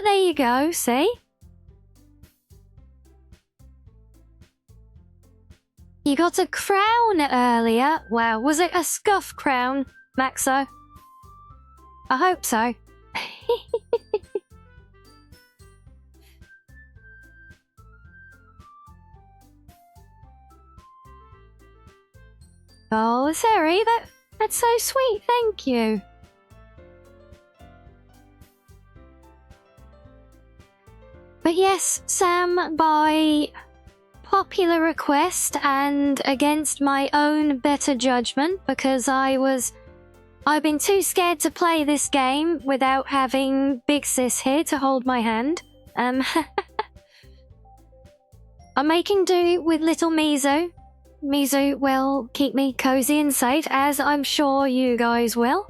but there you go, see? You got a crown earlier. Wow, was it a scuff crown, Maxo? I hope so. Oh, Sari, that's so sweet, thank you. But yes, Sam, by popular request and against my own better judgment, because I've been too scared to play this game without having Big Sis here to hold my hand. I'm making do with little Mizu. Mizu will keep me cozy and safe, as I'm sure you guys will.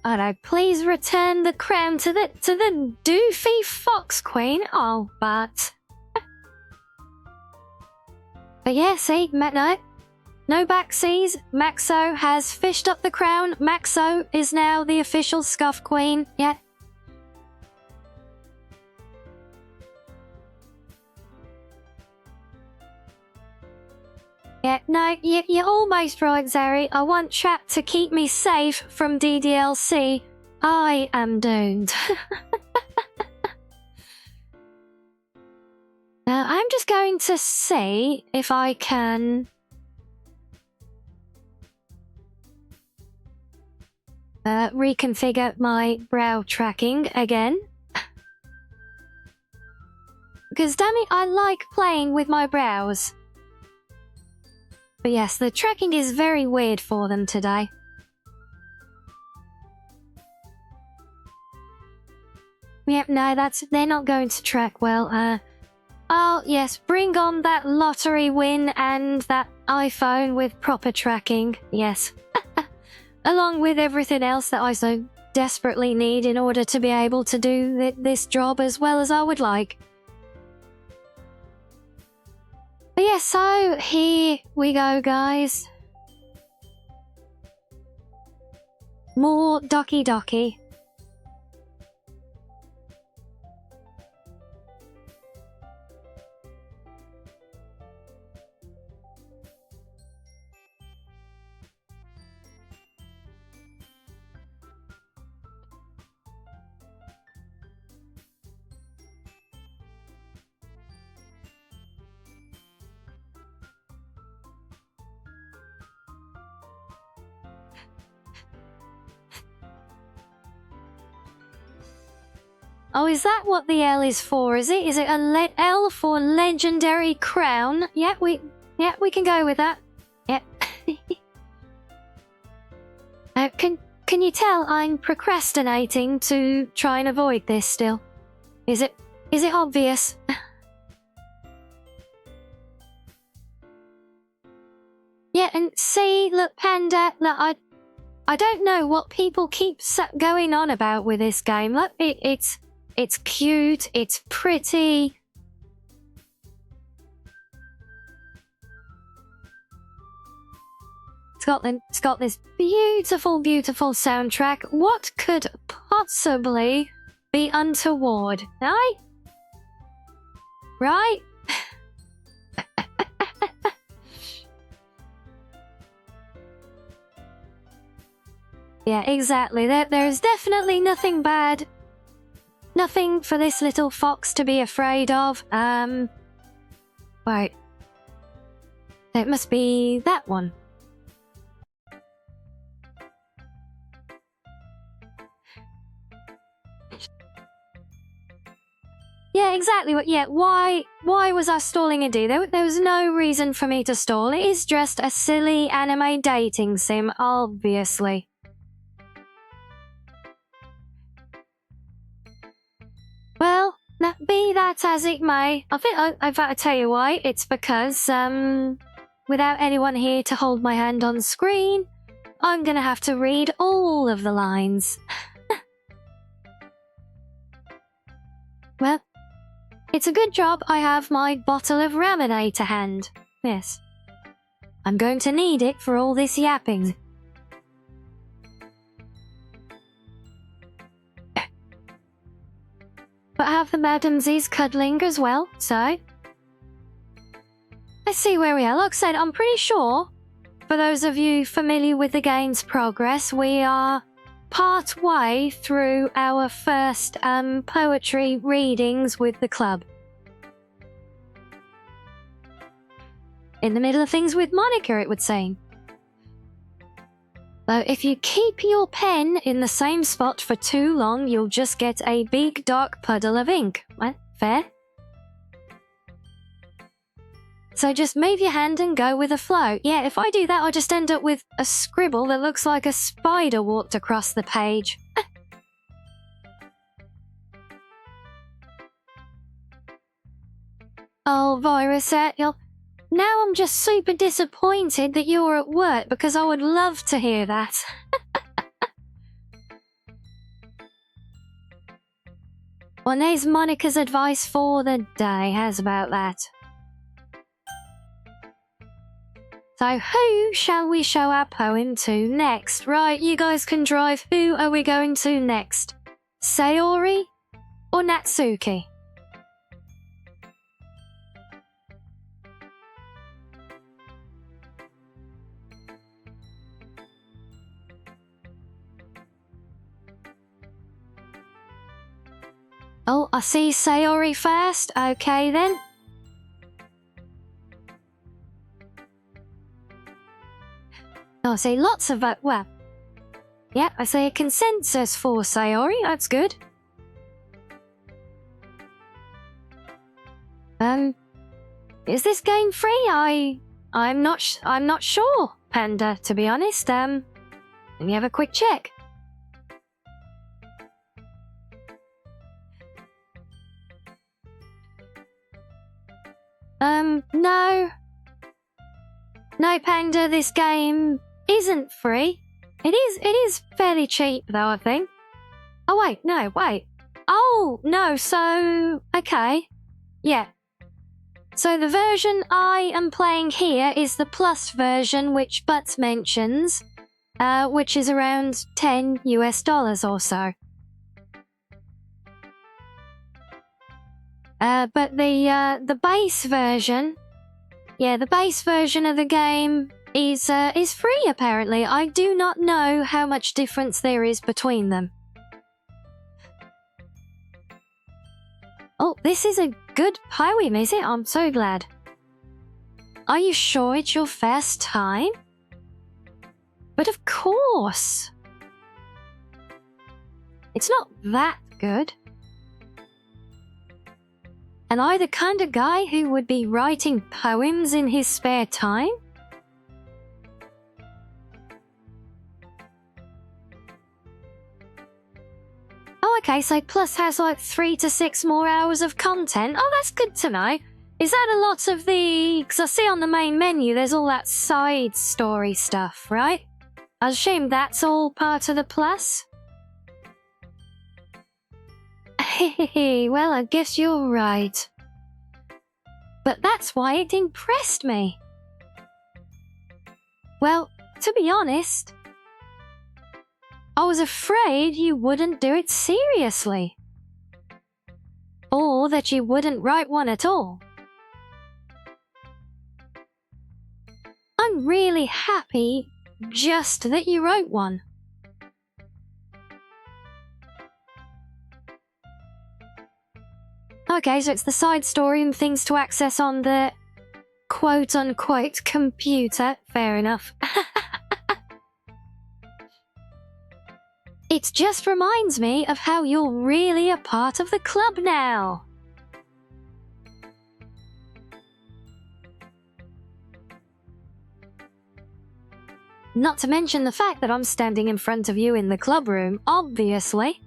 Alright, please return the crown to the doofy fox queen. Oh, but yeah, see, no backseas. Maxo has fished up the crown. Maxo is now the official scuff queen. Yeah. Yeah, no, you're almost right, Zari. I want chat to keep me safe from DDLC. I am doomed. Now, I'm just going to see if I can reconfigure my brow tracking again. Because, damn it, I like playing with my brows. But yes, the tracking is very weird for them today. Yep, no, they're not going to track well. Oh, yes, bring on that lottery win and that iPhone with proper tracking. Yes. Along with everything else that I so desperately need in order to be able to do this job as well as I would like. But yeah, so here we go, guys. More Doki. Oh, is that what the L is for? Is it? Is it a L for legendary crown? Yeah, we can go with that. Yep. Can you tell I'm procrastinating to try and avoid this still? Is it obvious? Yeah, and see, look, Panda, look, I don't know what people keep going on about with this game. Look, it's cute, it's pretty. It's got this beautiful soundtrack. What could possibly be untoward, right? Right? Yeah, exactly. There's definitely nothing bad. Nothing for this little fox to be afraid of. Right. It must be that one. Yeah, exactly. Yeah, why was I stalling a D? There was no reason for me to stall. It is just a silly anime dating sim, obviously. Well, be that as it may, I think I've got to tell you why. It's because, without anyone here to hold my hand on screen, I'm gonna have to read all of the lines. Well, It's a good job I have my bottle of ramen to hand. Yes. I'm going to need it for all this yapping. But have the madamsies cuddling as well, so... Let's see where we are. Like I said, I'm pretty sure, for those of you familiar with the game's progress, we are part way through our first poetry readings with the club. In the middle of things with Monica, it would seem. Though if you keep your pen in the same spot for too long, you'll just get a big dark puddle of ink. Well, fair. So just move your hand and go with the flow. Yeah, if I do that, I just end up with a scribble that looks like a spider walked across the page. Oh, Virusette, now I'm just super disappointed that you're at work because I would love to hear that. Well, there's Monica's advice for the day. How's about that? So who shall we show our poem to next? Right, you guys can drive. Who are we going to next? Sayori or Natsuki? Oh, I see Sayori first. Okay then. Oh, I see lots of well. Yeah, I see a consensus for Sayori. That's good. Is this game free? I'm not sure, Panda, to be honest. Let me have a quick check. No. No, Panda, this game isn't free. It is fairly cheap, though, I think. Oh, wait. Oh, no, so... Okay. Yeah. So the version I am playing here is the Plus version, which Butts mentions, which is around $10 US or so. But the base version, yeah, the base version of the game is free apparently. I do not know how much difference there is between them. Oh, this is a good poem, is it? I'm so glad. Are you sure it's your first time? But of course. It's not that good. And are you the kind of guy who would be writing poems in his spare time? Oh, okay, so Plus has like 3 to 6 more hours of content. Oh, that's good to know. Is that a lot of the... Because I see on the main menu there's all that side story stuff, right? I assume that's all part of the Plus? Hehehe, well, I guess you're right. But that's why it impressed me. Well, to be honest, I was afraid you wouldn't do it seriously. Or that you wouldn't write one at all. I'm really happy just that you wrote one. Okay, so it's the side story and things to access on the quote-unquote computer. Fair enough. It just reminds me of how you're really a part of the club now. Not to mention the fact that I'm standing in front of you in the club room, obviously.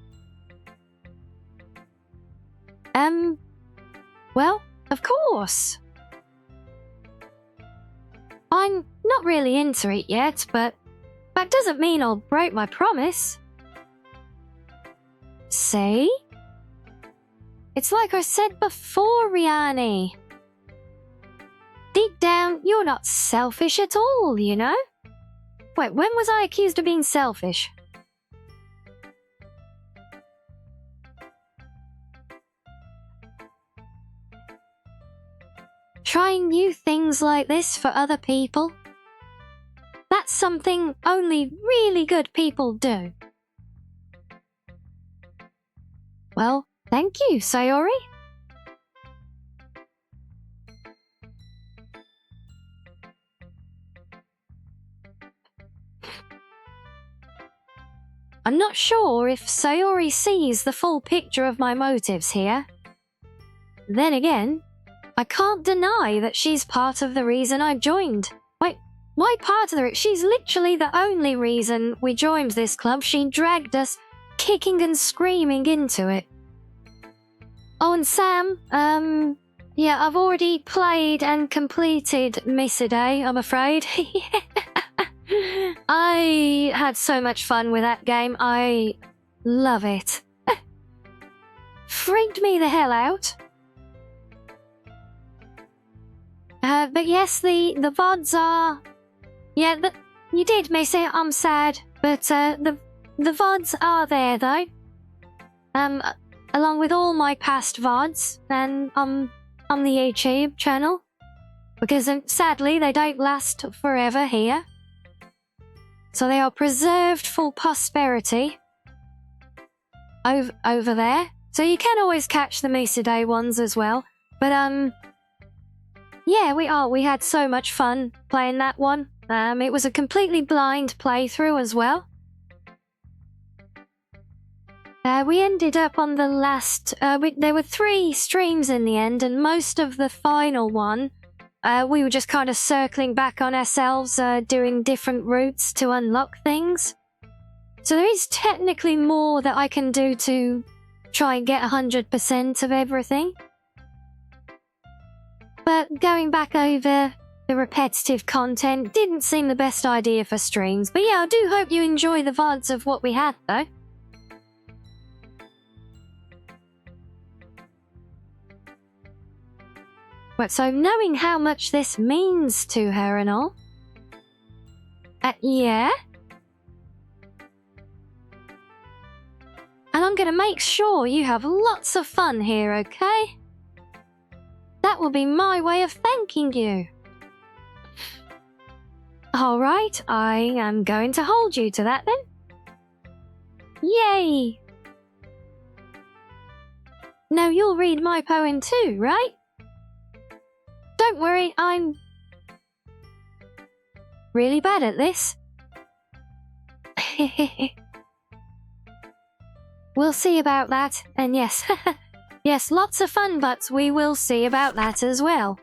Well, of course. I'm not really into it yet, but that doesn't mean I'll break my promise. See? It's like I said before, Rianni. Deep down, you're not selfish at all, you know? Wait, when was I accused of being selfish? Trying new things like this for other people? That's something only really good people do. Well, thank you, Sayori. I'm not sure if Sayori sees the full picture of my motives here. Then again, I can't deny that she's part of the reason I joined. Wait, why part of the... She's literally the only reason we joined this club. She dragged us kicking and screaming into it. Oh, and Sam, yeah, I've already played and completed Misadai, I'm afraid. I had so much fun with that game. I love it. Freaked me the hell out. But yes, the VODs are... Yeah, you did miss it, I'm sad. But the VODs are there, though. Along with all my past VODs and on the YouTube channel. Because sadly, they don't last forever here. So they are preserved for posterity over there. So you can always catch the Misadai ones as well. But yeah, we had so much fun playing that one. It was a completely blind playthrough as well. We ended up on the last... there were 3 streams in the end, and most of the final one, we were just kind of circling back on ourselves, doing different routes to unlock things. So there is technically more that I can do to try and get 100% of everything. But going back over the repetitive content didn't seem the best idea for streams. But yeah, I do hope you enjoy the VODs of what we had, though. But so knowing how much this means to her and all. Yeah? And I'm gonna make sure you have lots of fun here, okay? That will be my way of thanking you. Alright, I am going to hold you to that then. Yay! Now you'll read my poem too, right? Don't worry, I'm really bad at this. We'll see about that, and yes, yes, lots of fun, but we will see about that as well.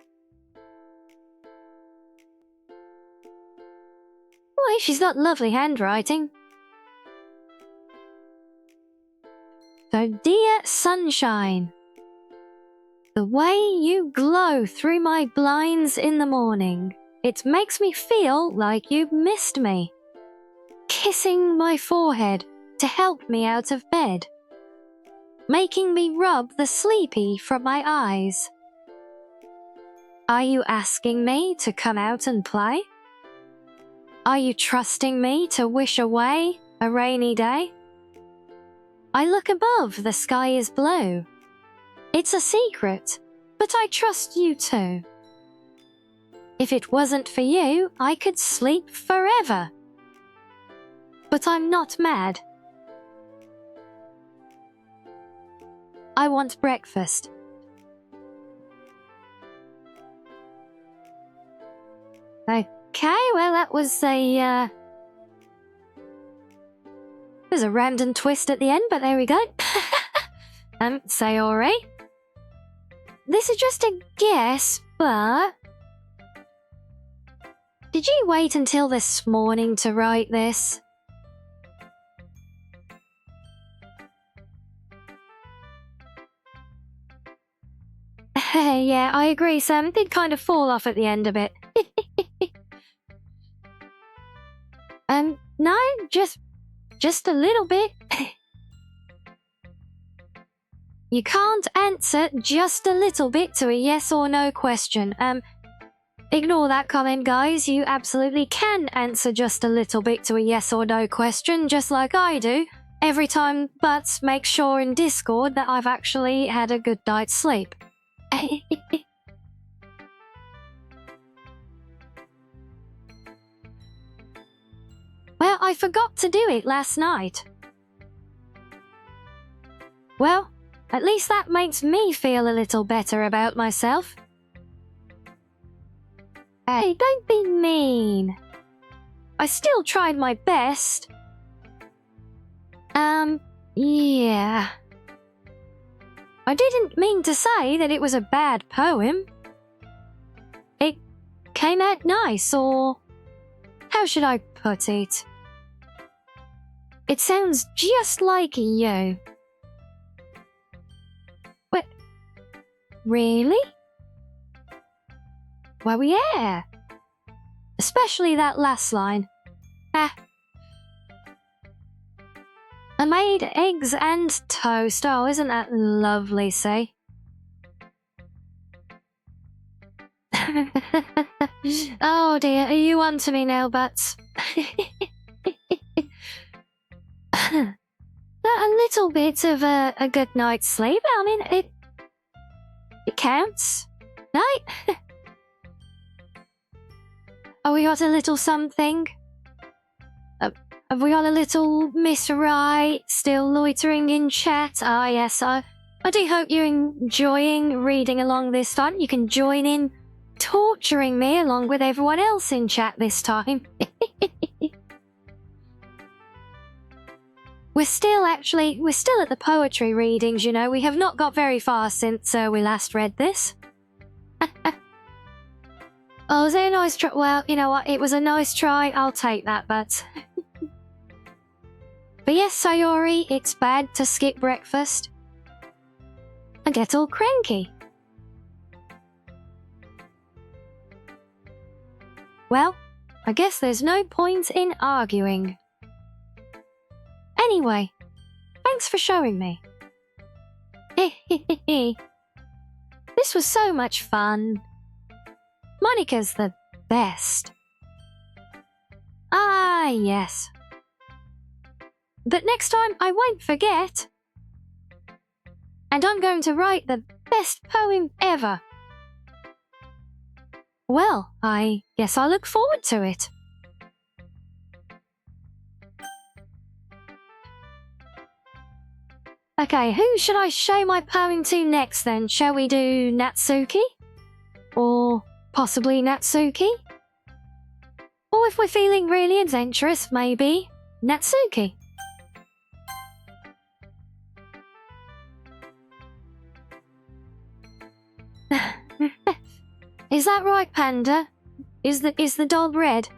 Why, she's got lovely handwriting. So, dear sunshine, the way you glow through my blinds in the morning, it makes me feel like you've missed me. Kissing my forehead to help me out of bed. Making me rub the sleepy from my eyes. Are you asking me to come out and play? Are you trusting me to wish away a rainy day? I look above, the sky is blue. It's a secret, but I trust you too. If it wasn't for you, I could sleep forever. But I'm not mad. I want breakfast. Okay, well that was a there's a random twist at the end, but there we go. Sayori. This is just a guess, but... Did you wait until this morning to write this? Yeah, I agree, Sam. It did kind of fall off at the end a bit. No, just a little bit. You can't answer just a little bit to a yes or no question. Ignore that comment, guys. You absolutely can answer just a little bit to a yes or no question, just like I do every time, but make sure in Discord that I've actually had a good night's sleep. Well, I forgot to do it last night. Well, at least that makes me feel a little better about myself. Hey, don't be mean. I still tried my best. Yeah. I didn't mean to say that it was a bad poem. It came out nice, or how should I put it? It sounds just like you. What? Really? Well, yeah. Especially that last line. I made eggs and toast. Oh, isn't that lovely, say? Oh dear, are you on to me now, Butts? A little bit of a good night's sleep. I mean, it counts, right? Oh, we got a little something. Have we got a little Miss Wright still loitering in chat? Ah, yes, I do hope you're enjoying reading along this time. You can join in torturing me along with everyone else in chat this time. We're still at the poetry readings, you know. We have not got very far since we last read this. Oh, was it a nice try? Well, you know what? It was a nice try. I'll take that, but... But yes, Sayori, it's bad to skip breakfast and get all cranky. Well, I guess there's no point in arguing. Anyway, thanks for showing me. This was so much fun. Monica's the best. Ah, yes. But next time I won't forget. And I'm going to write the best poem ever. Well, I guess I look forward to it. Okay, who should I show my poem to next then? Shall we do Natsuki? Or possibly Natsuki? Or if we're feeling really adventurous, maybe Natsuki. Is that right, Panda? Is the doll red?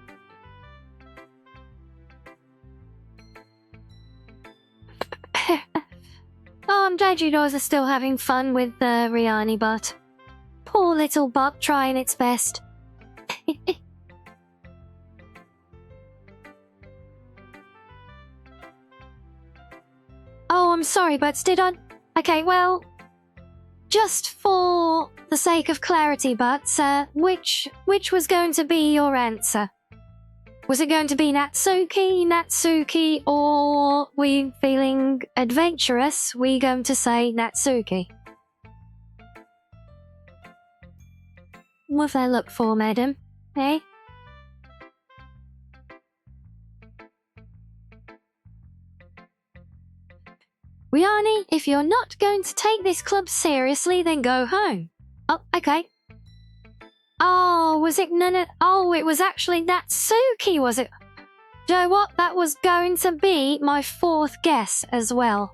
Oh, I'm glad you guys are still having fun with the Rianni bot. Poor little bot trying its best. Oh, I'm sorry, but did I... Okay, well... Just for the sake of clarity, Butts, which was going to be your answer? Was it going to be Natsuki, or we feeling adventurous, we going to say Natsuki? What have I look for, madam? Eh? Rianni, if you're not going to take this club seriously, then go home. Oh, okay. Oh, was it Oh, it was actually Natsuki, was it? Do you know what? That was going to be my fourth guess as well.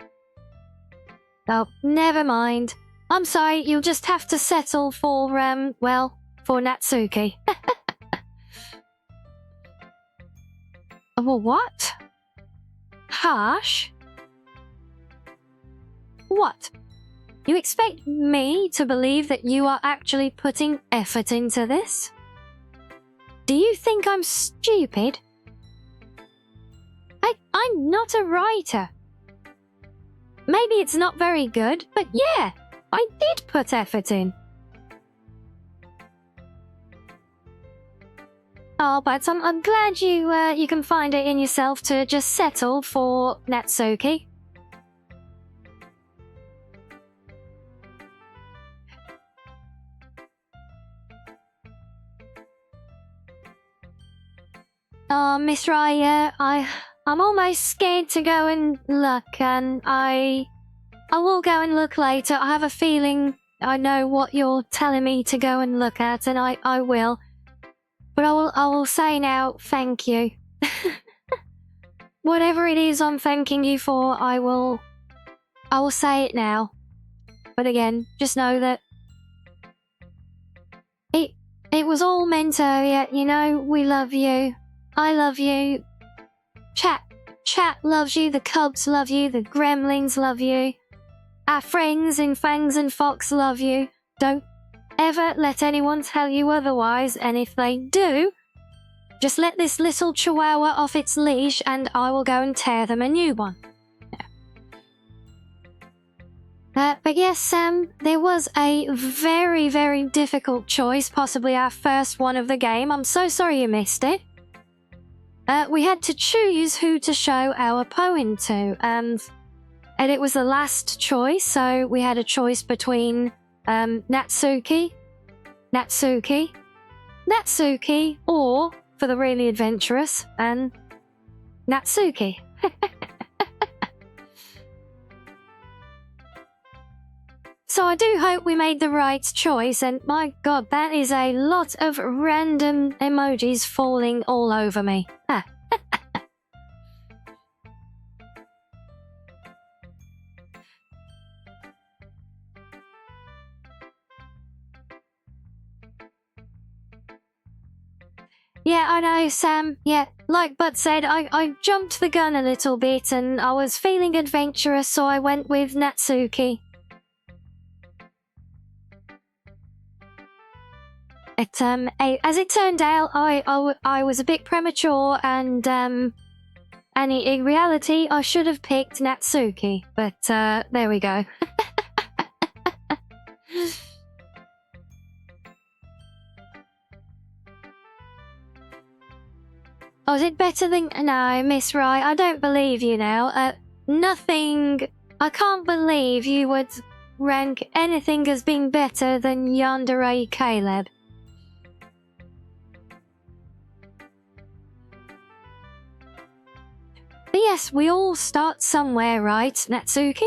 Oh, never mind. I'm sorry, you'll just have to settle for, well, for Natsuki. Well, what? Harsh? What? You expect me to believe that you are actually putting effort into this? Do you think I'm stupid? I'm not a writer. maybe it's not very good, but yeah, I did put effort in. Oh, but I'm glad you can find it in yourself to just settle for Natsuki. Oh, Miss Raya, I'm almost scared to go and look, and I will go and look later. I have a feeling I know what you're telling me to go and look at, and I will. But I will say now, thank you. Whatever it is I'm thanking you for, I will say it now. But again, just know that it was all meant earlier, you know, we love you. I love you. Chat loves you, the Cubs love you, the Gremlins love you. Our friends in Fangs and Fox love you. Don't ever let anyone tell you otherwise, and if they do, just let this little chihuahua off its leash and I will go and tear them a new one. But yes, Sam, there was a very, very difficult choice, possibly our first one of the game. I'm so sorry you missed it. We had to choose who to show our poem to, and it was the last choice, so we had a choice between Natsuki, or, for the really adventurous, Natsuki. So I do hope we made the right choice, and my god, that is a lot of random emojis falling all over me. Yeah, I know, Sam. Yeah, like Bud said, I jumped the gun a little bit and I was feeling adventurous, so I went with Natsuki. As it turned out, I was a bit premature, and in reality, I should have picked Natsuki, but there we go. Oh, is it better than... No, Miss Rye, I don't believe you now. Nothing... I can't believe you would rank anything as being better than Yandere Caleb. But yes, we all start somewhere, right, Natsuki?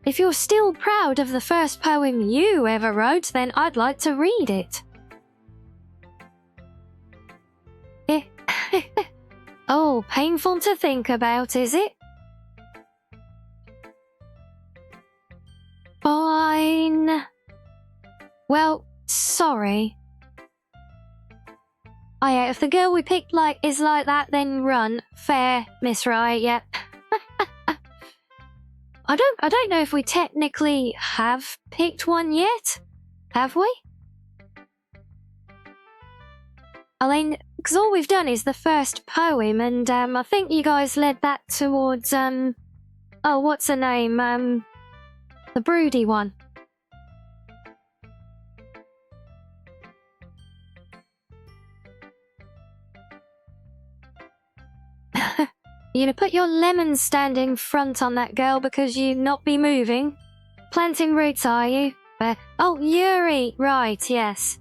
If you're still proud of the first poem you ever wrote, then I'd like to read it. Oh, painful to think about, is it? Fine. Well, sorry. Oh yeah, if the girl we picked is like that, then run. Fair, Miss Rye, yep. I don't know if we technically have picked one yet. Have we? I mean, because all we've done is the first poem, and I think you guys led that towards oh, what's her name? The broody one. You're gonna put your lemon stand in front on that girl because you not be moving? Planting roots, are you? Oh, Yuri! Right, yes.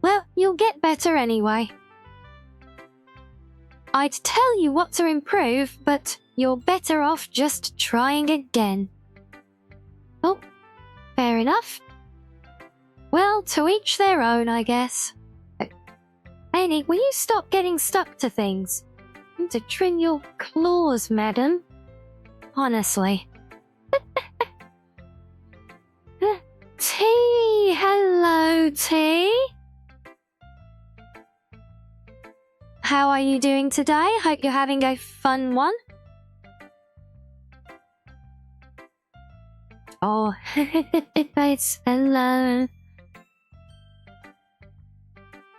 Well, you'll get better anyway. I'd tell you what to improve, but you're better off just trying again. Oh, fair enough. Well, to each their own, I guess. Annie, will you stop getting stuck to things? To trim your claws, madam. Honestly. T, hello, T. How are you doing today? Hope you're having a fun one. Oh, it's hello.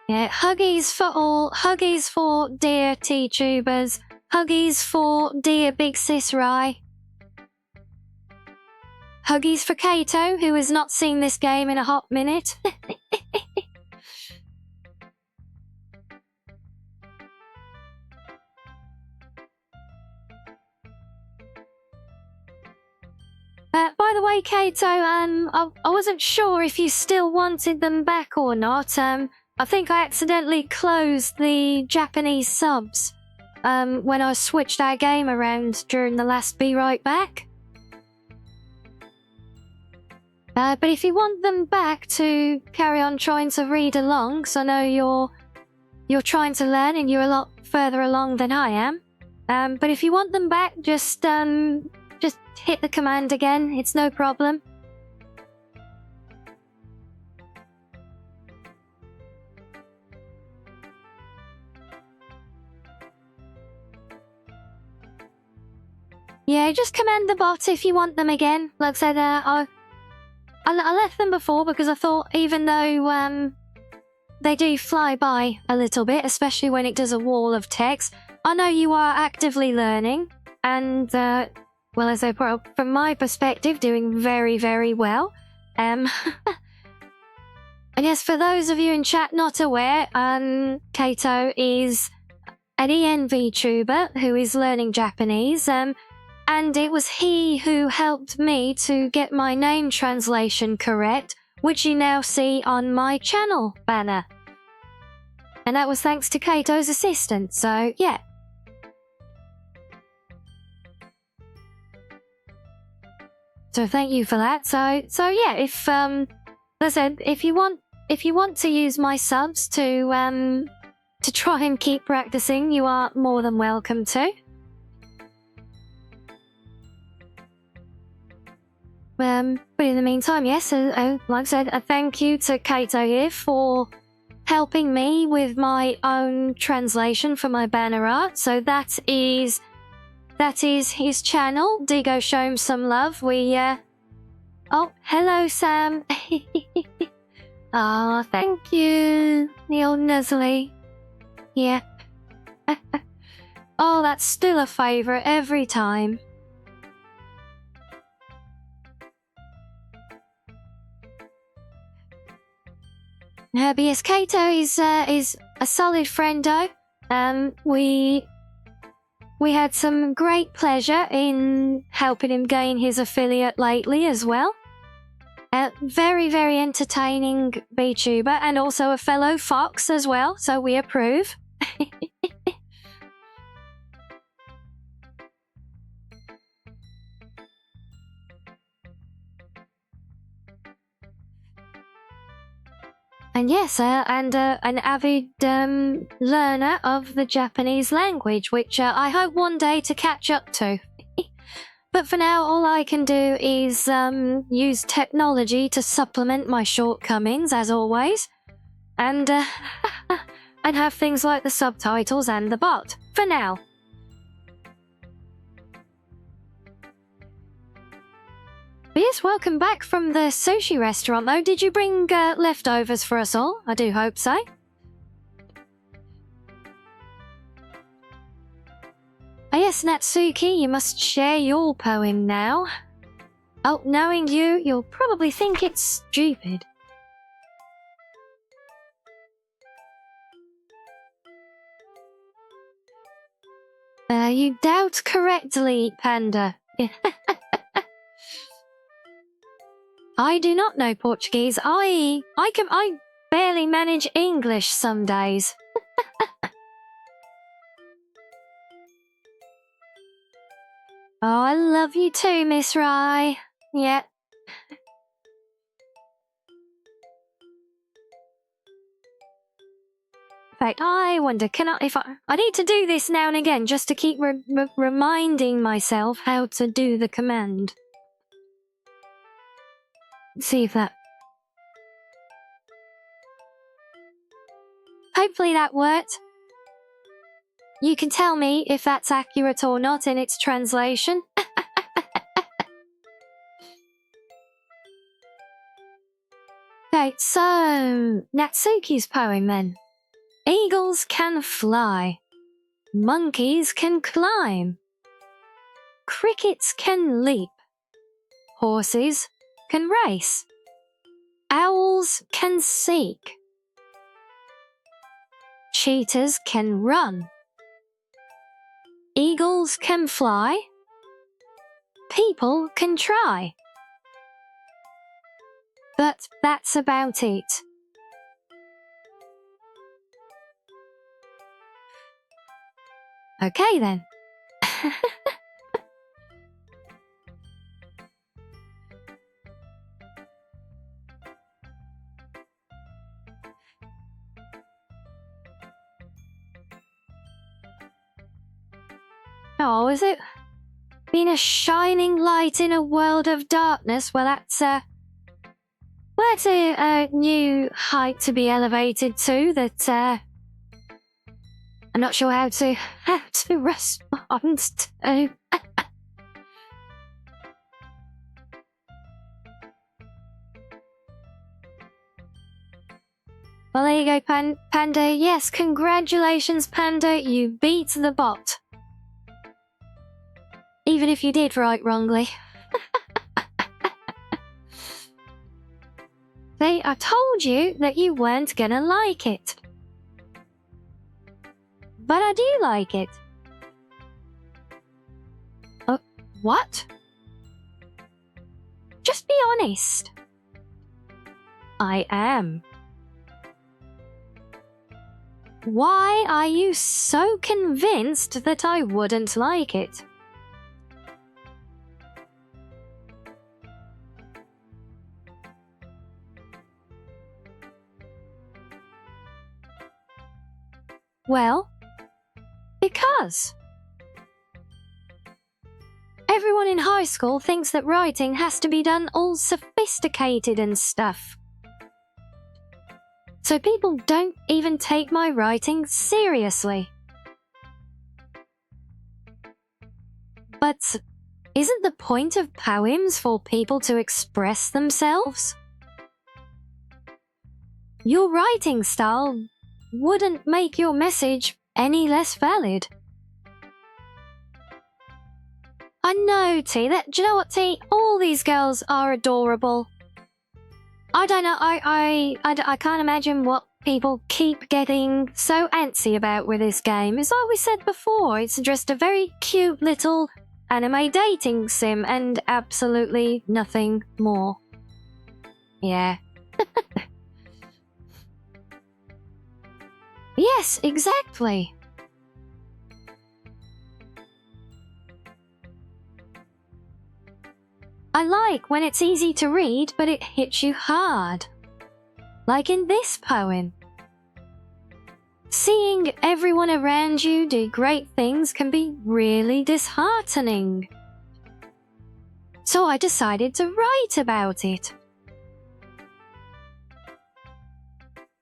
Yeah, huggies for all, huggies for dear T-tubers, huggies for dear Big Sis Rye. Huggies for Kato, who has not seen this game in a hot minute. By the way, Kato, I wasn't sure if you still wanted them back or not. I think I accidentally closed the Japanese subs when I switched our game around during the last Be Right Back. But if you want them back to carry on trying to read along, because I know you're trying to learn and you're a lot further along than I am. But if you want them back, just hit the command again. It's no problem. Yeah, just command the bot if you want them again. Like I said, I left them before because I thought even though they do fly by a little bit, especially when it does a wall of text, I know you are actively learning and, well, as I put up, from my perspective, doing very, very well. And yes, for those of you in chat not aware, Kato is an EN VTuber who is learning Japanese, and it was he who helped me to get my name translation correct, which you now see on my channel banner. And that was thanks to Kato's assistant, so yeah. So thank you for that. So yeah, if as I said, if you want to use my subs to try and keep practicing, you are more than welcome to. But in the meantime, yes, like I said, a thank you to Kato here for helping me with my own translation for my banner art. So that is his channel. Digo, show him some love. Oh, hello, Sam. Oh, thank you, Neil Nuzzly. Yeah. Oh, that's still a favourite every time. BS Kato is a solid friendo. We had some great pleasure in helping him gain his affiliate lately as well. Very, very entertaining VTuber and also a fellow Fox as well, so we approve. And yes, and an avid learner of the Japanese language, which I hope one day to catch up to. But for now, all I can do is use technology to supplement my shortcomings, as always, and and have things like the subtitles and the bot. For now. But yes, welcome back from the sushi restaurant, though. Did you bring leftovers for us all? I do hope so. Oh yes, Natsuki, you must share your poem now. Oh, knowing you, you'll probably think it's stupid. You doubt correctly, Panda. I do not know Portuguese. I barely manage English some days. Oh, I love you too, Miss Rye. Yeah. In fact, I wonder, I need to do this now and again just to keep reminding myself how to do the command. See if that... Hopefully that worked. You can tell me if that's accurate or not in its translation. Okay, so... Natsuki's poem then. Eagles can fly. Monkeys can climb. Crickets can leap. Horses can race. Owls can seek. Cheetahs can run. Eagles can fly. People can try. But that's about it. Okay then. Oh, is it? Being a shining light in a world of darkness, well that's a new height to be elevated to that I'm not sure how to respond to. Well, there you go, Panda. Yes, congratulations, Panda. You beat the bot. Even if you did write wrongly. See, I told you that you weren't gonna like it. But I do like it. What? Just be honest. I am. Why are you so convinced that I wouldn't like it? Well, because everyone in high school thinks that writing has to be done all sophisticated and stuff. So people don't even take my writing seriously. But isn't the point of poems for people to express themselves? Your writing style wouldn't make your message any less valid. I know, T. Do you know what, T? All these girls are adorable. I don't know, I can't imagine what people keep getting so antsy about with this game. It's like we said before, it's just a very cute little anime dating sim and absolutely nothing more. Yeah. Yes, exactly. I like when it's easy to read, but it hits you hard. Like in this poem. Seeing everyone around you do great things can be really disheartening. So I decided to write about it.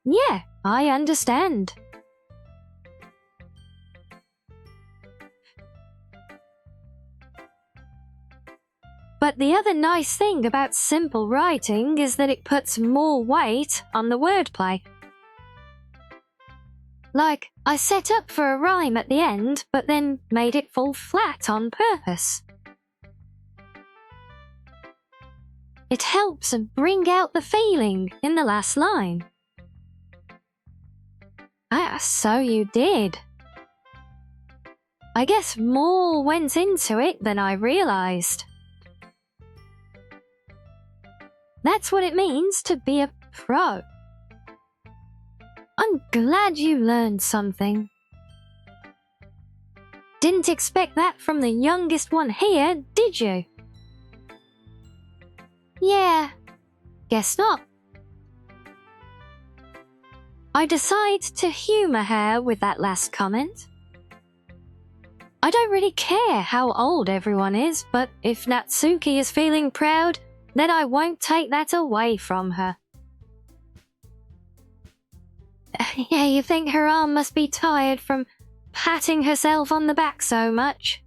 Yeah, I understand. But the other nice thing about simple writing is that it puts more weight on the wordplay. Like, I set up for a rhyme at the end, but then made it fall flat on purpose. It helps bring out the feeling in the last line. Ah, so you did. I guess more went into it than I realized. That's what it means to be a pro. I'm glad you learned something. Didn't expect that from the youngest one here, did you? Yeah, guess not. I decide to humour her with that last comment. I don't really care how old everyone is, but if Natsuki is feeling proud, then I won't take that away from her. Yeah, you think her arm must be tired from patting herself on the back so much?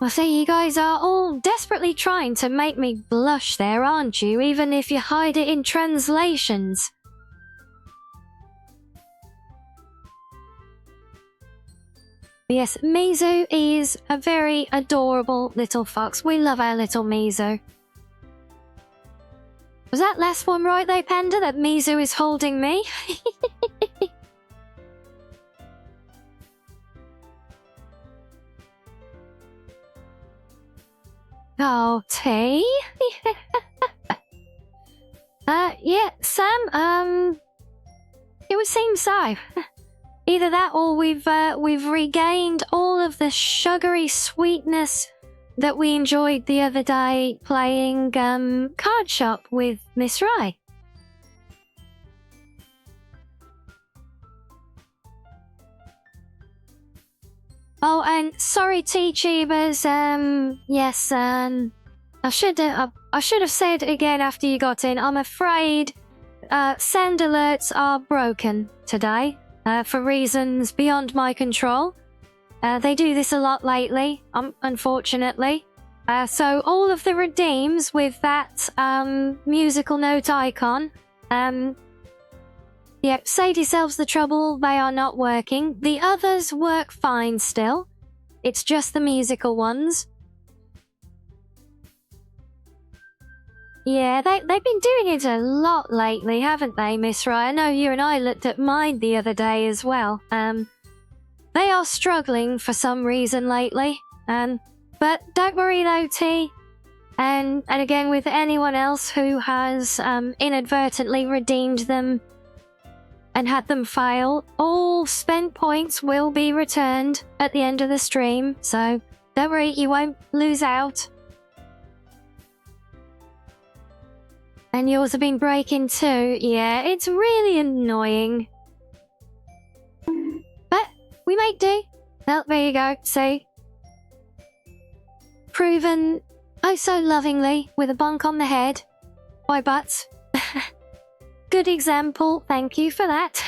Well, see, you guys are all desperately trying to make me blush there, aren't you? Even if you hide it in translations. Yes, Mizu is a very adorable little fox. We love our little Mizu. Was that last one right though, Panda? That Mizu is holding me? Oh, T? Yeah, Sam, it would seem so. Either that or we've regained all of the sugary sweetness that we enjoyed the other day playing card shop with Miss Rai. Oh, and sorry, T-Tubers, yes, I should have said again after you got in, I'm afraid sound alerts are broken today, for reasons beyond my control. They do this a lot lately, unfortunately. So all of the redeems with that musical note icon, yeah, save yourselves the trouble, they are not working. The others work fine still. It's just the musical ones. Yeah, they've been doing it a lot lately, haven't they, Miss Rai? I know you and I looked at mine the other day as well. They are struggling for some reason lately. But don't worry though, T. And again, with anyone else who has inadvertently redeemed them and had them fail, all spent points will be returned at the end of the stream. So don't worry, you won't lose out. And yours have been breaking too. Yeah, it's really annoying. But we might do. Well, there you go. See? Proven oh so lovingly with a bonk on the head by Butts. Good example. Thank you for that.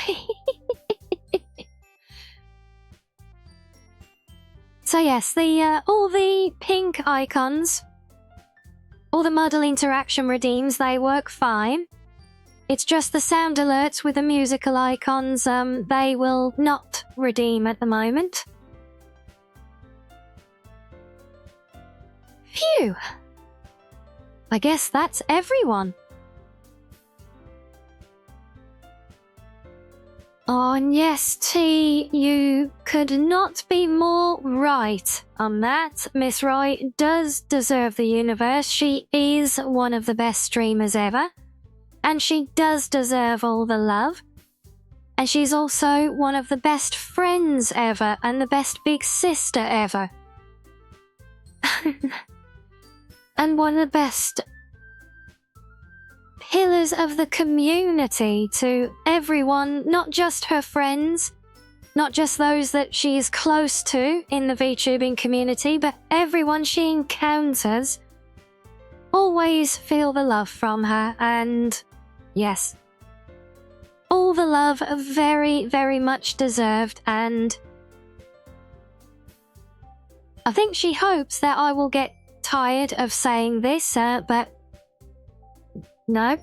So yes, all the pink icons, all the model interaction redeems, they work fine. It's just the sound alerts with the musical icons, they will not redeem at the moment. Phew! I guess that's everyone. Oh, and yes, T, you could not be more right on that. Miss Rai does deserve the universe. She is one of the best streamers ever. And she does deserve all the love. And she's also one of the best friends ever and the best big sister ever. And one of the best pillars of the community to everyone, not just her friends, not just those that she is close to in the VTubing community, but everyone she encounters. Always feel the love from her, and yes, all the love very, very much deserved, and I think she hopes that I will get tired of saying this, but no.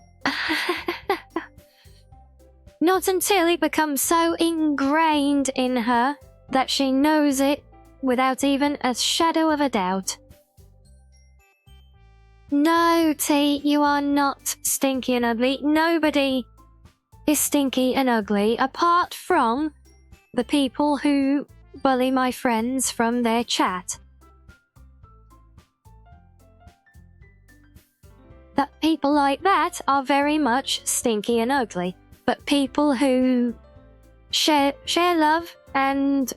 Not until it becomes so ingrained in her that she knows it without even a shadow of a doubt. No, T, you are not stinky and ugly. Nobody is stinky and ugly apart from the people who bully my friends from their chat. That people like that are very much stinky and ugly. But people who share love and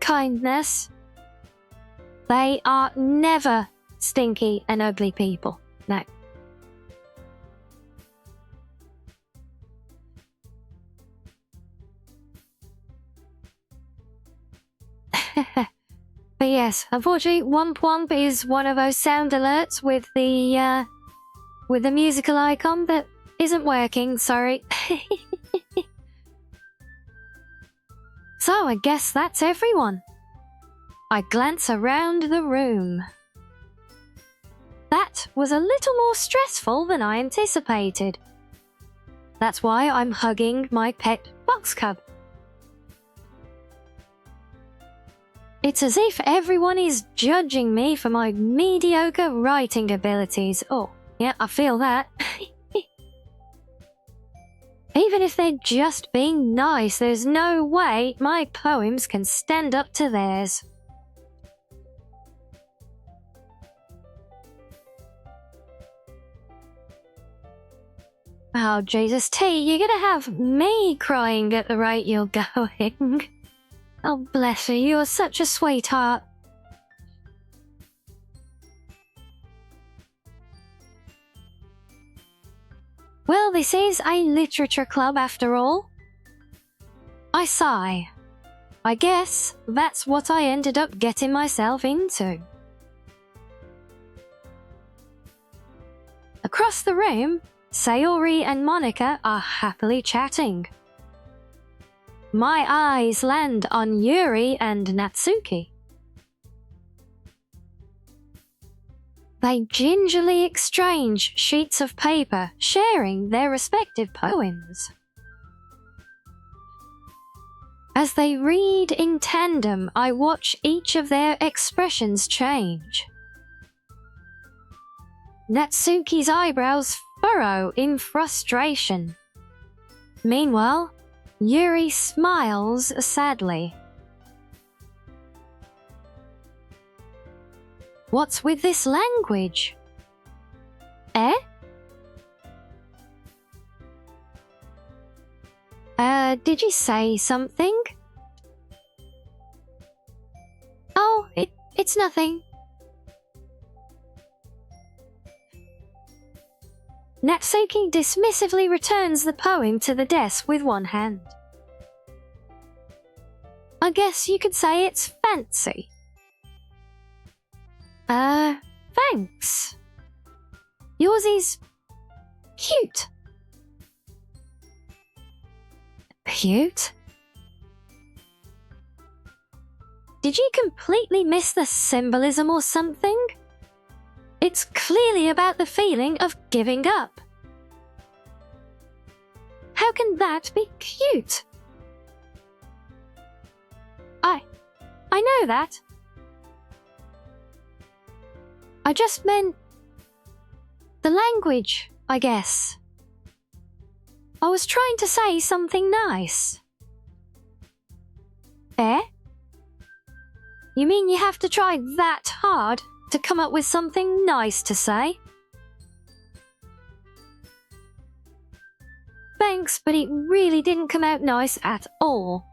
kindness, they are never stinky and ugly people. No. But yes, unfortunately, Womp Womp is one of those sound alerts with the musical icon that isn't working, sorry. So I guess that's everyone. I glance around the room. That was a little more stressful than I anticipated. That's why I'm hugging my pet box cub. It's as if everyone is judging me for my mediocre writing abilities. Oh, yeah, I feel that. Even if they're just being nice, there's no way my poems can stand up to theirs. Oh, Jesus T, you're gonna have me crying at the rate you're going. Oh, bless you, you're such a sweetheart. Well, this is a literature club after all. I sigh. I guess that's what I ended up getting myself into. Across the room, Sayori and Monica are happily chatting. My eyes land on Yuri and Natsuki. They gingerly exchange sheets of paper, sharing their respective poems. As they read in tandem, I watch each of their expressions change. Natsuki's eyebrows furrow in frustration. Meanwhile, Yuri smiles sadly. What's with this language? Eh? Did you say something? Oh, it's nothing. Natsuki dismissively returns the poem to the desk with one hand. I guess you could say it's fancy. Thanks. Yours is cute. Cute? Did you completely miss the symbolism or something? It's clearly about the feeling of giving up. How can that be cute? I know that. I just meant the language, I guess. I was trying to say something nice. Eh? You mean you have to try that hard to come up with something nice to say? Thanks, but it really didn't come out nice at all.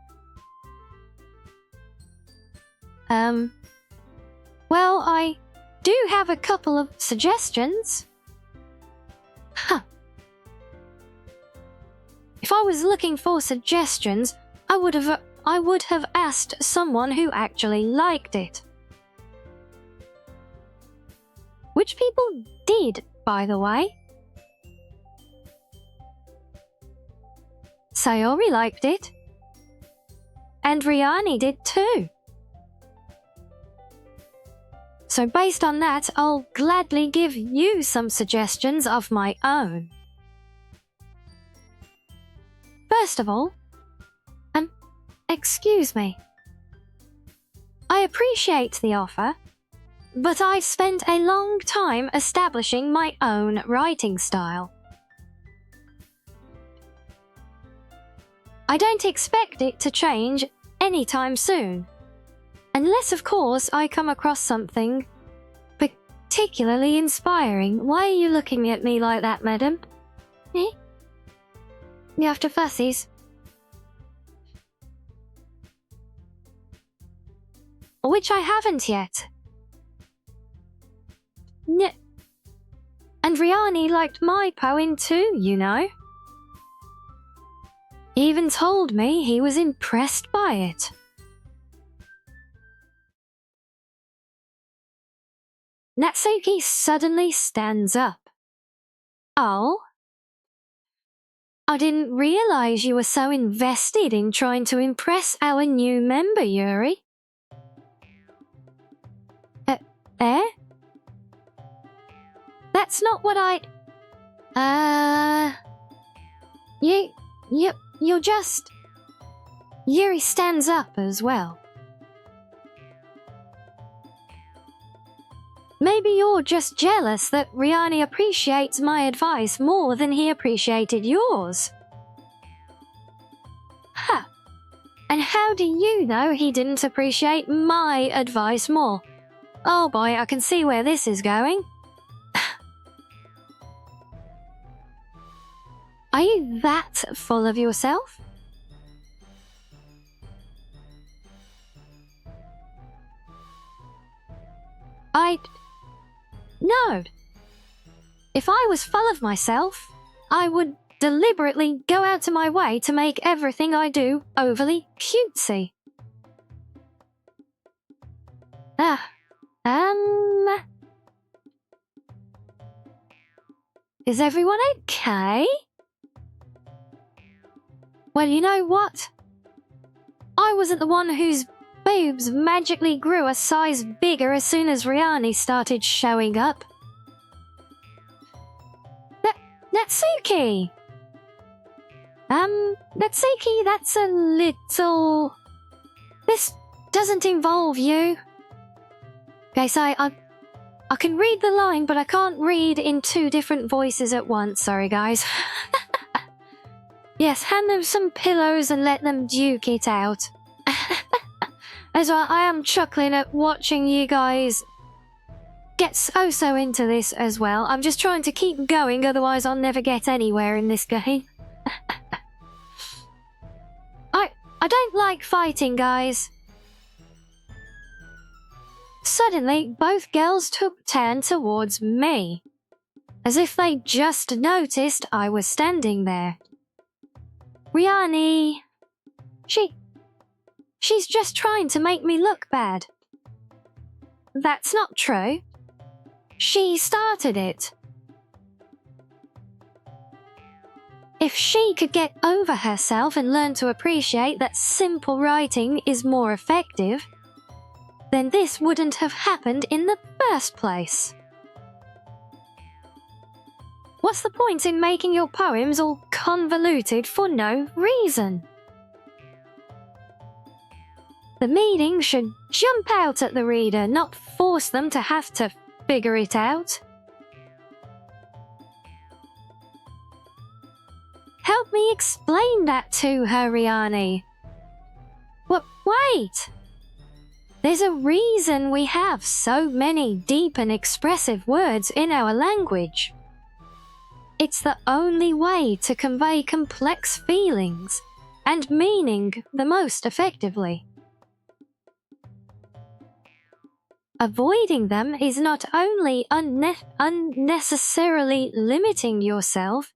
Well, I do have a couple of suggestions. Huh. If I was looking for suggestions, I would have asked someone who actually liked it. Which people did, by the way. Sayori liked it. And Rianni did too. So based on that, I'll gladly give you some suggestions of my own. First of all, excuse me. I appreciate the offer, but I've spent a long time establishing my own writing style. I don't expect it to change anytime soon. Unless, of course, I come across something particularly inspiring. Why are you looking at me like that, madam? Eh? You after fussies? Which I haven't yet. And Rianni liked my poem too, you know. He even told me he was impressed by it. Natsuki suddenly stands up. Oh? I didn't realize you were so invested in trying to impress our new member, Yuri. Eh? That's not what you're just... Yuri stands up as well. maybe you're just jealous that Rianni appreciates my advice more than he appreciated yours. Huh. And how do you know he didn't appreciate my advice more? Oh boy, I can see where this is going. Are you that full of yourself? No. If I was full of myself, I would deliberately go out of my way to make everything I do overly cutesy. Is everyone okay? Well, you know what? I wasn't the one whose boobs magically grew a size bigger as soon as Rianni started showing up. Natsuki! Natsuki, that's a little... This doesn't involve you. Okay, so I can read the line, but I can't read in two different voices at once. Sorry, guys. Yes, hand them some pillows and let them duke it out. As well, I am chuckling at watching you guys get so into this as well. I'm just trying to keep going, otherwise I'll never get anywhere in this game. I don't like fighting, guys. Suddenly, both girls took turn towards me, as if they just noticed I was standing there. Rianni... She's just trying to make me look bad. That's not true. She started it. If she could get over herself and learn to appreciate that simple writing is more effective, then this wouldn't have happened in the first place. What's the point in making your poems all convoluted for no reason? The meaning should jump out at the reader, not force them to have to figure it out. Help me explain that to her, Rianni. Wait! There's a reason we have so many deep and expressive words in our language. It's the only way to convey complex feelings and meaning the most effectively. Avoiding them is not only unnecessarily limiting yourself,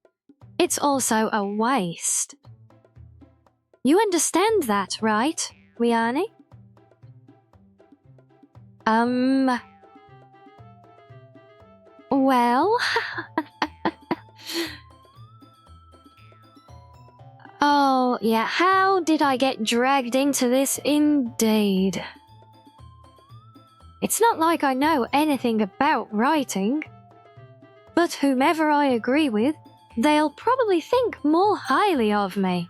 it's also a waste. You understand that, right, Rianni? Well... Oh, yeah, how did I get dragged into this indeed? It's not like I know anything about writing. But whomever I agree with, they'll probably think more highly of me.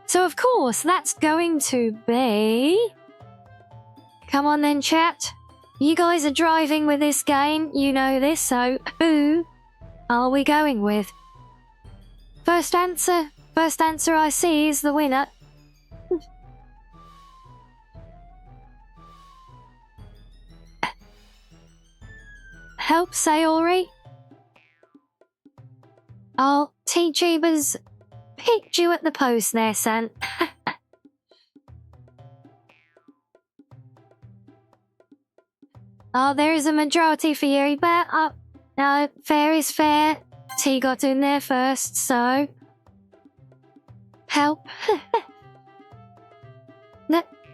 So of course that's going to be... Come on then, chat. You guys are driving with this game, you know this, so who are we going with? First answer I see is the winner. Help, Sayori? Oh, T-Tubers picked you at the post there, son. Oh, there is a majority for Yuri, but no, fair is fair. T got in there first, so... Help.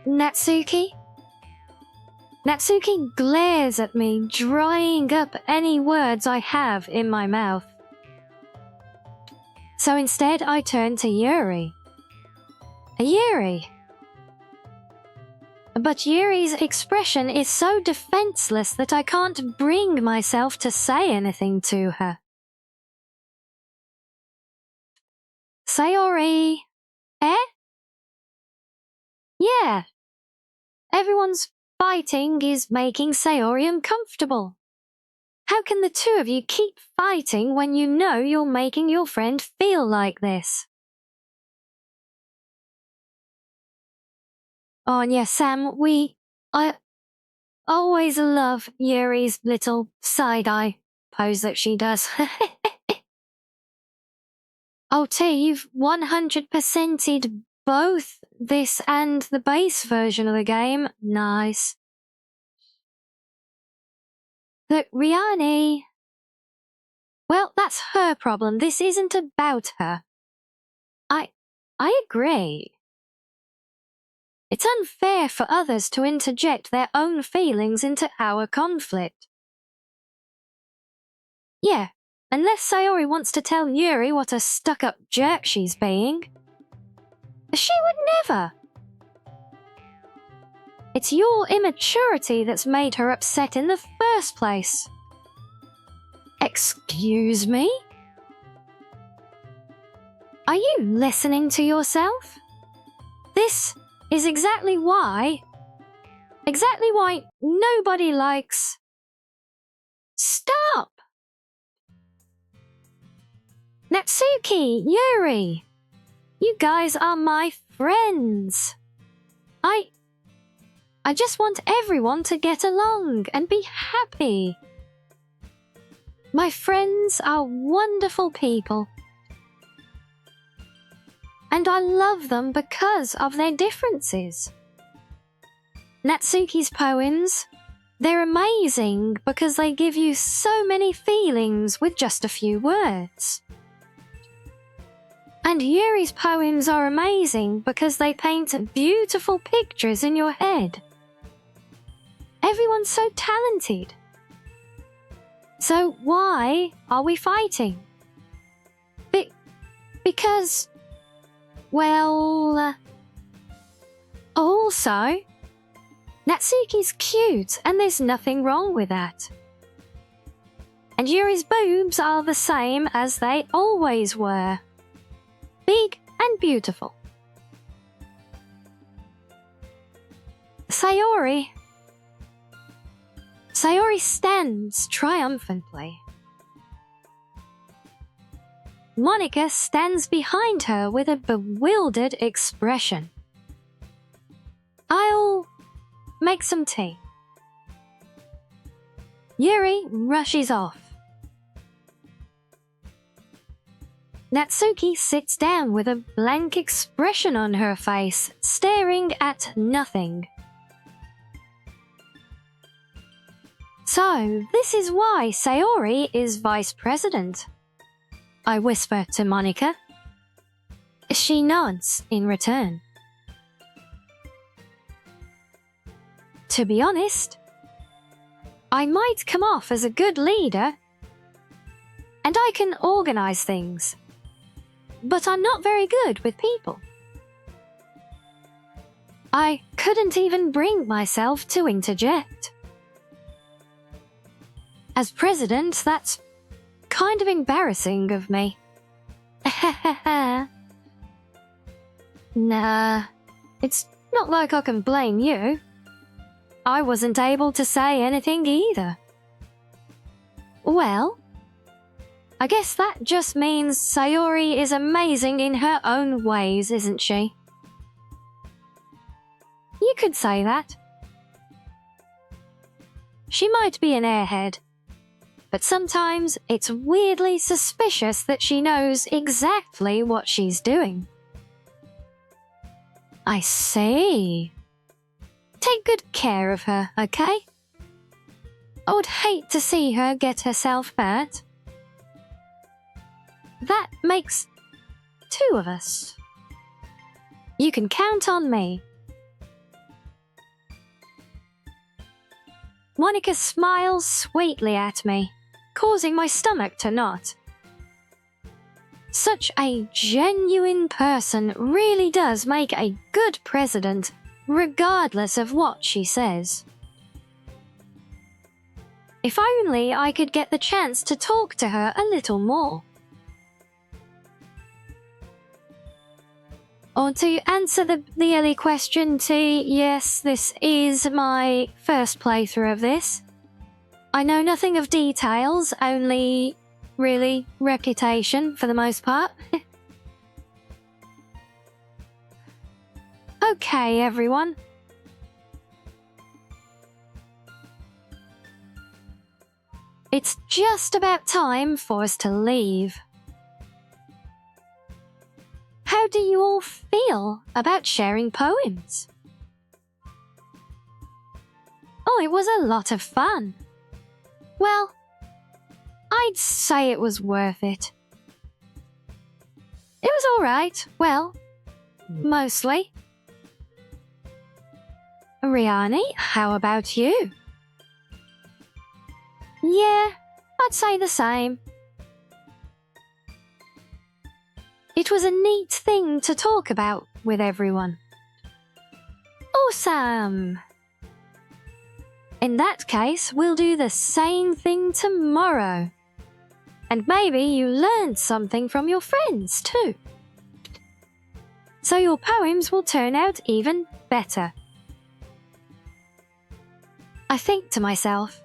Natsuki? Natsuki glares at me, drying up any words I have in my mouth. So instead, I turn to Yuri. Yuri! But Yuri's expression is so defenseless that I can't bring myself to say anything to her. Sayori. Eh? Yeah. Everyone's fighting is making Sayori uncomfortable. How can the two of you keep fighting when you know you're making your friend feel like this? Oh, and yes, Sam, I always love Yuri's little side-eye pose that she does. Oh, T, you've 100%ed both this and the base version of the game. Nice. Look, Rianni. Well, that's her problem. This isn't about her. I agree. It's unfair for others to interject their own feelings into our conflict. Yeah, unless Sayori wants to tell Yuri what a stuck-up jerk she's being. She would never. It's your immaturity that's made her upset in the first place. Excuse me? Are you listening to yourself? This is exactly why nobody likes... Stop! Natsuki, Yuri, you guys are my friends. I just want everyone to get along and be happy. My friends are wonderful people. And I love them because of their differences. Natsuki's poems, they're amazing because they give you so many feelings with just a few words. And Yuri's poems are amazing because they paint beautiful pictures in your head. Everyone's so talented. So why are we fighting? Because... Well... Also, Natsuki's cute and there's nothing wrong with that. And Yuri's boobs are the same as they always were. Big and beautiful. Sayori stands triumphantly. Monica stands behind her with a bewildered expression. I'll make some tea. Yuri rushes off. Natsuki sits down with a blank expression on her face, staring at nothing. So, this is why Sayori is vice president. I whisper to Monica. She nods in return. To be honest, I might come off as a good leader, and I can organize things, but I'm not very good with people. I couldn't even bring myself to interject. As president, that's kind of embarrassing of me. Nah, it's not like I can blame you. I wasn't able to say anything either. Well, I guess that just means Sayori is amazing in her own ways, isn't she? You could say that. She might be an airhead, but sometimes it's weirdly suspicious that she knows exactly what she's doing. I see. Take good care of her, okay? I would hate to see her get herself hurt. That makes 2 of us. You can count on me. Monica smiles sweetly at me, causing my stomach to knot. Such a genuine person really does make a good president, regardless of what she says. If only I could get the chance to talk to her a little more. Or to answer the early question, T, yes, this is my first playthrough of this. I know nothing of details, only, really, reputation for the most part. Okay, everyone. It's just about time for us to leave. How do you all feel about sharing poems? Oh, it was a lot of fun. Well, I'd say it was worth it. It was all right. Well, mostly. Rianni, how about you? Yeah, I'd say the same. It was a neat thing to talk about with everyone. Awesome! In that case, we'll do the same thing tomorrow. And maybe you learned something from your friends too. So your poems will turn out even better. I think to myself,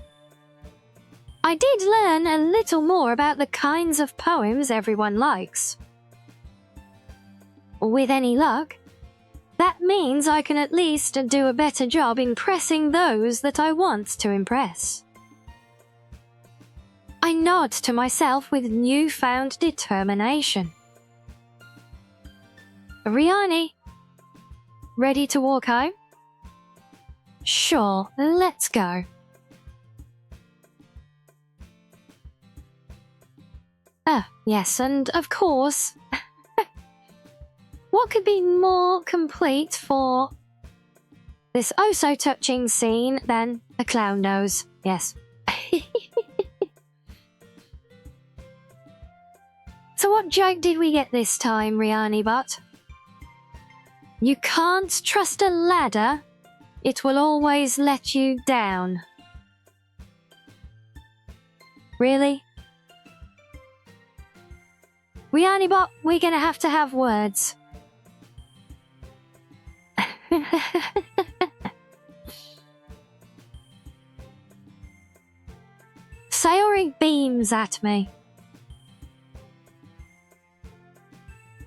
I did learn a little more about the kinds of poems everyone likes. With any luck, that means I can at least do a better job impressing those that I want to impress. I nod to myself with newfound determination. Rianni, ready to walk home? Sure, let's go. Yes, and of course, what could be more complete for this oh-so-touching scene than a clown nose? Yes. So what joke did we get this time, Rianni Bot? You can't trust a ladder. It will always let you down. Really? Rianni Bot, we're gonna have to have words. Sayori beams at me.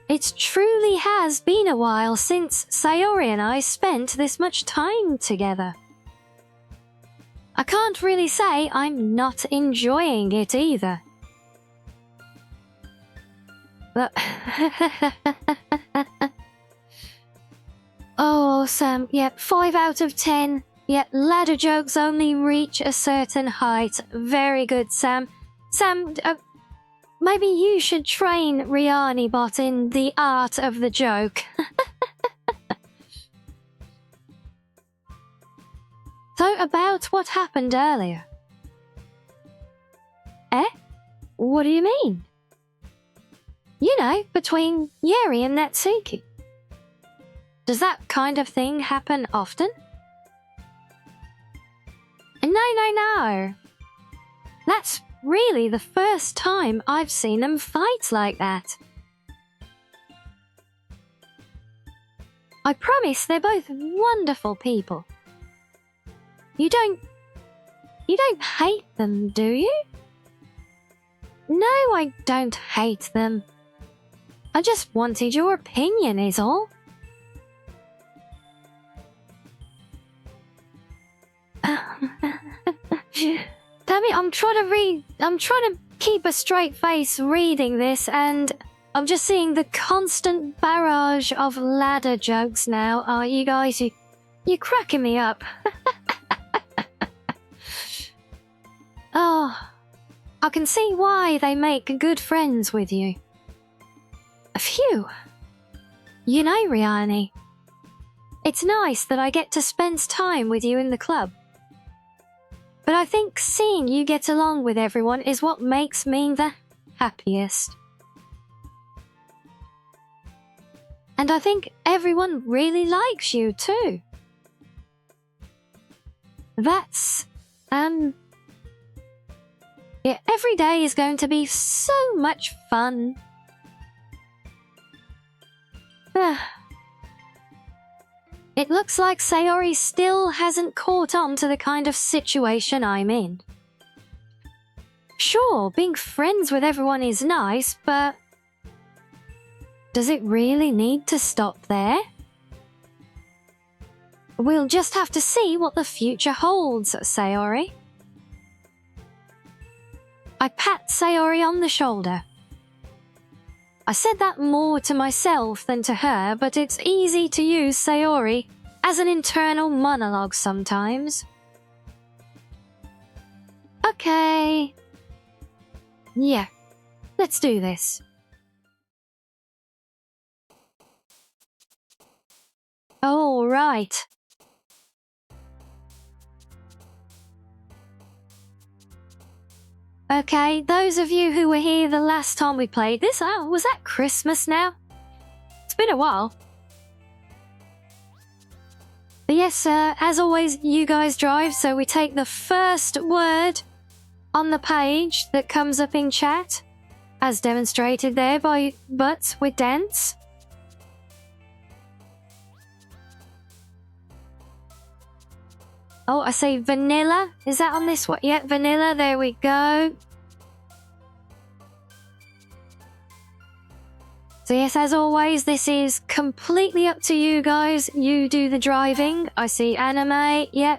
It truly has been a while since Sayori and I spent this much time together. I can't really say I'm not enjoying it either. But oh, Sam, yep, 5 out of 10. Yet ladder jokes only reach a certain height. Very good, Sam. Sam, maybe you should train Rianni Bot in the art of the joke. So, about what happened earlier. Eh? What do you mean? You know, between Yeri and Natsuki. Does that kind of thing happen often? No. That's really the first time I've seen them fight like that. I promise they're both wonderful people. You don't hate them, do you? No, I don't hate them. I just wanted your opinion is all. Damn it, I'm trying to keep a straight face reading this, and I'm just seeing the constant barrage of ladder jokes now. Oh, you guys, you're cracking me up. Oh, I can see why they make good friends with you. Phew. You know, Rianni, it's nice that I get to spend time with you in the club. But I think seeing you get along with everyone is what makes me the happiest. And I think everyone really likes you too. That's, yeah, every day is going to be so much fun. It looks like Sayori still hasn't caught on to the kind of situation I'm in. Sure, being friends with everyone is nice, but does it really need to stop there? We'll just have to see what the future holds, Sayori. I pat Sayori on the shoulder. I said that more to myself than to her, but it's easy to use Sayori as an internal monologue sometimes. Okay. Yeah, let's do this. All right. Okay, those of you who were here the last time we played this, was that Christmas now? It's been a while. But yes, as always, you guys drive, so we take the first word on the page that comes up in chat, as demonstrated there by Butts with Dents. Oh, I say vanilla. Is that on this one? Yeah, vanilla. There we go. So yes, as always, this is completely up to you guys. You do the driving. I see anime. Yeah.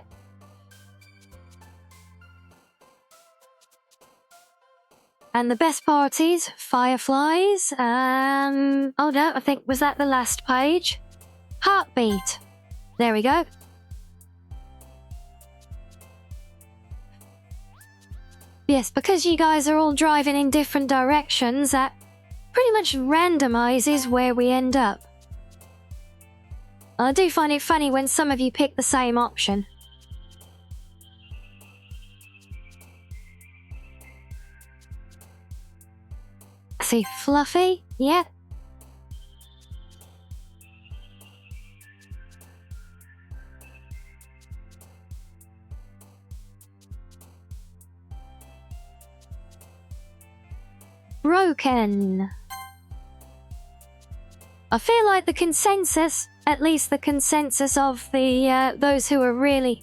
And the best parties, fireflies. Oh no, I think, was that the last page? Heartbeat. There we go. Yes, because you guys are all driving in different directions, that pretty much randomizes where we end up. I do find it funny when some of you pick the same option. See, Fluffy? Yeah. Broken. I feel like the consensus, at least the consensus of the those who are really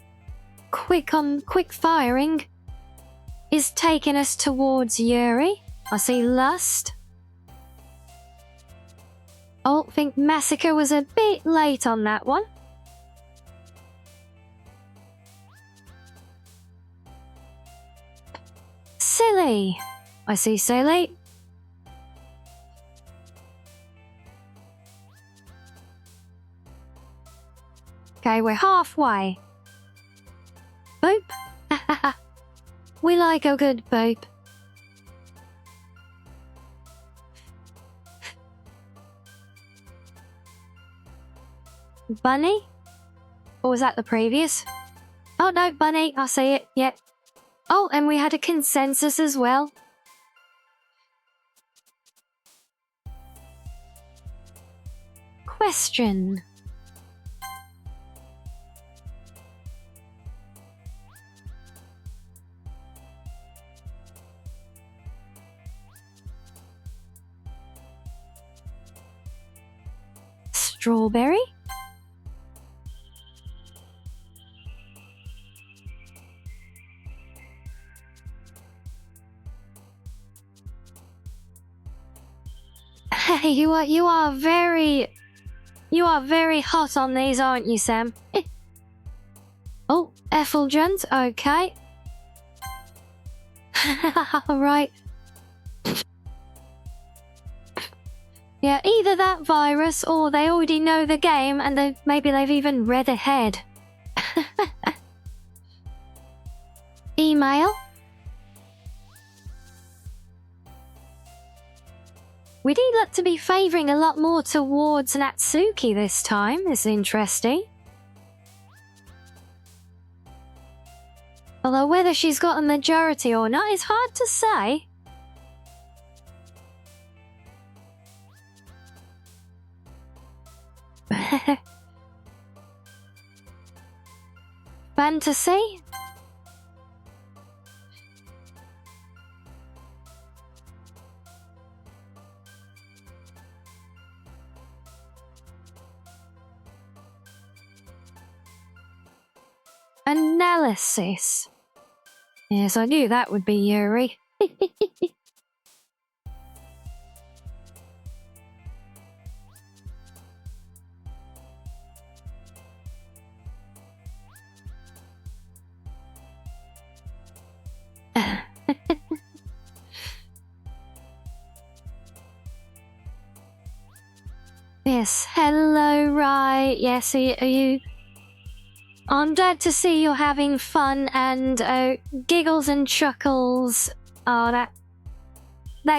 quick firing, is taking us towards Yuri. I see Lust. Oh, I think Massacre was a bit late on that one. Silly. I see Silly. Okay, we're halfway. Boop. We like a good boop. Bunny? Or was that the previous? Oh no, Bunny, I see it, yep. Oh, and we had a consensus as well. Question. Strawberry? You are very hot on these, aren't you, Sam? Oh, effulgent, okay. Right. Yeah, either that virus or they already know the game and maybe they've even read ahead. Email. We do look to be favouring a lot more towards Natsuki this time. It's interesting. Although whether she's got a majority or not is hard to say. Fantasy? Analysis. Yes, I knew that would be Yuri. Yes, hello, right. Yes, are you... I'm glad to see you're having fun and giggles and chuckles. Oh, that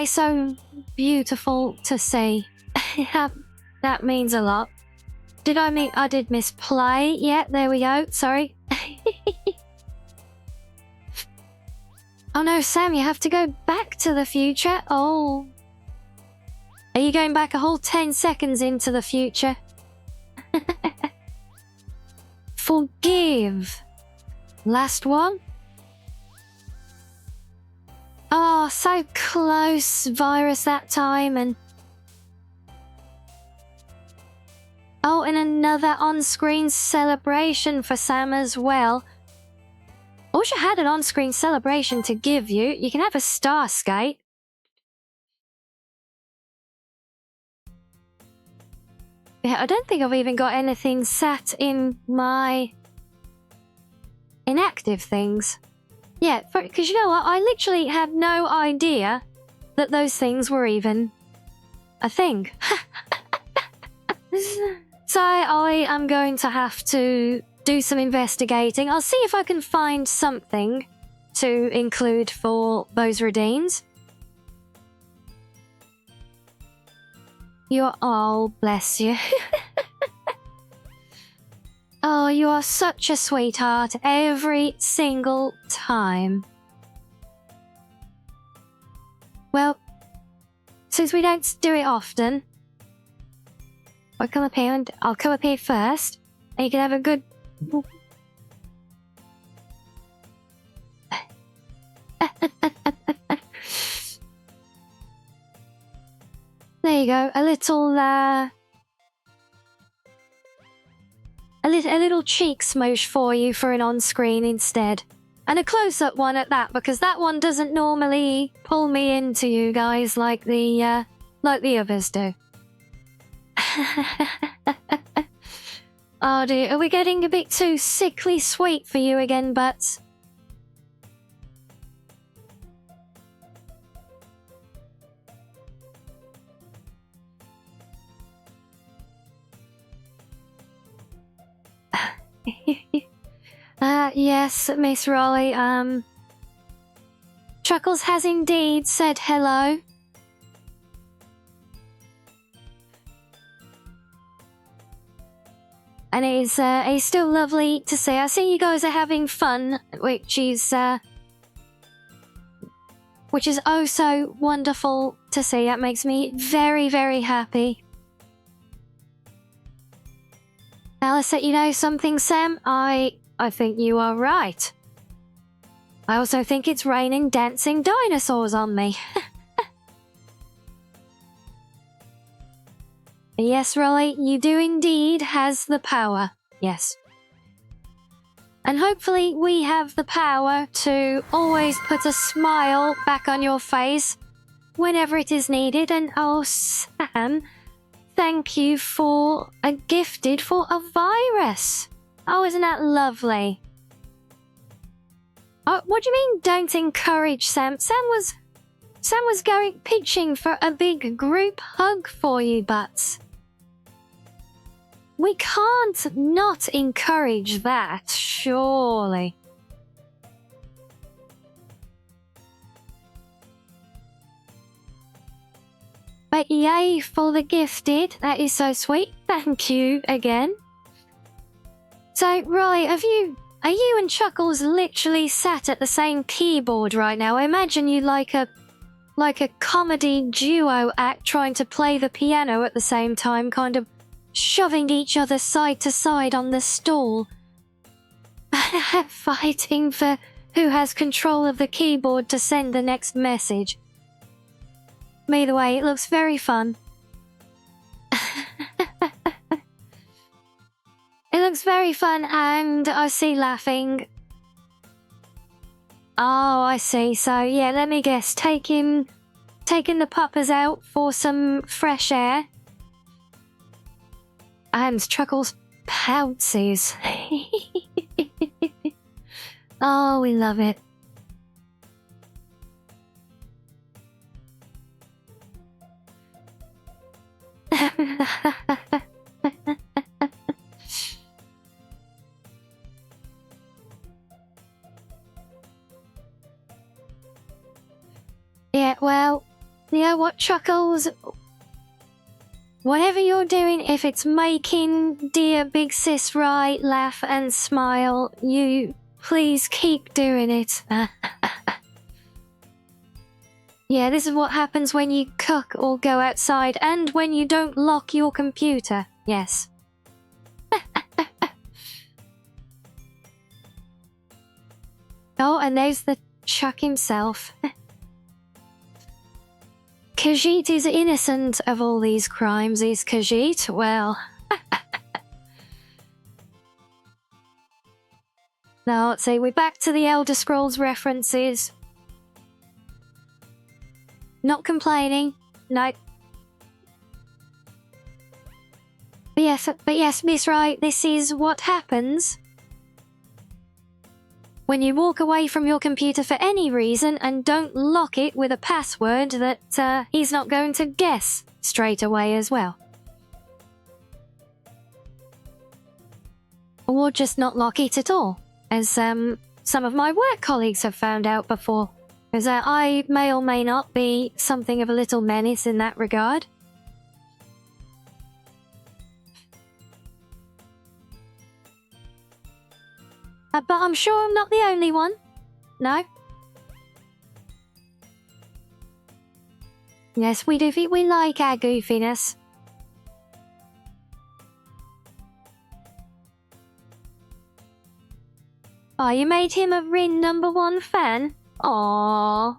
is so beautiful to see. That means a lot. I did misplay? Yeah, there we go. Sorry. Oh no, Sam, you have to go back to the future. Oh. Are you going back a whole 10 seconds into the future? Forgive. Last one. Oh, so close, virus that time, and... Oh, and another on-screen celebration for Sam as well. I wish I had an on-screen celebration to give you. You can have a star skate. Yeah, I don't think I've even got anything sat in my inactive things. Yeah, because you know what? I literally had no idea that those things were even a thing. So I am going to have to do some investigating. I'll see if I can find something to include for those redeems. Oh, bless you. Oh, you are such a sweetheart every single time. Well, since we don't do it often, I'll come up here first, and you can have a good... There you go, a little cheek smoosh for you for an on-screen instead. And a close-up one at that, because that one doesn't normally pull me into you guys like the others do. Oh dear, are we getting a bit too sickly sweet for you again, Butts? Yes, Miss Raleigh, Chuckles has indeed said hello. And it's still lovely to see. I see you guys are having fun, which is oh so wonderful to see. That makes me very, very happy. Alice, you know something, Sam? I think you are right. I also think it's raining dancing dinosaurs on me. Yes, Raleigh, you do indeed has the power. Yes. And hopefully we have the power to always put a smile back on your face whenever it is needed. And oh, Sam, thank you for a gifted for a virus. Oh, isn't that lovely? Oh, what do you mean don't encourage Sam? Sam was pitching for a big group hug for you, Butts. We can't not encourage that, surely. But yay for the gifted. That is so sweet. Thank you again. So, Roy, are you and Chuckles literally sat at the same keyboard right now? I imagine you like a comedy duo act trying to play the piano at the same time, kind of shoving each other side to side on the stool. Fighting for who has control of the keyboard to send the next message. Either way, it looks very fun. It looks very fun, and I see laughing. Oh, I see. So, yeah, let me guess. Taking the puppers out for some fresh air. And Chuckles pounces. Oh, we love it. Yeah, well, you know what, Chuckles? Whatever you're doing, if it's making dear Big Sis Rai laugh and smile, you please keep doing it. Yeah, this is what happens when you cook or go outside and when you don't lock your computer. Yes. Oh, and there's the Chuck himself. Khajiit is innocent of all these crimes, is Khajiit? Well... Now, let's see, we're back to the Elder Scrolls references. Not complaining. No. But yes, Miss Wright, this is what happens when you walk away from your computer for any reason and don't lock it with a password that he's not going to guess straight away as well. Or just not lock it at all, as some of my work colleagues have found out before. Because I may or may not be something of a little menace in that regard. But I'm sure I'm not the only one. No? Yes, we do. We like our goofiness. Oh, you made him a Rin #1 fan? Aww.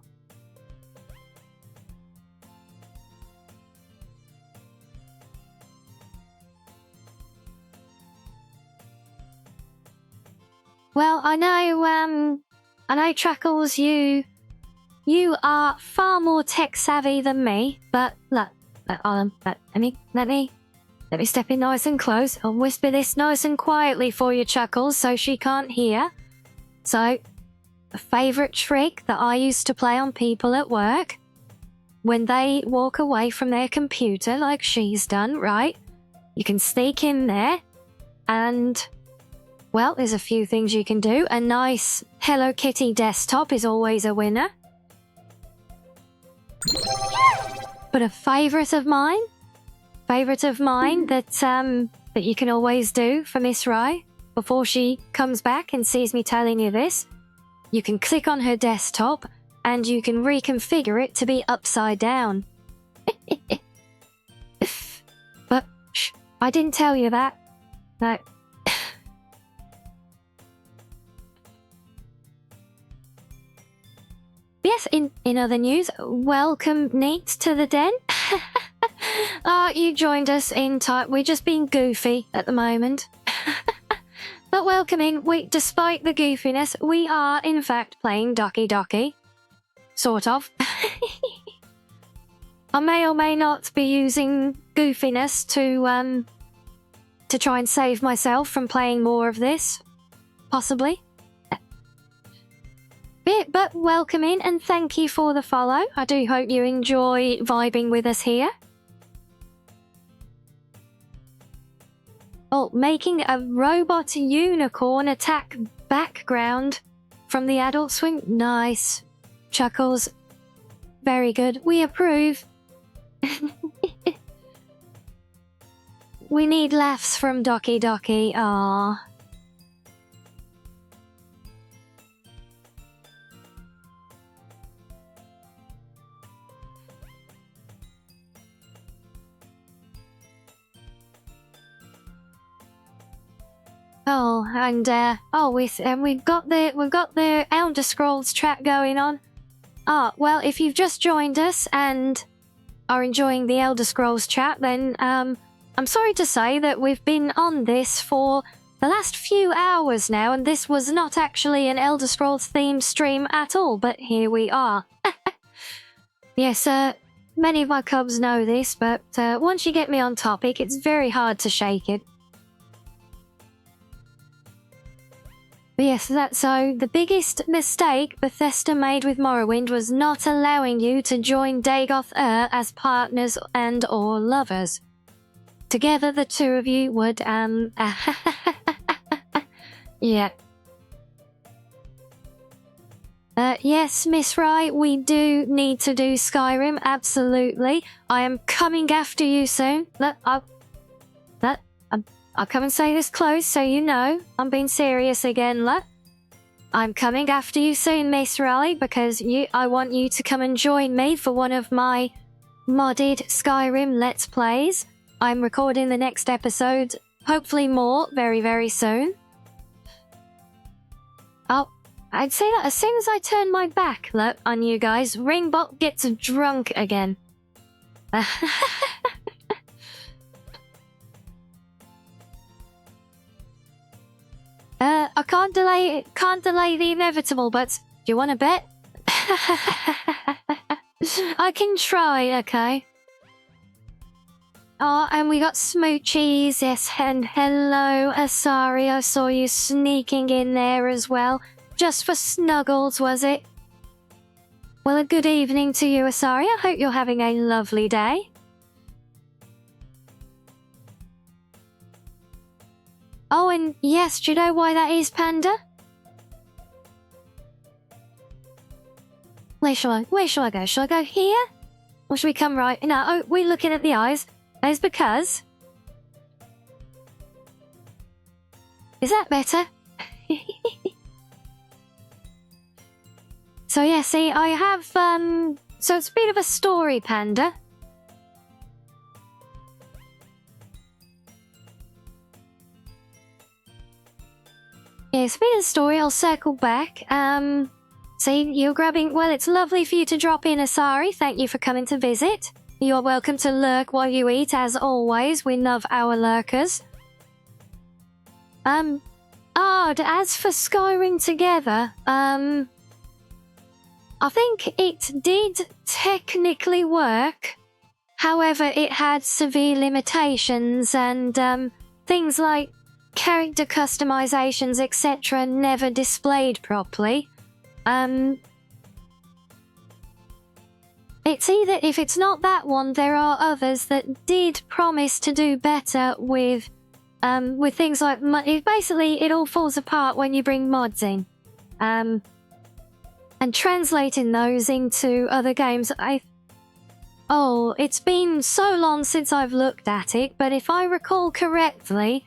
Well, I know, Trackles, you are far more tech savvy than me, but look, let me step in nice and close. I'll whisper this nice and quietly for you, Chuckles, so she can't hear. So, a favourite trick that I used to play on people at work, when they walk away from their computer like she's done, right? You can sneak in there and... Well, there's a few things you can do. A nice Hello Kitty desktop is always a winner. But a favourite of mine that you can always do for Miss Rai before she comes back and sees me telling you this, you can click on her desktop and you can reconfigure it to be upside down. But shh, I didn't tell you that. No. Yes, in other news, welcome, Neat, to the den. You joined us in time. We're just being goofy at the moment. But welcome in. Despite the goofiness, we are, in fact, playing Doki. Sort of. I may or may not be using goofiness to try and save myself from playing more of this. Possibly. But welcome in and thank you for the follow. I do hope you enjoy vibing with us here. Oh, making a robot unicorn attack background from the Adult Swim. Nice. Chuckles. Very good. We approve. We need laughs from Doki. Aww. Oh, and we've got the Elder Scrolls chat going on. Well, if you've just joined us and are enjoying the Elder Scrolls chat, then I'm sorry to say that we've been on this for the last few hours now, and this was not actually an Elder Scrolls themed stream at all, but here we are. Yes, many of my cubs know this, but once you get me on topic, it's very hard to shake it. But yes, so the biggest mistake Bethesda made with Morrowind was not allowing you to join Dagoth as partners and or lovers. Together, the two of you would, yeah. Yes, Miss Wright, we do need to do Skyrim, absolutely. I am coming after you soon. Look, I'll come and say this close so you know. I'm being serious again, look. I'm coming after you soon, Miss Riley, because I want you to come and join me for one of my modded Skyrim Let's Plays. I'm recording the next episode, hopefully more, very, very soon. Oh, I'd say that as soon as I turn my back, look, on you guys, Ringbot gets drunk again. I can't delay the inevitable, but do you want to bet? I can try, okay. Oh, and we got Smoochies, yes, and hello, Asari, I saw you sneaking in there as well. Just for snuggles, was it? Well, a good evening to you, Asari. I hope you're having a lovely day. Oh, and yes, do you know why that is, Panda? Where shall I go? Shall I go here? Or should we come right? No, oh, we're looking at the eyes. That is because... Is that better? So yeah, see, I have, so it's a bit of a story, Panda. Yeah, it's a bit of a story, I'll circle back. See, you're grabbing... Well, it's lovely for you to drop in, Asari. Thank you for coming to visit. You're welcome to lurk while you eat, as always. We love our lurkers. As for Skyrim Together, I think it did technically work. However, it had severe limitations and things like character customizations, etc. never displayed properly. It's either, if it's not that one, there are others that did promise to do better with things like... Basically, it all falls apart when you bring mods in. And translating those into other games, Oh, it's been so long since I've looked at it, but if I recall correctly,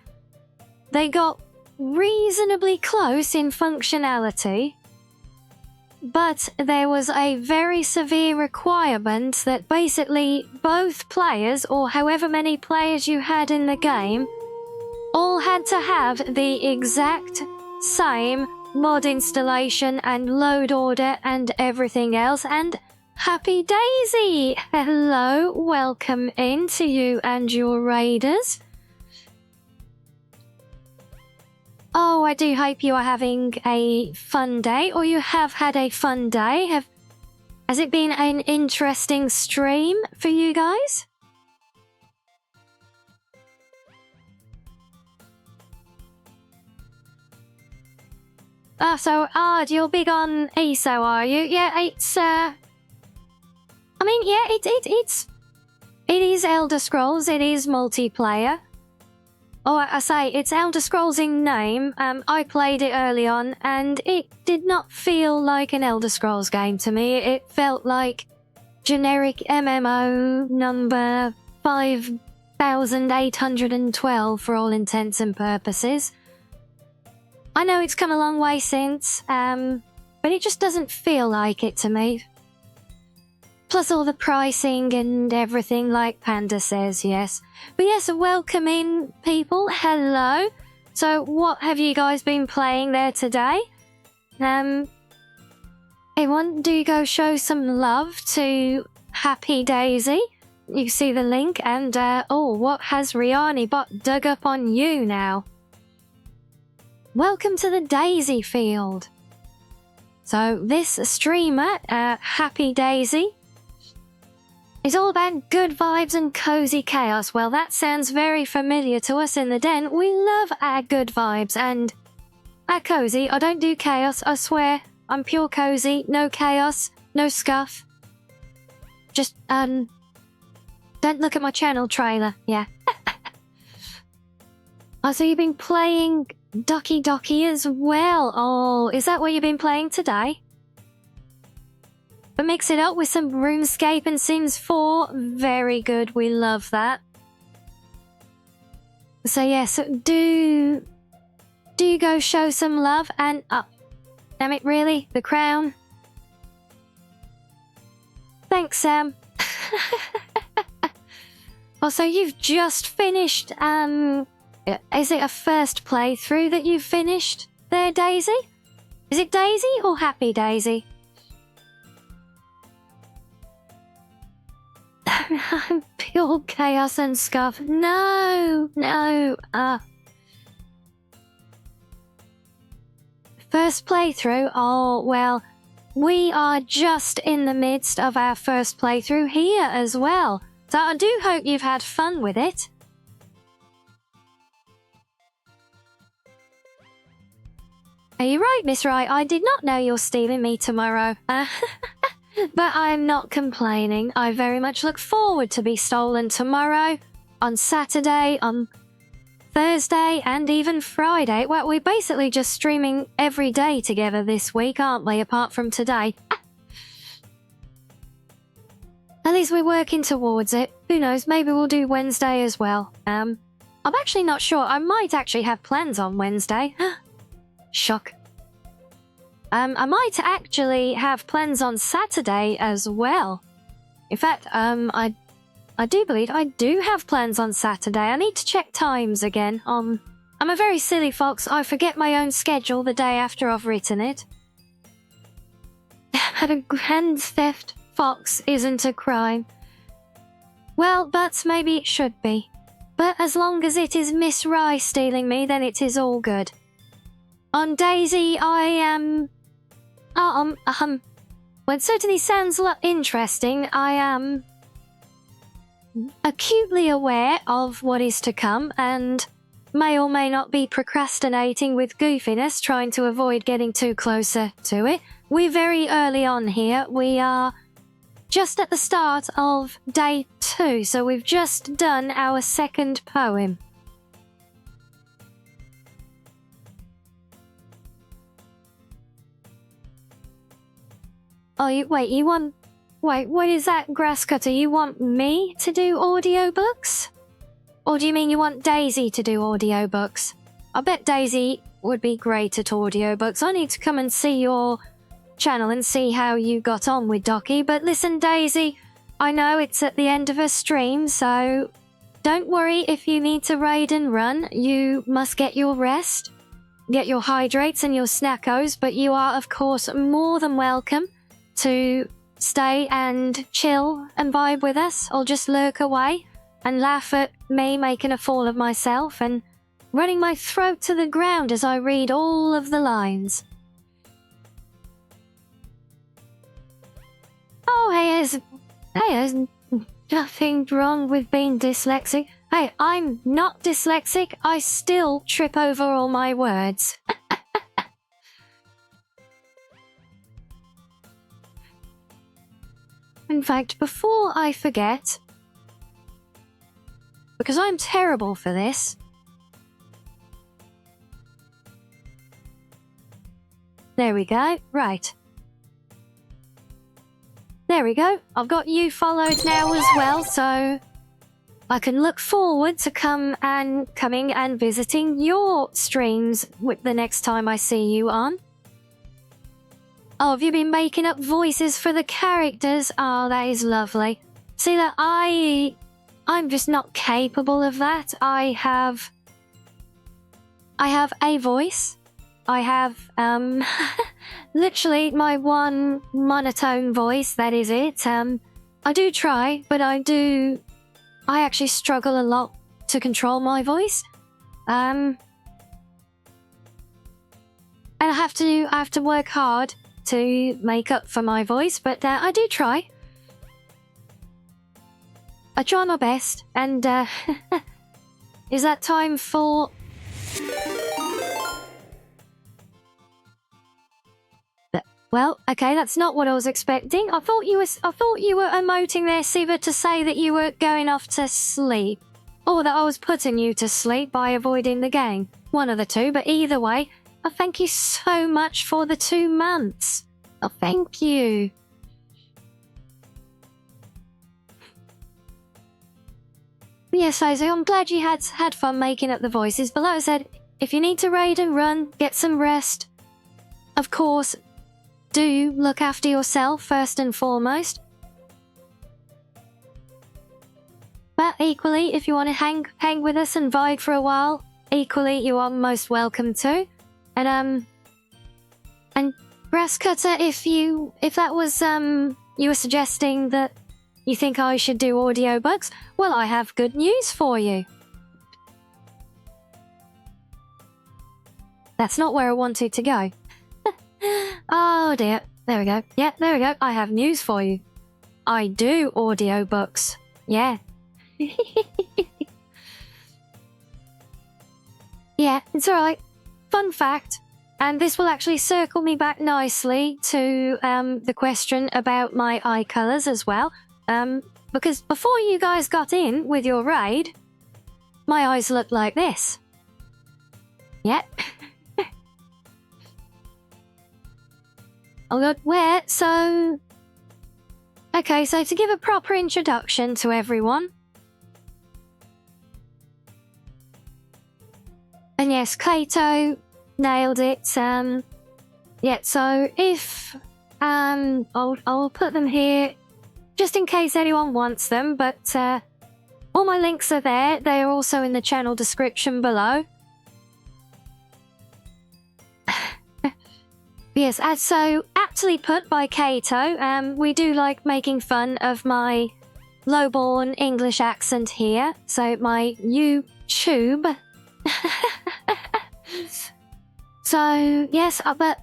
they got reasonably close in functionality, but there was a very severe requirement that basically both players, or however many players you had in the game, all had to have the exact same mod installation and load order and everything else. And Happy Daisy! Hello, welcome in to you and your raiders. Oh, I do hope you are having a fun day, or you have had a fun day. Has it been an interesting stream for you guys? So, you're big on ESO, are you? Yeah, it's, I mean, yeah, it is Elder Scrolls, it is multiplayer. Oh, I say, it's Elder Scrolls in name. I played it early on, and it did not feel like an Elder Scrolls game to me. It felt like generic MMO number 5812 for all intents and purposes. I know it's come a long way since, but it just doesn't feel like it to me. Plus all the pricing and everything, like Panda says, yes. But yes, welcome in, people. Hello. So, what have you guys been playing there today? Everyone, do go show some love to Happy Daisy. You see the link, and, oh, what has Rianni bot dug up on you now? welcome to the Daisy Field. So this streamer, Happy Daisy, is all about good vibes and cozy chaos. Well, that sounds very familiar to us in the den. We love our good vibes and our cozy. I don't do chaos, I swear. I'm pure cozy, no chaos, no scuff. Just, don't look at my channel trailer, yeah. Oh, so you've been playing Doki as well. Oh, is that what you've been playing today? But mix it up with some RuneScape and Sims 4. Very good, we love that. So yeah, so do go show some love and... Oh, damn it, really? The crown? Thanks, Sam. Oh, so you've just finished, is it a first playthrough that you've finished there, Daisy? Is it Daisy or Happy Daisy? Pure chaos and scuff. No. First playthrough? Oh, well, we are just in the midst of our first playthrough here as well. So I do hope you've had fun with it. Are you right, Miss Wright? I did not know you're stealing me tomorrow. But I'm not complaining. I very much look forward to be stolen tomorrow, on Saturday, on Thursday, and even Friday. Well, we're basically just streaming every day together this week, aren't we? Apart from today. At least we're working towards it. Who knows, maybe we'll do Wednesday as well. I'm actually not sure. I might actually have plans on Wednesday. Shock. I might actually have plans on Saturday as well. In fact, I do believe I do have plans on Saturday. I need to check times again. I'm a very silly fox. I forget my own schedule the day after I've written it. But a grand theft fox isn't a crime. Well, but maybe it should be. But as long as it is Miss Rye stealing me, then it is all good. On Daisy, I am... well, it certainly sounds interesting. I am acutely aware of what is to come and may or may not be procrastinating with goofiness, trying to avoid getting too closer to it. We're very early on here. We are just at the start of day 2, so we've just done our second poem. Oh, wait, what is that, grass cutter? You want me to do audiobooks? Or do you mean you want Daisy to do audiobooks? I bet Daisy would be great at audiobooks. I need to come and see your channel and see how you got on with Doki. But listen, Daisy, I know it's at the end of a stream, so don't worry if you need to raid and run. You must get your rest, get your hydrates and your snackos, but you are, of course, more than welcome to stay and chill and vibe with us, or just lurk away and laugh at me making a fool of myself and running my throat to the ground as I read all of the lines. Oh, hey, there's nothing wrong with being dyslexic. Hey, I'm not dyslexic. I still trip over all my words. In fact, before I forget, because I'm terrible for this, there we go, right. There we go, I've got you followed now as well, so I can look forward to coming and visiting your streams with the next time I see you on. Oh, have you been making up voices for the characters? Oh, that is lovely. See that I'm just not capable of that. I have a voice. I have literally my one monotone voice, that is it. I do try, but I actually struggle a lot to control my voice. And I have to work hard to make up for my voice, but I do try. I try my best, and is that time for... Well, okay, that's not what I was expecting. I thought you were emoting there, Siva, to say that you were going off to sleep. Or that I was putting you to sleep by avoiding the game. One of the two, but either way, I thank you so much for the 2 months. Oh, thank you. Yes, Ozzy, I'm glad you had fun making up the voices, but like I said, if you need to raid and run, get some rest. Of course, do look after yourself first and foremost. But equally, if you want to hang with us and vibe for a while, equally you are most welcome to. And Grass Cutter, if that was you were suggesting that you think I should do audiobooks, well, I have good news for you. That's not where I wanted to go. Oh dear. There we go. Yeah, there we go. I have news for you. I do audiobooks. Yeah. Yeah, it's alright. Fun fact, and this will actually circle me back nicely to the question about my eye colours as well. Because before you guys got in with your raid, my eyes looked like this. Yep. Oh god, where? So... Okay, so to give a proper introduction to everyone. And yes, Kato nailed it. Yeah, so if... I'll put them here just in case anyone wants them, but all my links are there. They are also in the channel description below. Yes, as so aptly put by Kato, we do like making fun of my lowborn English accent here. So my YouTube. So, yes, but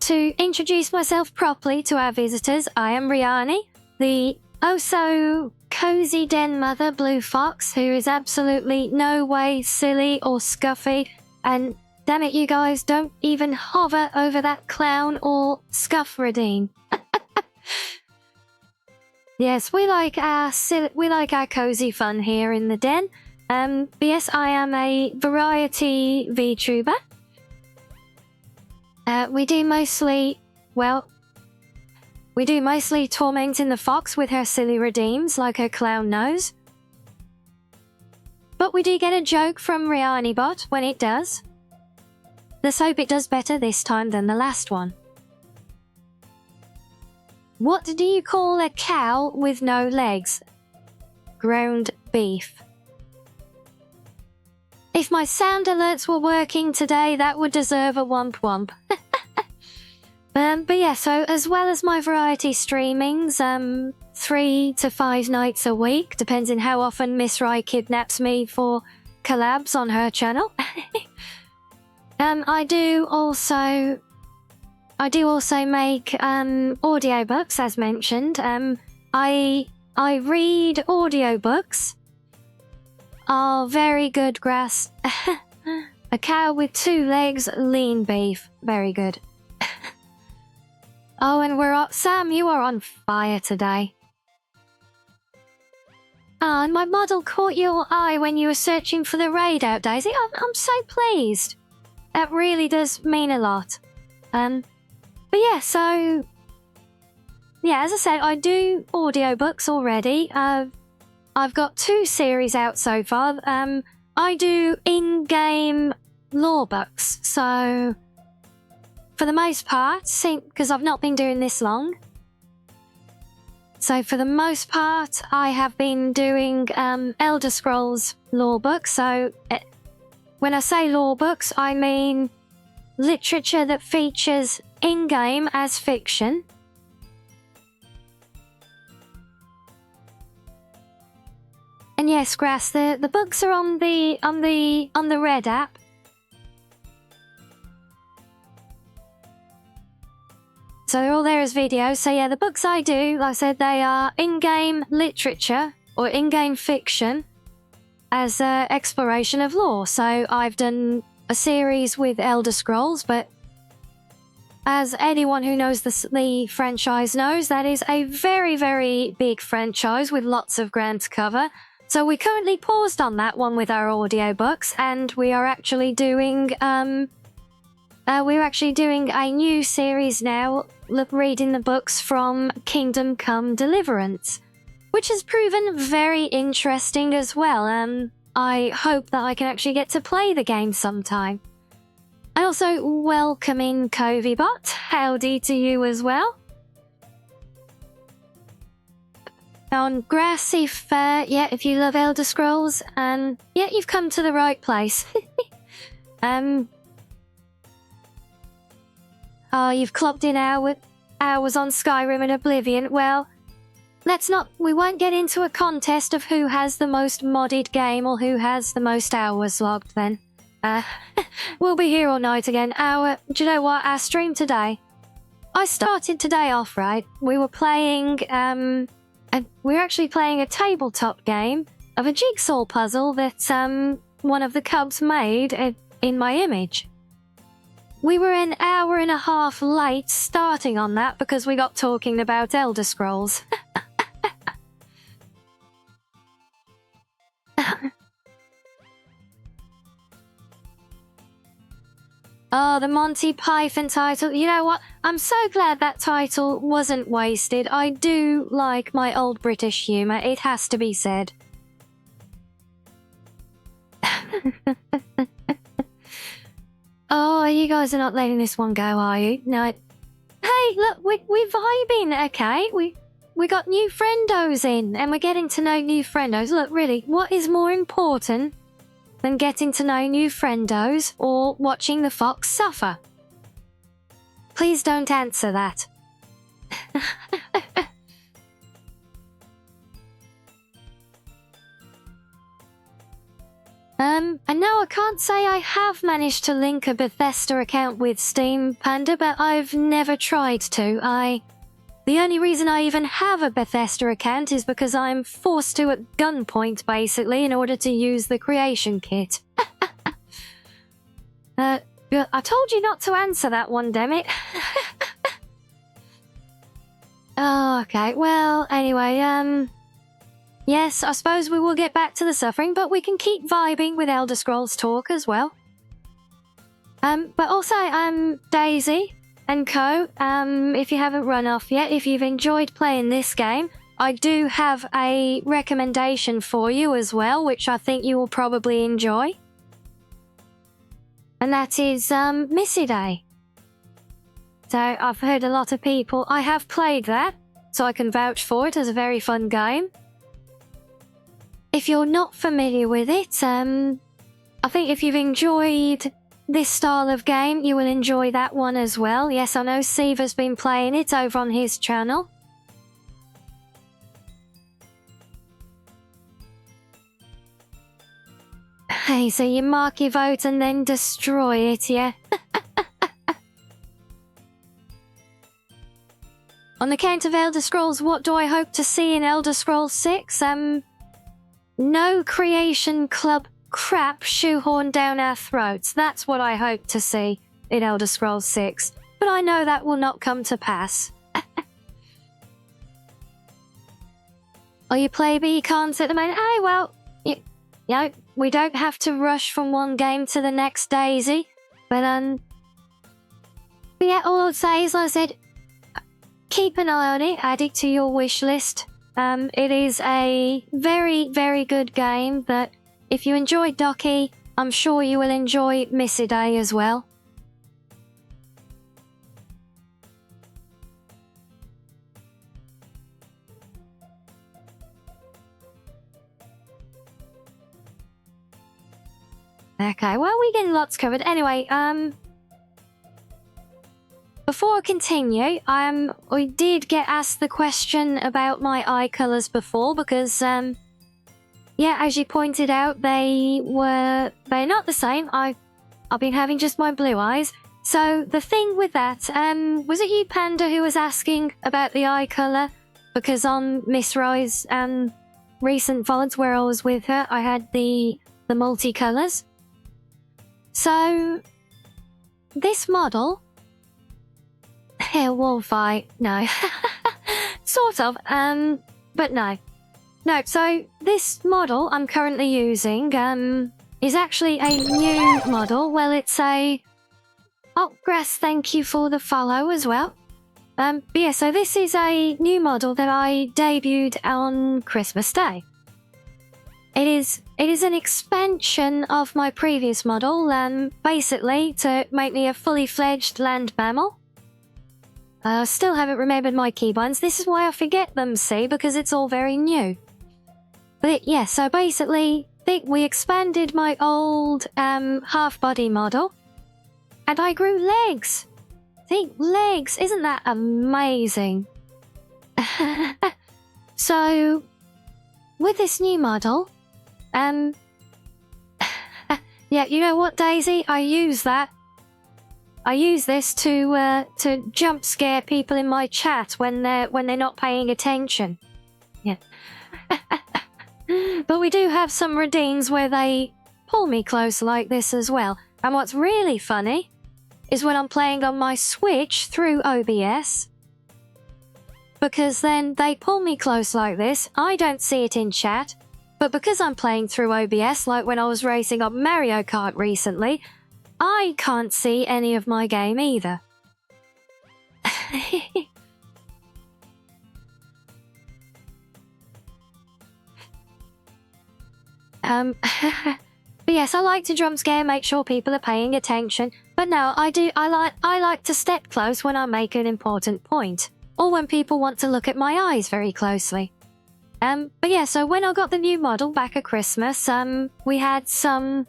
to introduce myself properly to our visitors, I am Rianni, the oh-so-cozy den mother Blue Fox, who is absolutely no way silly or scuffy, and damn it, you guys, don't even hover over that clown or scuffradine. Yes, we like our cozy fun here in the den. But yes, I am a variety VTuber. We do mostly tormenting the fox with her silly redeems, like her clown nose. But we do get a joke from Rianni Bot when it does. Let's hope it does better this time than the last one. What do you call a cow with no legs? Ground beef. If my sound alerts were working today, that would deserve a womp womp. But yeah, so as well as my variety streamings, 3 to 5 nights a week, depending how often Miss Rai kidnaps me for collabs on her channel. I do also make audiobooks, as mentioned. I read audiobooks. Oh, very good, Grass. A cow with 2 legs, lean beef. Very good. Oh, and Sam, you are on fire today. Oh, and my model caught your eye when you were searching for the raid out, Daisy. I'm so pleased. That really does mean a lot. But yeah, so... Yeah, as I said, I do audiobooks already. I've got 2 series out so far. I do in-game lore books, so... For the most part, because I've not been doing this long. So for the most part, I have been doing Elder Scrolls lore books. So when I say lore books, I mean literature that features in-game as fiction. And yes, Grass, the books are on the Red app. So they're all there as videos. So yeah, the books I do, like I said, they are in-game literature or in-game fiction as exploration of lore. So I've done a series with Elder Scrolls, but as anyone who knows the franchise knows, that is a very, very big franchise with lots of ground to cover. So we currently paused on that one with our audiobooks, and we are actually doing a new series now, reading the books from Kingdom Come Deliverance, which has proven very interesting as well. I hope that I can actually get to play the game sometime. I also welcome in CovyBot. Howdy to you as well. On Grass, if you love Elder Scrolls, yeah, you've come to the right place. Oh, you've clocked in hours on Skyrim and Oblivion. Well, we won't get into a contest of who has the most modded game or who has the most hours logged then. We'll be here all night again. Do you know what? Our stream today, I started today off right. We were playing, we're actually playing a tabletop game of a jigsaw puzzle that, one of the cubs made in my image. We were an hour and a half late starting on that because we got talking about Elder Scrolls. Oh, the Monty Python title. You know what? I'm so glad that title wasn't wasted. I do like my old British humour, it has to be said. Oh, you guys are not letting this one go, are you? No. Hey, look, we're vibing, okay? We got new friendos in, and we're getting to know new friendos. Look, really, what is more important than getting to know new friendos or watching the fox suffer? Please don't answer that. And no, I can't say I have managed to link a Bethesda account with Steam, Panda, but I've never tried to. The only reason I even have a Bethesda account is because I'm forced to at gunpoint, basically, in order to use the creation kit. I told you not to answer that one, damn it. Oh, okay. Well, anyway, yes, I suppose we will get back to the suffering, but we can keep vibing with Elder Scrolls talk as well. But also, Daisy and Co, if you haven't run off yet, if you've enjoyed playing this game, I do have a recommendation for you as well, which I think you will probably enjoy. And that is, Missy Day. So, I've heard a lot of people... I have played that, so I can vouch for it as a very fun game. If you're not familiar with it, I think if you've enjoyed this style of game, you will enjoy that one as well. Yes, I know Siva's been playing it over on his channel. Hey, so you mark your vote and then destroy it, yeah? On the count of Elder Scrolls, what do I hope to see in Elder Scrolls 6? No creation club crap shoehorned down our throats. That's what I hope to see in Elder Scrolls 6. But I know that will not come to pass. Oh, you play but you can't at the moment? Oh, well, you know, we don't have to rush from one game to the next, Daisy. But yeah, all I would say is, like I said, keep an eye on it, add it to your wish list. It is a very, very good game that if you enjoyed Doki, I'm sure you will enjoy Missy Day as well. Okay, well, we're getting lots covered. Anyway, before I continue, I did get asked the question about my eye colours before because, yeah, as you pointed out, they're not the same. I've been having just my blue eyes. So the thing with that, was it you, Panda, who was asking about the eye colour? Because on Miss Roy's recent VODs where I was with her, I had the multicolours. So this model, hair wall fight, no, sort of, but no. No, so this model I'm currently using is actually a new model. Well, it's a... Oh, Grass, thank you for the follow as well. But yeah, so this is a new model that I debuted on Christmas Day. It is an expansion of my previous model, basically to make me a fully fledged land mammal. I still haven't remembered my keybinds. This is why I forget them, see, because it's all very new. But yeah, so basically, we expanded my old half-body model, and I grew legs. See, legs, isn't that amazing? So, with this new model, yeah, you know what, Daisy? I use this to jump scare people in my chat when they're not paying attention. Yeah. But we do have some redeems where they pull me close like this as well. And what's really funny is when I'm playing on my Switch through OBS, because then they pull me close like this. I don't see it in chat, but because I'm playing through OBS, like when I was racing on Mario Kart recently, I can't see any of my game either. But yes, I like to jump scare, make sure people are paying attention. But no, I like to step close when I make an important point, or when people want to look at my eyes very closely. But yeah, so when I got the new model back at Christmas, we had some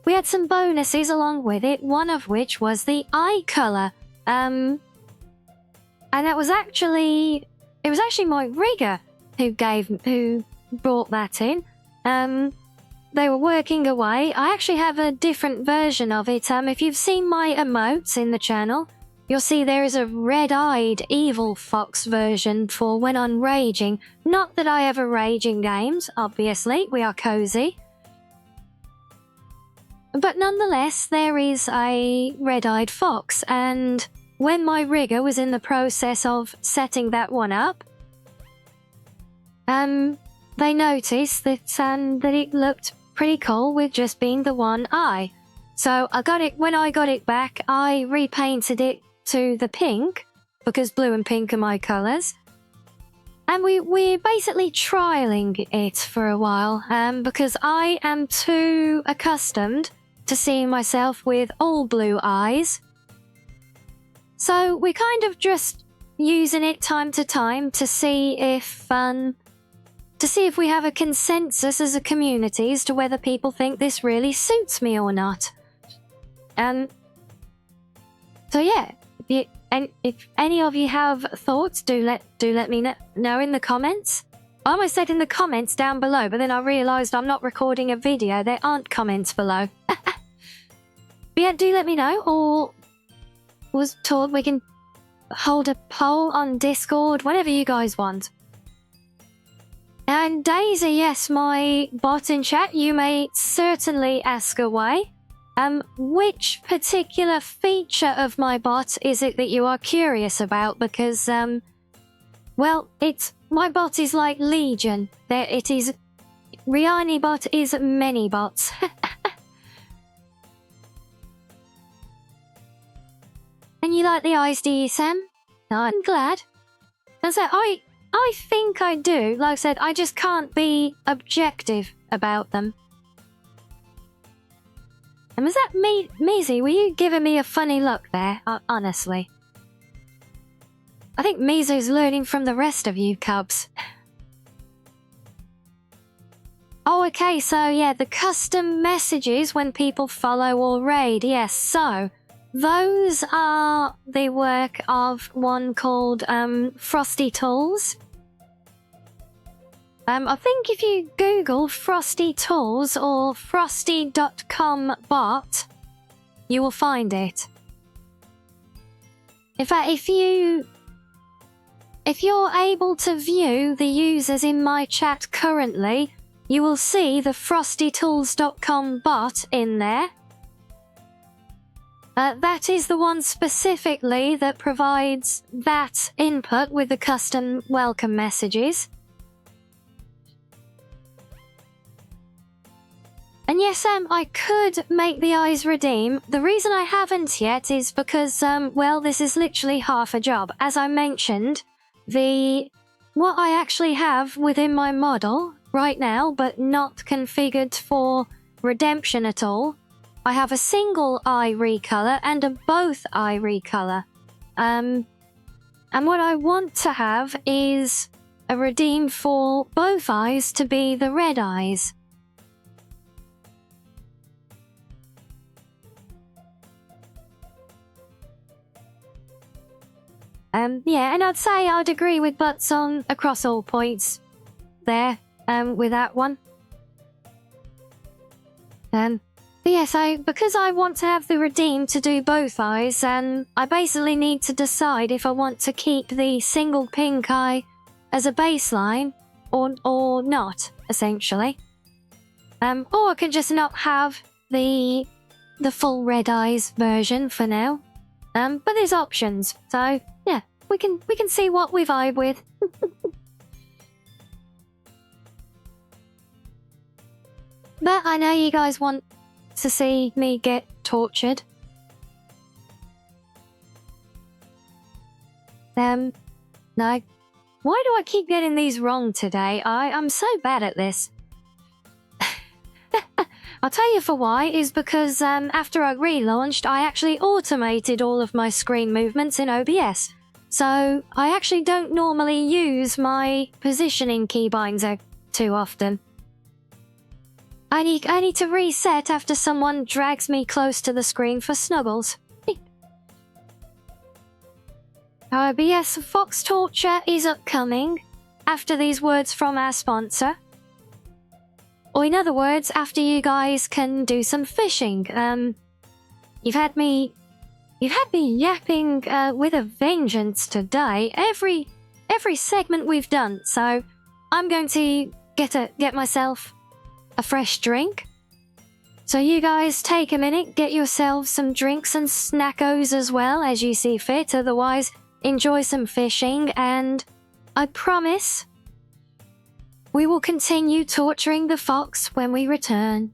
bonuses along with it, one of which was the eye colour. And that was actually my rigger who brought that in. They were working away. I actually have a different version of it. If you've seen my emotes in the channel, you'll see there is a red-eyed evil fox version for when I'm raging. Not that I ever rage in games, obviously. We are cozy. But nonetheless, there is a red-eyed fox, and when my rigger was in the process of setting that one up, they noticed that it looked pretty cool with just being the one eye. So when I got it back, I repainted it to the pink, because blue and pink are my colours. And we're basically trialling it for a while, because I am too accustomed to seeing myself with all blue eyes. So we're kind of just using it time to time to see if we have a consensus as a community as to whether people think this really suits me or not. So yeah, if any of you have thoughts, do let me know in the comments. I almost said in the comments down below, but then I realised I'm not recording a video. There aren't comments below. But yeah, do let me know, or was told we can hold a poll on Discord, whatever you guys want. And Daisy, yes, my bot in chat, you may certainly ask away. Which particular feature of my bot is it that you are curious about? Because, well, my bot is like Legion. Rianni bot is many bots. And you like the eyes, do you, Sam? No, I'm glad. And so I think I do. Like I said, I just can't be objective about them. And was that Measy? Were you giving me a funny look there? Honestly. I think Mizu's learning from the rest of you cubs. Oh, okay, so yeah, the custom messages when people follow or raid. Yes, so those are the work of one called Frosty Tools. I think if you Google Frosty Tools or frosty.com bot, you will find it. In fact, if you're able to view the users in my chat currently, you will see the frostytools.com bot in there. That is the one specifically that provides that input with the custom welcome messages. And yes, I could make the eyes redeem. The reason I haven't yet is because, well, this is literally half a job. As I mentioned, what I actually have within my model right now, but not configured for redemption at all, I have a single eye recolor and a both eye recolor. And what I want to have is a redeem for both eyes to be the red eyes. Yeah, and I'd say I'd agree with Butts on across all points there, with that one. But yes, because I want to have the redeem to do both eyes, I basically need to decide if I want to keep the single pink eye as a baseline or not, essentially. Or I can just not have the full red eyes version for now. But there's options, so yeah, we can see what we vibe with. But I know you guys want to see me get tortured. No. Why do I keep getting these wrong today? I'm so bad at this. I'll tell you for why, is because after I relaunched, I actually automated all of my screen movements in OBS. So I actually don't normally use my positioning keybinder too often. I need to reset after someone drags me close to the screen for snuggles. But yes, Fox Torture is upcoming after these words from our sponsor. Or in other words, after you guys can do some fishing. You've had me yapping with a vengeance today. Every segment we've done. So I'm going to get myself a fresh drink. So you guys take a minute, get yourselves some drinks and snackos as well as you see fit. Otherwise, enjoy some fishing, and I promise we will continue torturing the fox when we return.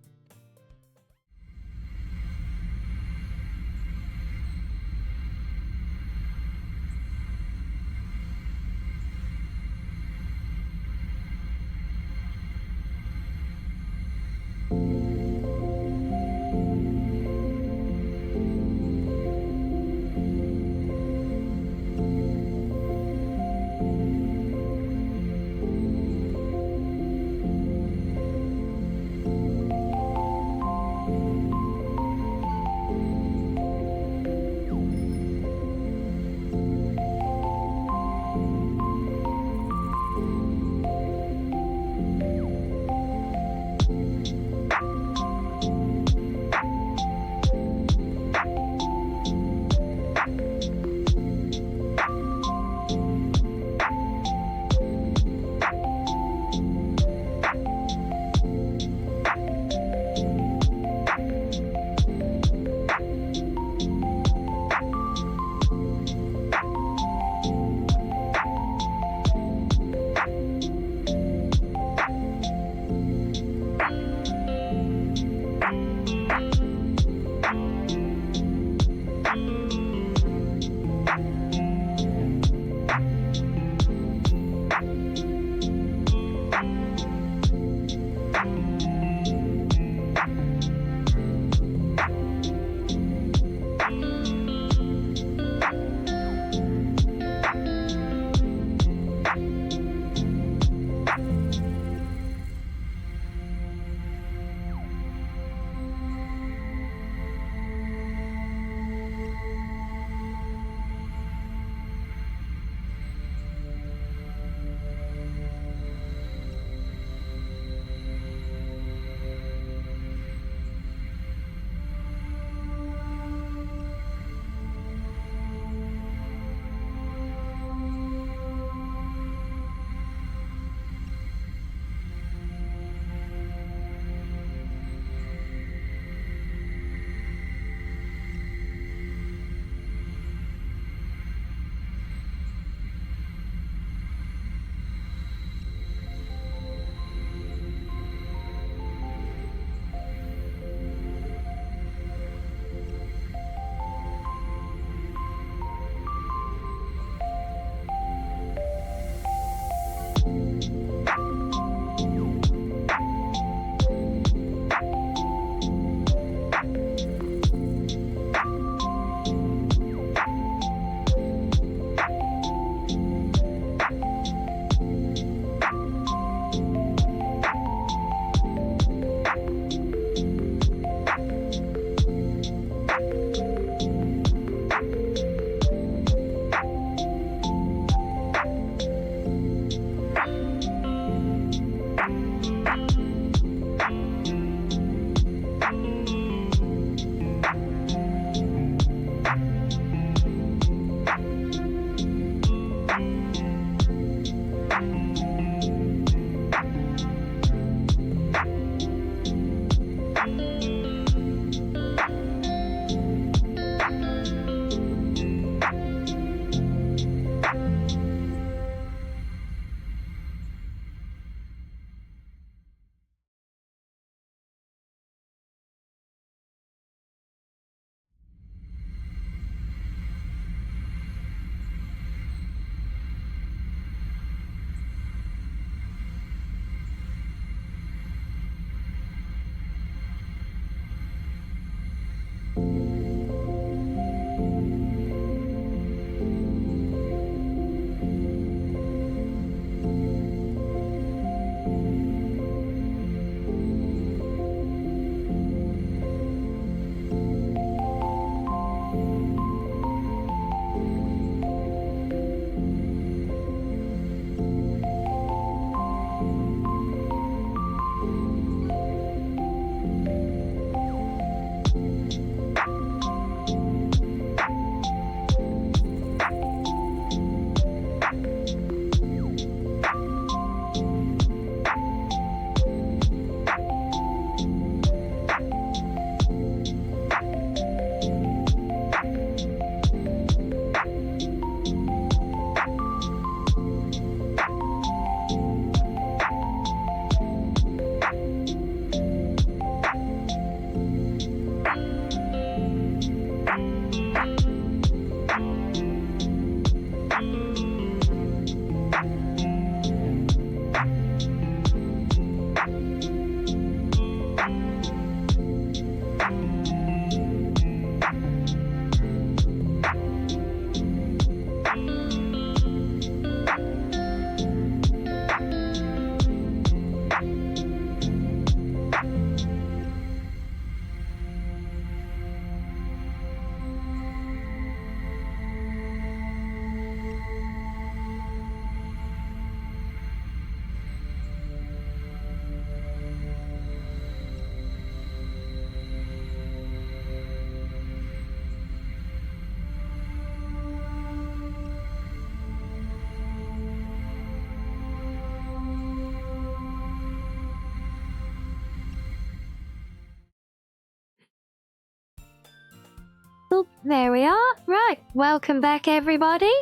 Well, there we are. Right, welcome back, everybody.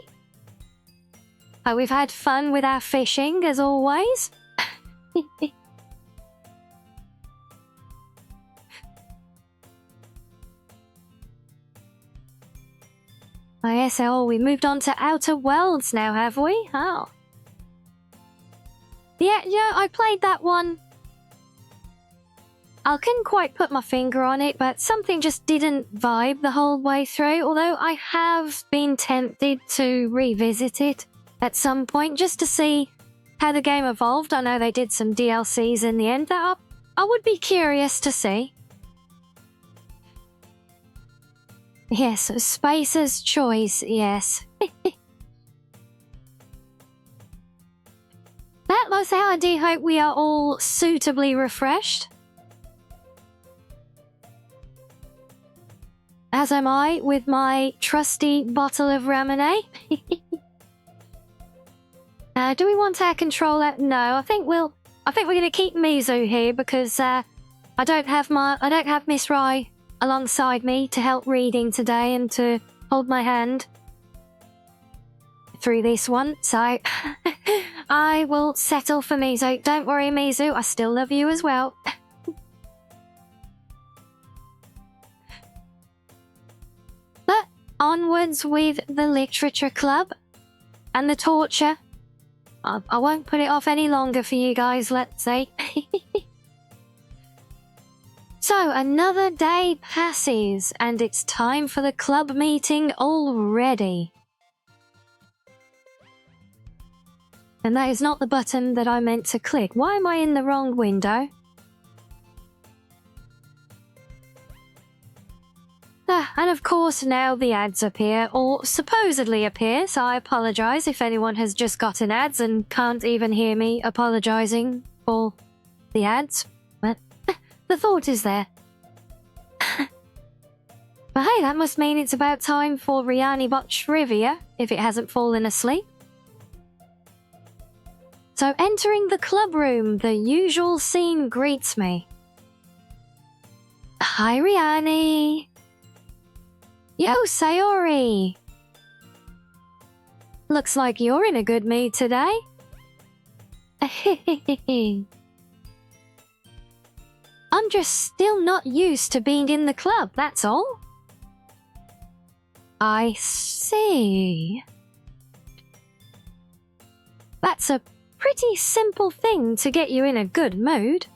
We've had fun with our fishing, as always. Oh, yes, we moved on to Outer Worlds now, have we? Oh. Yeah, I played that one. I couldn't quite put my finger on it, but something just didn't vibe the whole way through, although I have been tempted to revisit it at some point just to see how the game evolved. I know they did some DLCs in the end that I would be curious to see. Yes, Spacer's Choice, yes. That was how I do hope we are all suitably refreshed. As am I with my trusty bottle of Ramune. Do we want our controller? No, I think we're gonna keep Mizu here because I don't have Miss Rai alongside me to help reading today and to hold my hand through this one, so I will settle for Mizu. Don't worry, Mizu, I still love you as well. But onwards with the literature club and the torture. I won't put it off any longer for you guys, let's say. So, another day passes, and it's time for the club meeting already. And that is not the button that I meant to click. Why am I in the wrong window? And of course now the ads appear, or supposedly appear, so I apologise if anyone has just gotten ads and can't even hear me apologising for the ads. But the thought is there. But hey, that must mean it's about time for Rianni Bot trivia, if it hasn't fallen asleep. So entering the club room, the usual scene greets me. Hi, Rianni. Yo, Sayori. Looks like you're in a good mood today. I'm just still not used to being in the club, that's all. I see. That's a pretty simple thing to get you in a good mood.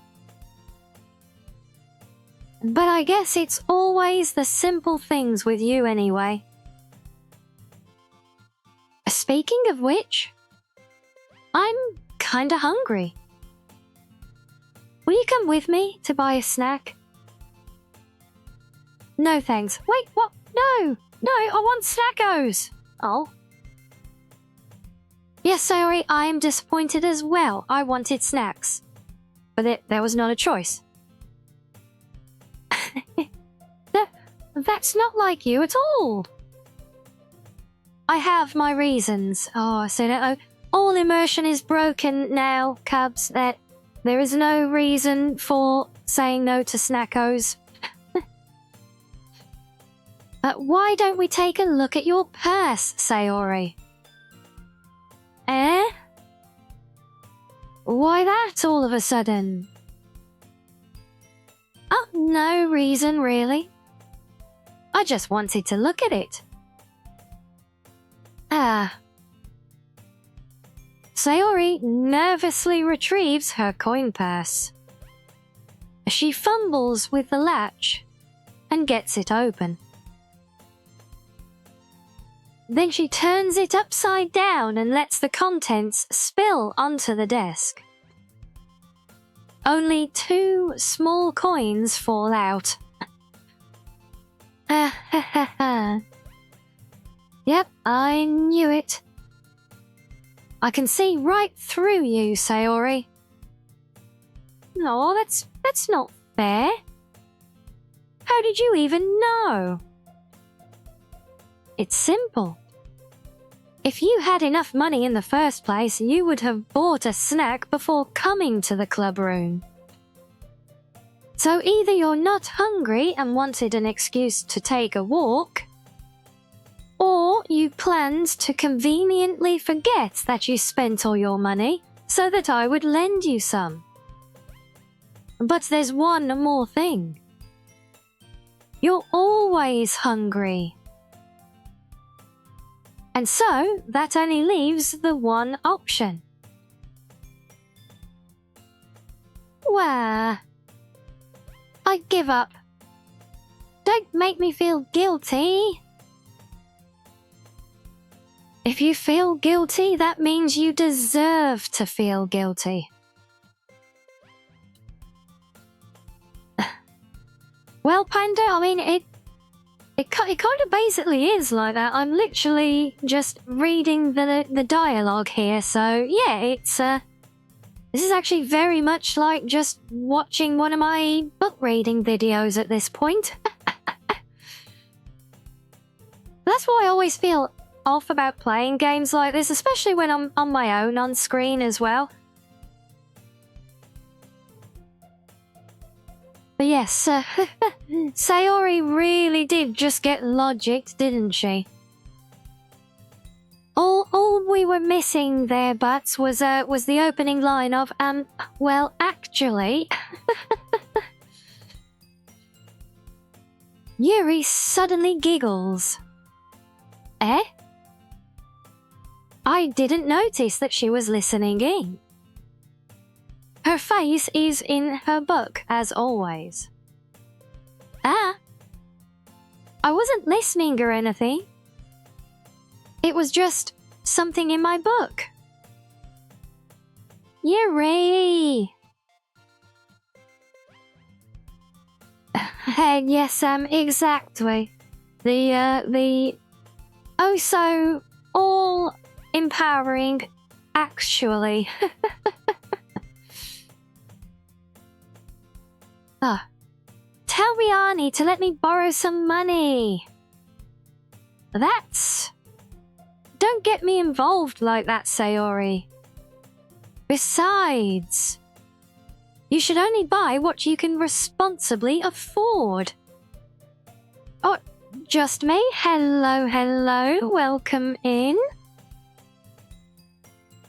But I guess it's always the simple things with you anyway. Speaking of which, I'm kinda hungry. Will you come with me to buy a snack? No thanks. Wait, what? No, I want snackos. Oh. Yes, sorry, I am disappointed as well. I wanted snacks. But there was not a choice. That's not like you at all. I have my reasons. Oh, so that all immersion is broken now, Cubs. That there is no reason for saying no to snackos. Why don't we take a look at your purse, Sayori? Eh? Why that all of a sudden? Oh, no reason really. I just wanted to look at it. Sayori nervously retrieves her coin purse. She fumbles with the latch and gets it open. Then she turns it upside down and lets the contents spill onto the desk. Only 2 small coins fall out. Yep, I knew it. I can see right through you, Sayori. No, that's not fair. How did you even know? It's simple. If you had enough money in the first place, you would have bought a snack before coming to the club room. So either you're not hungry and wanted an excuse to take a walk, or you planned to conveniently forget that you spent all your money so that I would lend you some. But there's one more thing. You're always hungry. And so, that only leaves the one option. Well, I give up. Don't make me feel guilty. If you feel guilty, that means you deserve to feel guilty. Well, Panda, I mean, it kind of basically is like that. I'm literally just reading the dialogue here, so yeah, it's this is actually very much like just watching one of my book reading videos at this point. That's why I always feel off about playing games like this, especially when I'm on my own on screen as well. But yes, Sayori really did just get logicked, didn't she? All we were missing there, Butts, was the opening line of, well, actually... Yuri suddenly giggles. Eh? I didn't notice that she was listening in. Her face is in her book, as always. Ah! I wasn't listening or anything. It was just something in my book. Yuri! Yes, exactly. The oh so all-empowering, actually. Tell Rianni to let me borrow some money. Don't get me involved like that, Sayori. Besides, you should only buy what you can responsibly afford. Oh, just me? Hello, hello. Welcome in.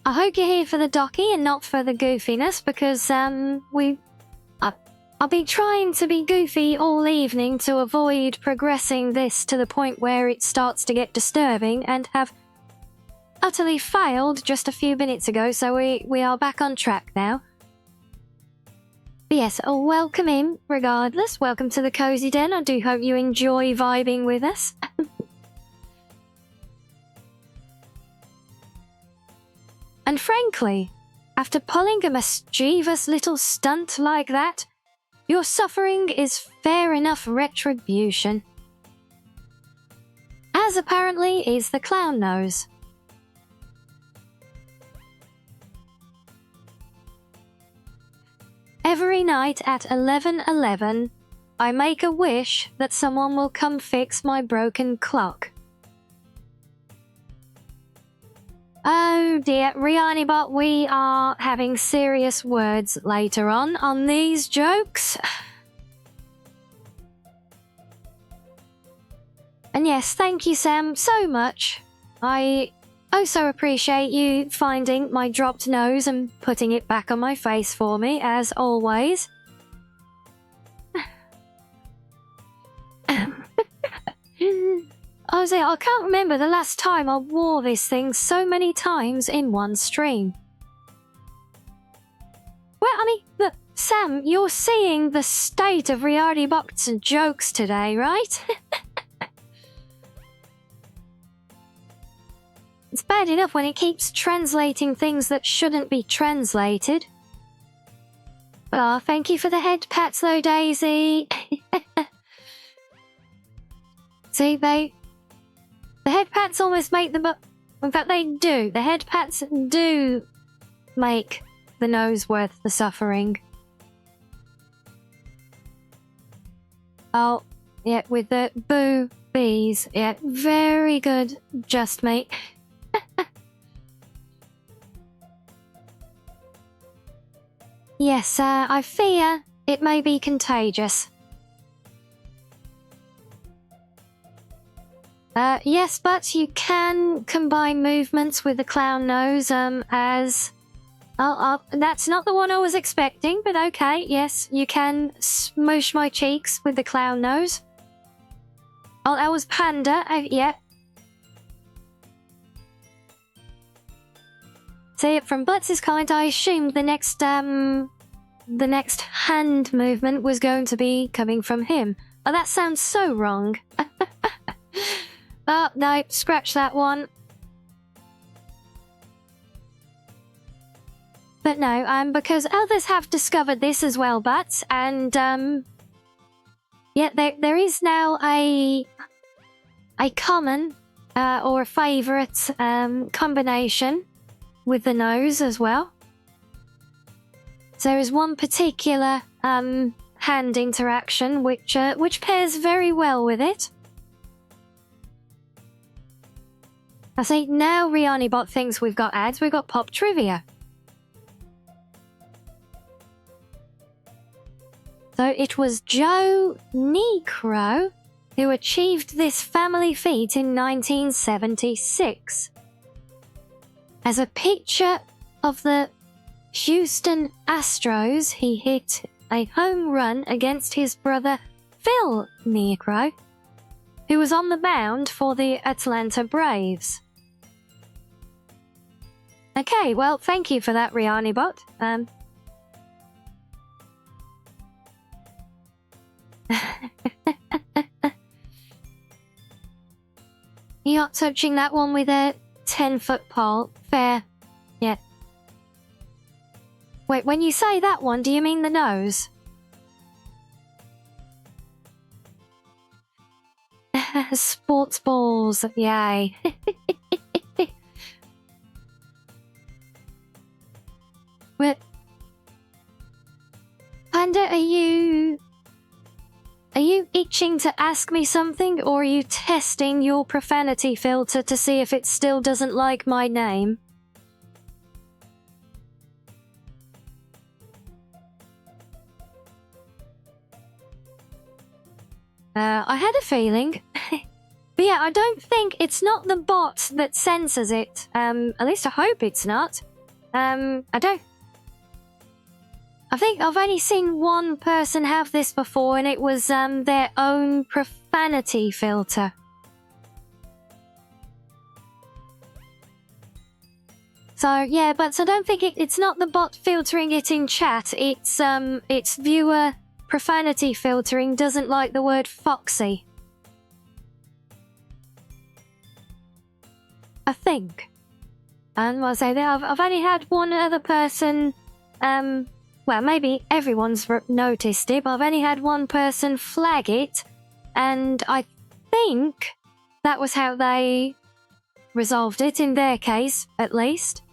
I hope you're here for the Doki and not for the goofiness, because, I'll be trying to be goofy all evening to avoid progressing this to the point where it starts to get disturbing, and have utterly failed just a few minutes ago, so we are back on track now. But yes, welcome in, regardless. Welcome to the Cozy Den. I do hope you enjoy vibing with us. And frankly, after pulling a mischievous little stunt like that, your suffering is fair enough retribution. As apparently is the clown nose. Every night at 11:11, I make a wish that someone will come fix my broken clock. Oh dear, Rianni bot, we are having serious words later on these jokes. And yes, thank you, Sam, so much. I also appreciate you finding my dropped nose and putting it back on my face for me, as always. I can't remember the last time I wore this thing so many times in one stream. Well, I mean, look, Sam, you're seeing the state of Rianni bot's jokes today, right? It's bad enough when it keeps translating things that shouldn't be translated. Ah, thank you for the head pats though, Daisy. See, the head pats almost make the in fact, they do. The head pats do make the nose worth the suffering. Oh, yeah, with the boobies. Yeah, very good, just mate. Yes, I fear it may be contagious. Yes, but you can combine movements with the clown nose, as... that's not the one I was expecting, but okay, yes, you can smoosh my cheeks with the clown nose. Oh, that was panda, yeah. See, from Blitz's comment, I assumed the next hand movement was going to be coming from him. Oh, that sounds so wrong. Oh, no, scratch that one. But no, because others have discovered this as well, Butts, and, yeah, there is now a common, or a favourite, combination with the nose as well. So there is one particular, hand interaction which pairs very well with it. I see, now Rianni bot thinks we've got ads, we've got pop trivia. So it was Joe Necro who achieved this family feat in 1976. As a picture of the Houston Astros, he hit a home run against his brother Phil Necro, who was on the mound for the Atlanta Braves. Okay, well, thank you for that, Rianni bot. You're not touching that one with a 10-foot pole. Fair. Yeah. Wait, when you say that one, do you mean the nose? Sports balls, yay. But Panda, are you itching to ask me something, or are you testing your profanity filter to see if it still doesn't like my name? I had a feeling. But yeah, I don't think it's not the bot that censors it. At least I hope it's not. I think I've only seen one person have this before, and it was their own profanity filter. So yeah, but I don't think it's not the bot filtering it in chat. It's viewer profanity filtering doesn't like the word foxy. I think. And I'll say that I've only had one other person, well, maybe everyone's noticed it, but I've only had one person flag it, and I think that was how they resolved it in their case, at least.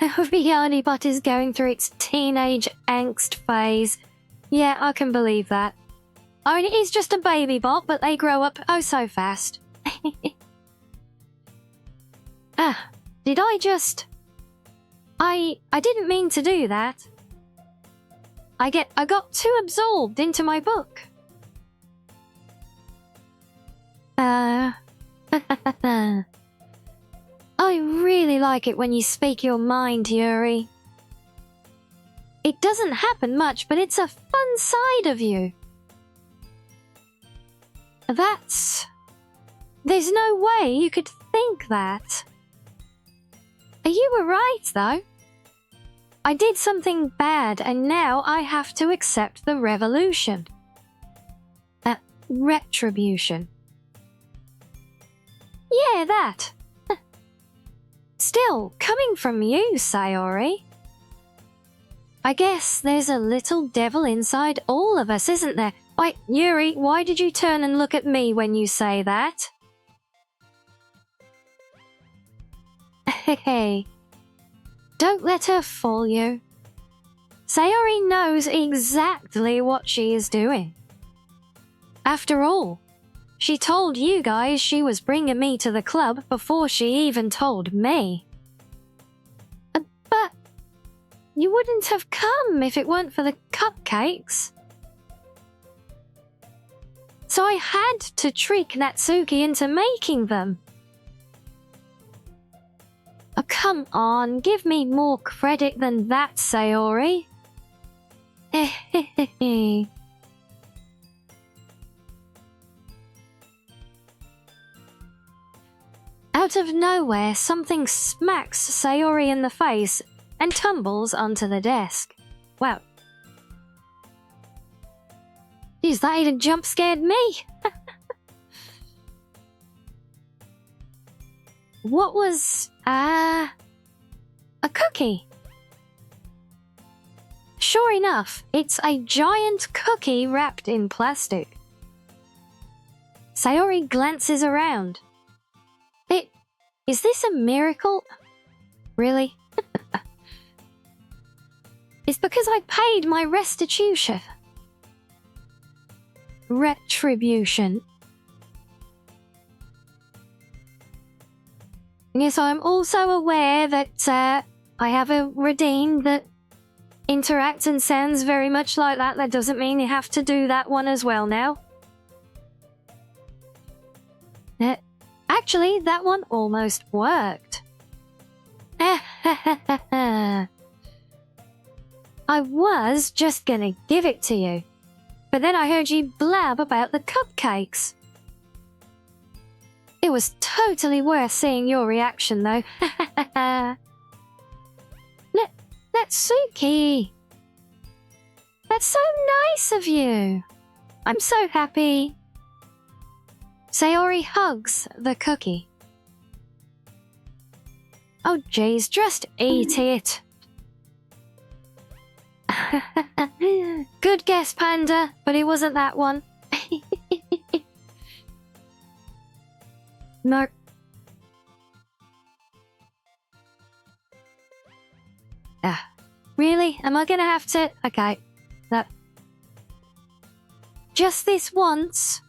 Rianni bot is going through its teenage angst phase. Yeah, I can believe that. I mean, it is just a baby bot, but they grow up oh so fast. Did I just... I didn't mean to do that. I got too absorbed into my book. I really like it when you speak your mind, Yuri. It doesn't happen much, but it's a fun side of you. There's no way you could think that. You were right, though. I did something bad, and now I have to accept the revolution. Retribution. Yeah, that. Still, coming from you, Sayori. I guess there's a little devil inside all of us, isn't there? Wait, Yuri, why did you turn and look at me when you say that? Hey, don't let her fool you. Sayori knows exactly what she is doing. After all, she told you guys she was bringing me to the club before she even told me. But you wouldn't have come if it weren't for the cupcakes. So I had to trick Natsuki into making them. Oh, come on, give me more credit than that, Sayori. Out of nowhere, something smacks Sayori in the face and tumbles onto the desk. Wow. Geez, that even jump scared me. What was, a cookie? Sure enough, it's a giant cookie wrapped in plastic. Sayori glances around. Is this a miracle? Really? It's because I paid my restitution. Retribution. Yes, I'm also aware that I have a redeem that interacts and sounds very much like that. That doesn't mean you have to do that one as well now. Actually, that one almost worked. I was just gonna give it to you, but then I heard you blab about the cupcakes. It was totally worth seeing your reaction, though. Natsuki! That's so nice of you. I'm so happy. Sayori hugs the cookie. Oh jeez, just eat it. Good guess, Panda, but it wasn't that one. No. Really? Am I gonna have to... Okay. That... Just this once.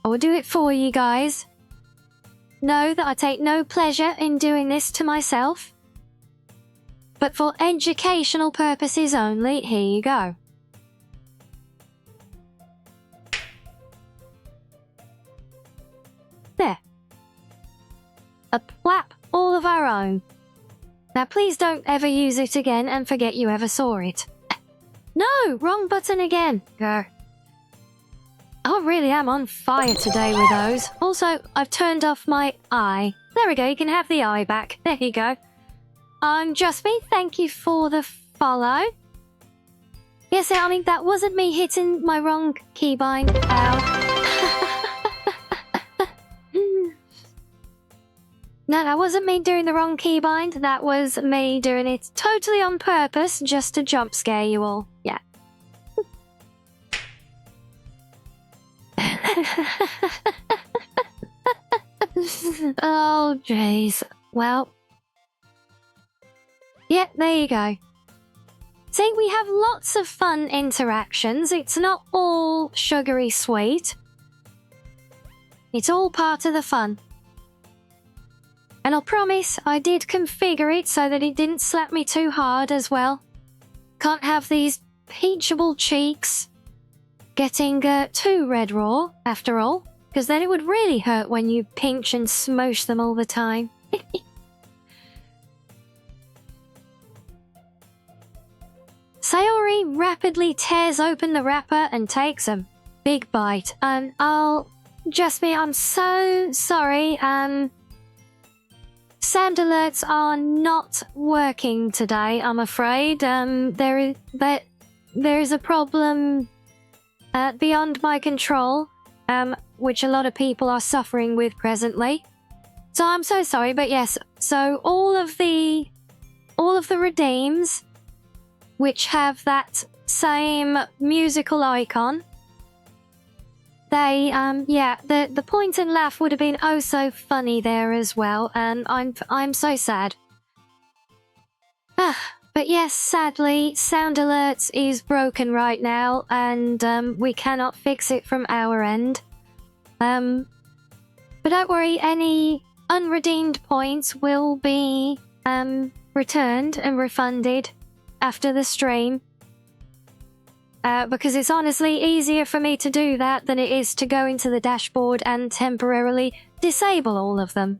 I will do it for you guys. Know that I take no pleasure in doing this to myself. But for educational purposes only, here you go. There. A plap all of our own. Now please don't ever use it again and forget you ever saw it. No! Wrong button again. Grr. I really am on fire today with those. Also, I've turned off my eye. There we go, you can have the eye back. There you go. Just me, thank you for the follow. Yes, I mean, that wasn't me hitting my wrong keybind. Ow. No, that wasn't me doing the wrong keybind. That was me doing it totally on purpose, just to jump scare you all. Yeah. Oh, jeez. Well. Yeah, there you go. See, we have lots of fun interactions. It's not all sugary sweet. It's all part of the fun. And I'll promise I did configure it so that it didn't slap me too hard as well. Can't have these peachable cheeks getting too red raw, after all, because then it would really hurt when you pinch and smush them all the time. Sayori rapidly tears open the wrapper and takes a big bite. I'm so sorry, sound alerts are not working today, I'm afraid. There is a problem beyond my control, which a lot of people are suffering with presently. So I'm so sorry, but yes. So all of the redeems, which have that same musical icon, they, the point and laugh would have been oh so funny there as well, and I'm so sad. But yes, sadly, Sound Alerts is broken right now, and we cannot fix it from our end. But don't worry, any unredeemed points will be returned and refunded after the stream. Because it's honestly easier for me to do that than it is to go into the dashboard and temporarily disable all of them.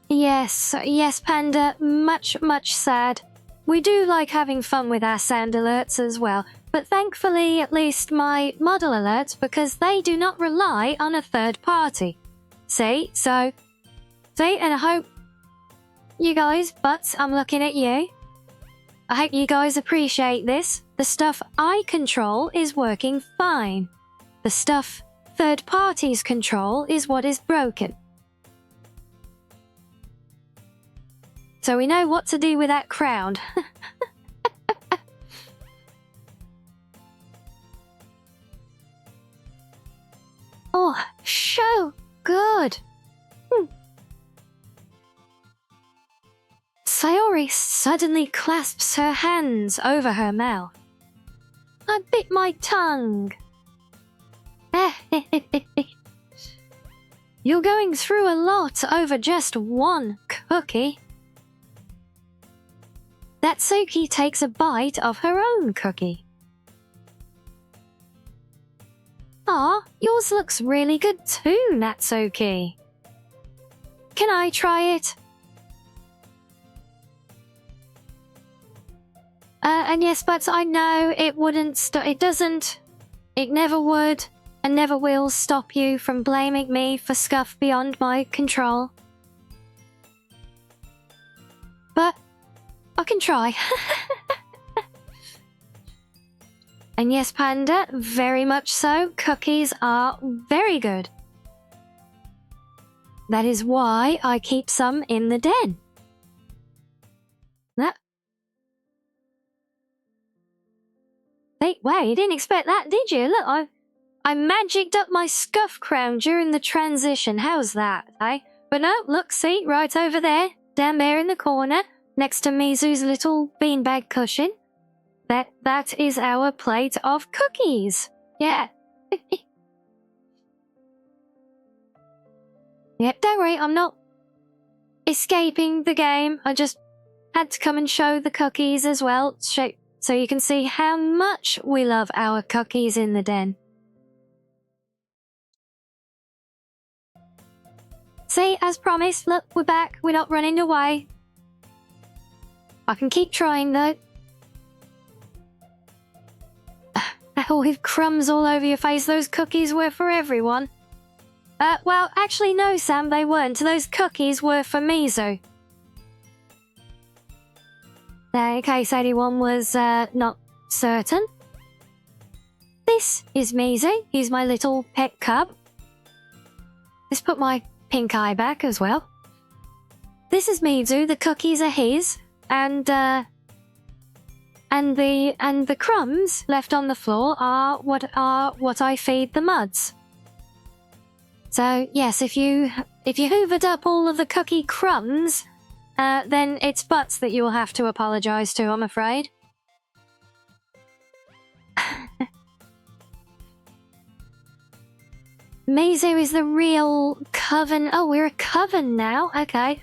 Yes, Panda, much sad. We do like having fun with our sound alerts as well, but thankfully at least my model alerts, because they do not rely on a third party. See, and I hope you guys, but I'm looking at you. I hope you guys appreciate this. The stuff I control is working fine. The stuff third parties control is what is broken. So we know what to do with that crown. Oh, so good. Sayori suddenly clasps her hands over her mouth. I bit my tongue. You're going through a lot over just one cookie. Natsuki takes a bite of her own cookie. Aw, yours looks really good too, Natsuki. Can I try it? And yes, but I know it wouldn't it never would and never will stop you from blaming me for stuff beyond my control. But I can try. And yes, Panda, very much so, cookies are very good. That is why I keep some in the den. Wow, you didn't expect that, did you? Look, I magicked up my scuff crown during the transition. How's that, eh? But no, look, see, right over there, down there in the corner, next to Mizu's little beanbag cushion. That is our plate of cookies. Yeah. Yep, don't worry, I'm not escaping the game. I just had to come and show the cookies as well, so you can see how much we love our cookies in the den. See, as promised, look, we're back. We're not running away. I can keep trying, though. Oh, with crumbs all over your face, those cookies were for everyone. Well, actually, no, Sam, they weren't. Those cookies were for Mizu. In case anyone was, not certain. This is Mizu. He's my little pet cub. Let's put my pink eye back as well. This is Mizu. The cookies are his, and the crumbs left on the floor are what I feed the muds. So yes, if you hoovered up all of the cookie crumbs, then it's Butts that you will have to apologize to, I'm afraid. Mizu is the real coven. Oh, we're a coven now. Okay.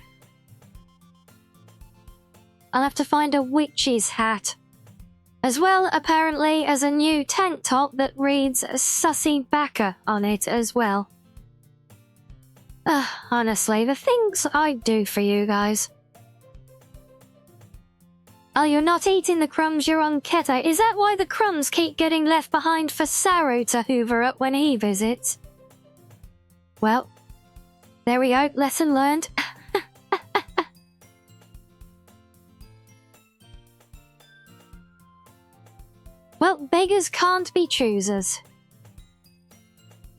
I'll have to find a witch's hat. As well, apparently, as a new tank top that reads Sussy Backer on it as well. Honestly, the things I do for you guys. Oh, you're not eating the crumbs, you're on keto. Is that why the crumbs keep getting left behind for Saru to hoover up when he visits? Well, there we go. Lesson learned. Well, beggars can't be choosers.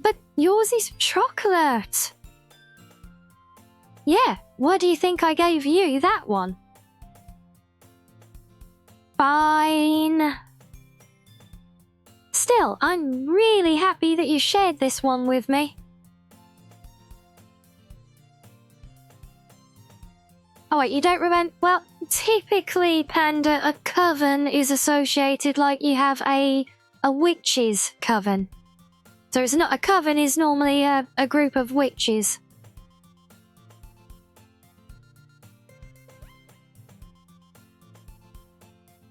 But yours is chocolate. Yeah, why do you think I gave you that one? Fine. Still, I'm really happy that you shared this one with me. Oh wait, you don't remember? Well, typically, Panda, a coven is associated like you have a witch's coven. So it's not a coven, is normally a group of witches.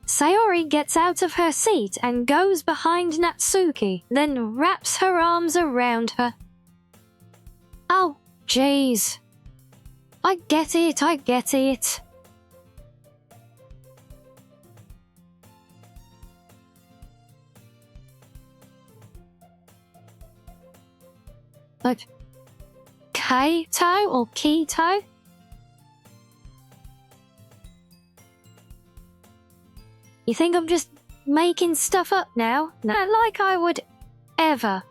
Sayori gets out of her seat and goes behind Natsuki, then wraps her arms around her. Oh, jeez. I get it, I get it. Like, Kaito or Keto? You think I'm just making stuff up now? Not like I would ever.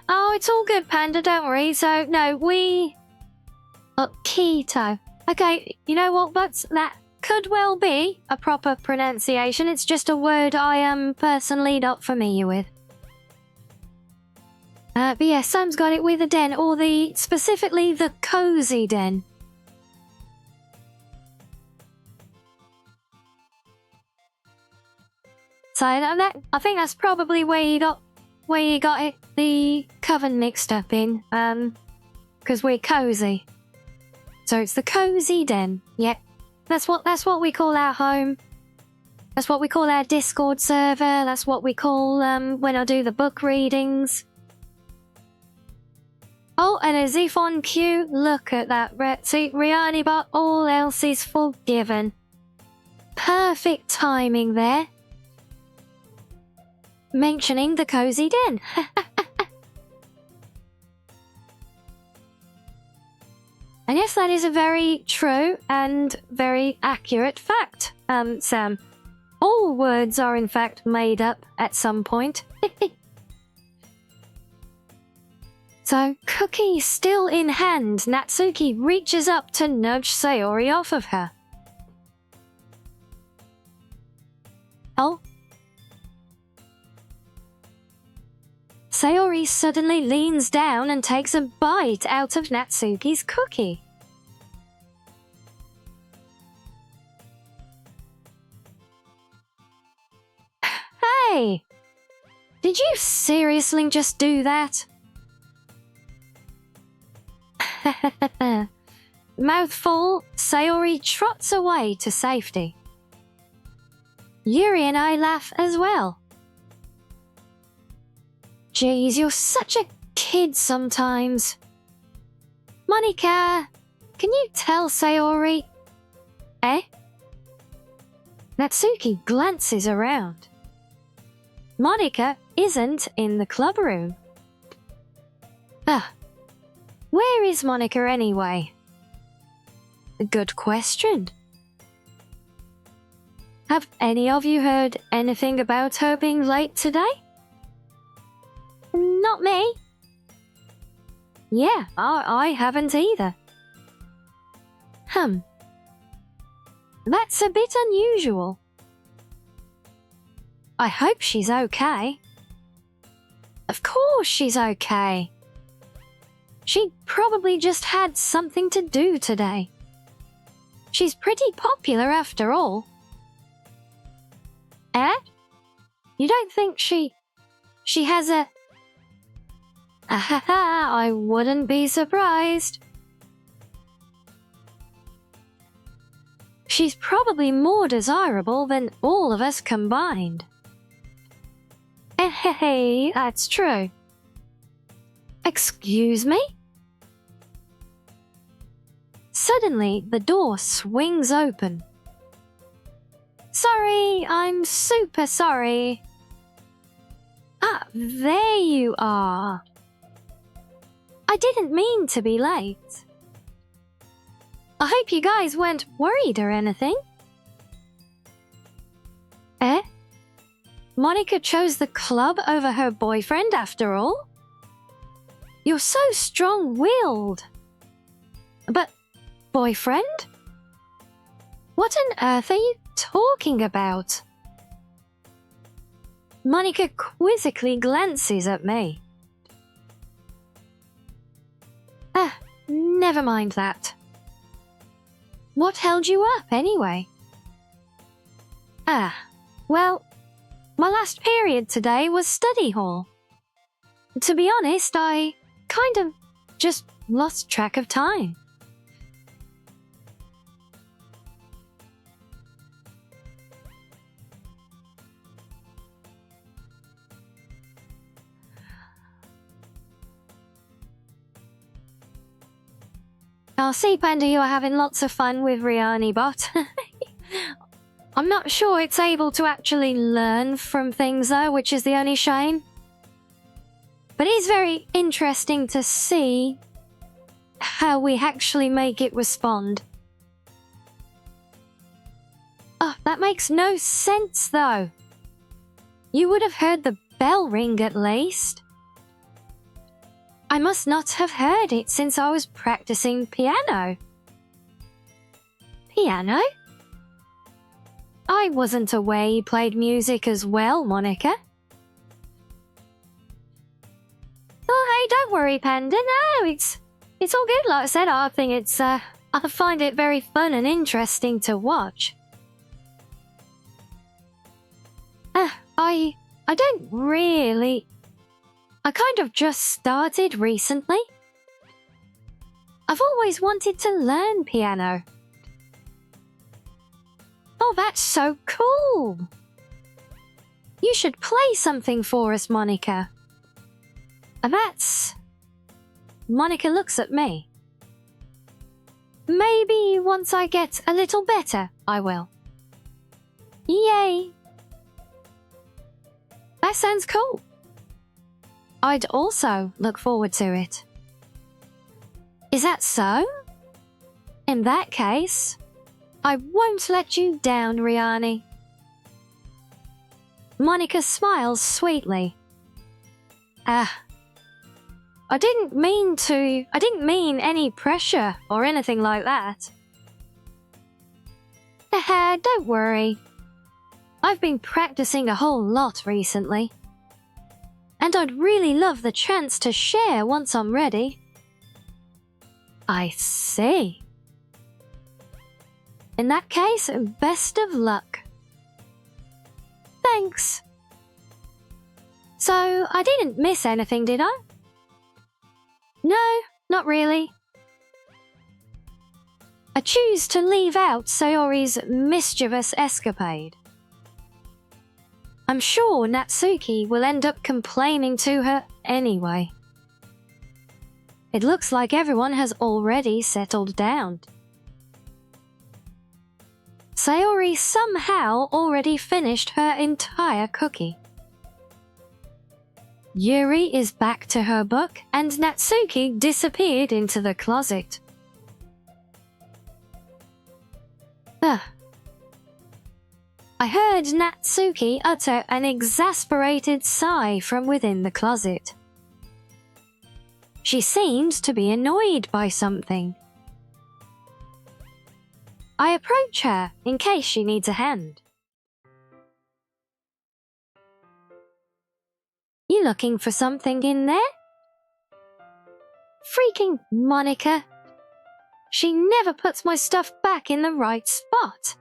Oh, it's all good, Panda, don't worry. So, no, Keto. Okay, you know what, Butts? That could well be a proper pronunciation. It's just a word I am personally not familiar with. But yeah, Sam's got it with a den, or specifically the cozy den. So I think that's probably where you got it, the coven mixed up in, because we're cozy. So it's the cozy den. Yep, that's what we call our home. That's what we call our Discord server. That's what we call when I do the book readings. Oh, and as if on cue, look at that. See, Rianni, but all else is forgiven. Perfect timing there. Mentioning the cozy den. And yes, that is a very true and very accurate fact, Sam. All words are in fact made up at some point. So, cookie still in hand, Natsuki reaches up to nudge Sayori off of her. Oh? Sayori suddenly leans down and takes a bite out of Natsuki's cookie. Hey! Did you seriously just do that? Mouthful, Sayori trots away to safety. Yuri and I laugh as well. Jeez, you're such a kid sometimes. Monica, can you tell Sayori? Eh? Natsuki glances around. Monica isn't in the club room. Where is Monica anyway? Good question. Have any of you heard anything about her being late today? Not me. Yeah, I haven't either. That's a bit unusual. I hope she's okay. Of course she's okay. She probably just had something to do today. She's pretty popular after all. Eh? You don't think she has a... Ahaha, I wouldn't be surprised. She's probably more desirable than all of us combined. Hey, that's true. Excuse me? Suddenly, the door swings open. Sorry, I'm super sorry. Ah, there you are. I didn't mean to be late. I hope you guys weren't worried or anything. Eh? Monica chose the club over her boyfriend after all? You're so strong-willed. But boyfriend? What on earth are you talking about? Monica quizzically glances at me. Never mind that. What held you up, anyway? Well, my last period today was study hall. To be honest, I kind of just lost track of time. I'll see, Panda, you are having lots of fun with Rianni bot. I'm not sure it's able to actually learn from things though, which is the only shame. But it is very interesting to see how we actually make it respond. Oh, that makes no sense though. You would have heard the bell ring at least. I must not have heard it since I was practicing piano. Piano? I wasn't aware you played music as well, Monica. Oh, hey, don't worry, Panda. No, it's all good. Like I said, I think it's, I find it very fun and interesting to watch. I don't really... I kind of just started recently. I've always wanted to learn piano. Oh, that's so cool! You should play something for us, Monica. That's... Monica looks at me. Maybe once I get a little better, I will. Yay! That sounds cool. I'd also look forward to it. Is that so? In that case, I won't let you down, Rianni. Monica smiles sweetly. I didn't mean any pressure or anything like that. Don't worry. I've been practicing a whole lot recently. And I'd really love the chance to share once I'm ready. I see. In that case, best of luck. Thanks. So, I didn't miss anything, did I? No, not really. I choose to leave out Sayori's mischievous escapade. I'm sure Natsuki will end up complaining to her anyway. It looks like everyone has already settled down. Sayori somehow already finished her entire cookie. Yuri is back to her book, and Natsuki disappeared into the closet. Ugh. I heard Natsuki utter an exasperated sigh from within the closet. She seemed to be annoyed by something. I approach her in case she needs a hand. You looking for something in there? Freaking Monica. She never puts my stuff back in the right spot.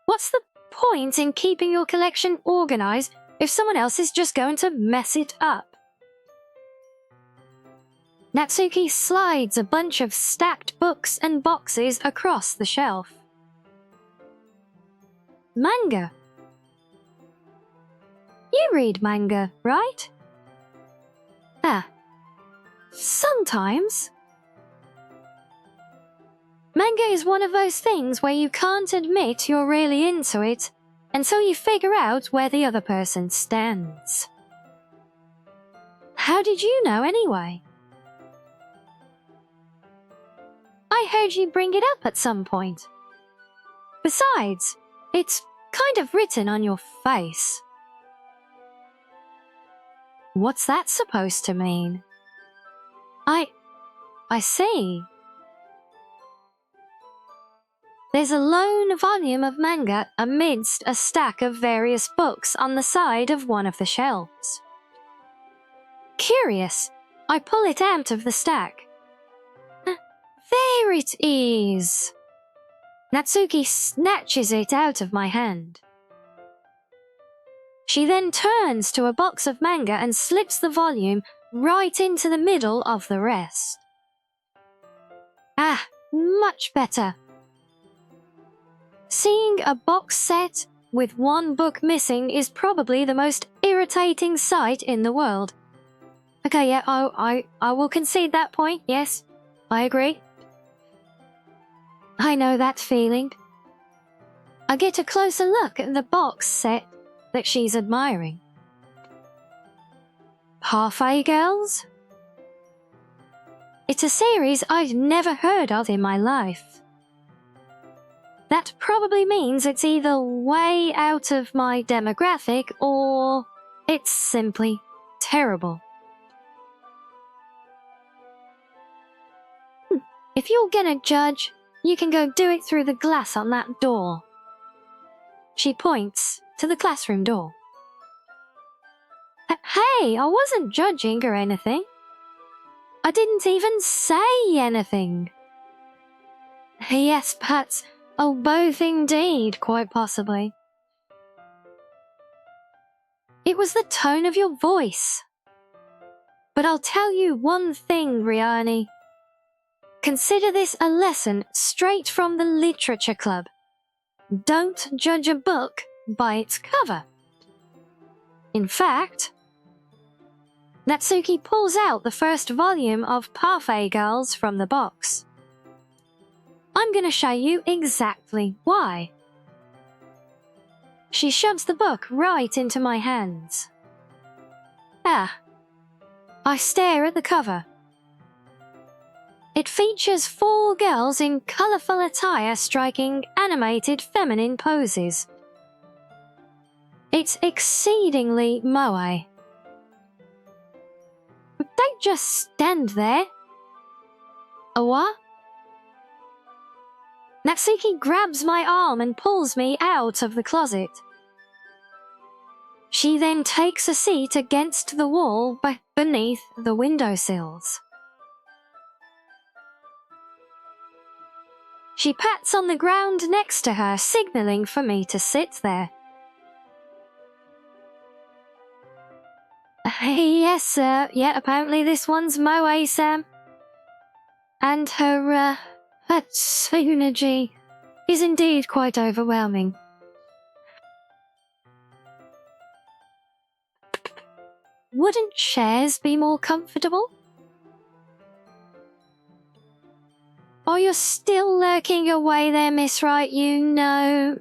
What's the point in keeping your collection organized if someone else is just going to mess it up? Natsuki slides a bunch of stacked books and boxes across the shelf. Manga. You read manga, right? Sometimes. Manga is one of those things where you can't admit you're really into it until you figure out where the other person stands. How did you know anyway? I heard you bring it up at some point. Besides, it's kind of written on your face. What's that supposed to mean? I see. There's a lone volume of manga amidst a stack of various books on the side of one of the shelves. Curious, I pull it out of the stack. There it is! Natsuki snatches it out of my hand. She then turns to a box of manga and slips the volume right into the middle of the rest. Much better. Seeing a box set with one book missing is probably the most irritating sight in the world. Okay, yeah, I will concede that point, yes, I agree. I know that feeling. I get a closer look at the box set that she's admiring. Parfait Girls? It's a series I'd never heard of in my life. That probably means it's either way out of my demographic or it's simply terrible. If you're gonna judge, you can go do it through the glass on that door. She points to the classroom door. Hey, I wasn't judging or anything. I didn't even say anything. Yes, but, both indeed, quite possibly. It was the tone of your voice. But I'll tell you one thing, Rianni. Consider this a lesson straight from the literature club. Don't judge a book by its cover. In fact, Natsuki pulls out the first volume of Parfait Girls from the box. I'm going to show you exactly why. She shoves the book right into my hands. I stare at the cover. It features 4 girls in colourful attire striking animated feminine poses. It's exceedingly moe. Don't just stand there. A what? Natsuki grabs my arm and pulls me out of the closet. She then takes a seat against the wall beneath the windowsills. She pats on the ground next to her, signaling for me to sit there. Yes, sir. Yeah, apparently this one's moe, Sam. And her tsunaji is indeed quite overwhelming. wouldn't chairs be more comfortable? Oh, you're still lurking away there, Miss Wright. You know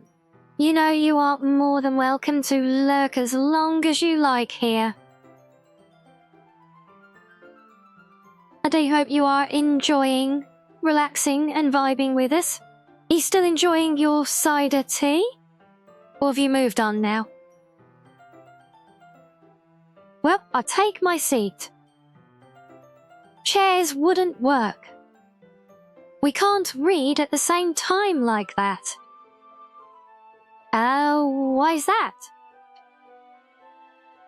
you are more than welcome to lurk as long as you like here. I do hope you are enjoying, relaxing and vibing with us. Are you still enjoying your cider tea? Or have you moved on now? Well, I'll take my seat. Chairs wouldn't work. We can't read at the same time like that. Why's that?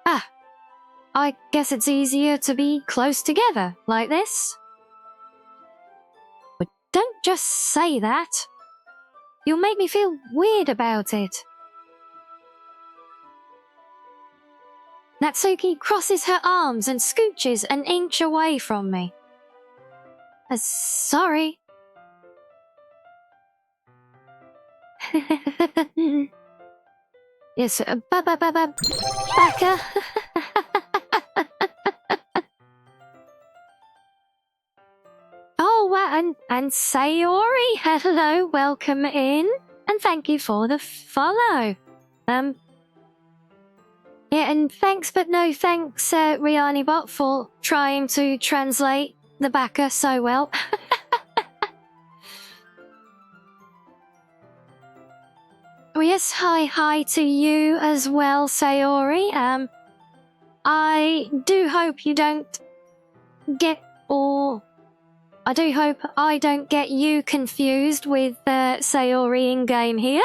Ah, I guess it's easier to be close together, like this. But don't just say that. You'll make me feel weird about it. Natsuki crosses her arms and scooches an inch away from me. Sorry. Yes, Baka. Oh, and Sayori, hello, welcome in, and thank you for the follow. Yeah, and thanks but no thanks, Rianni Bot, for trying to translate the Baka so well. Oh, yes, hi to you as well, Sayori. I do hope you don't get, or I do hope I don't get you confused with Sayori in-game here.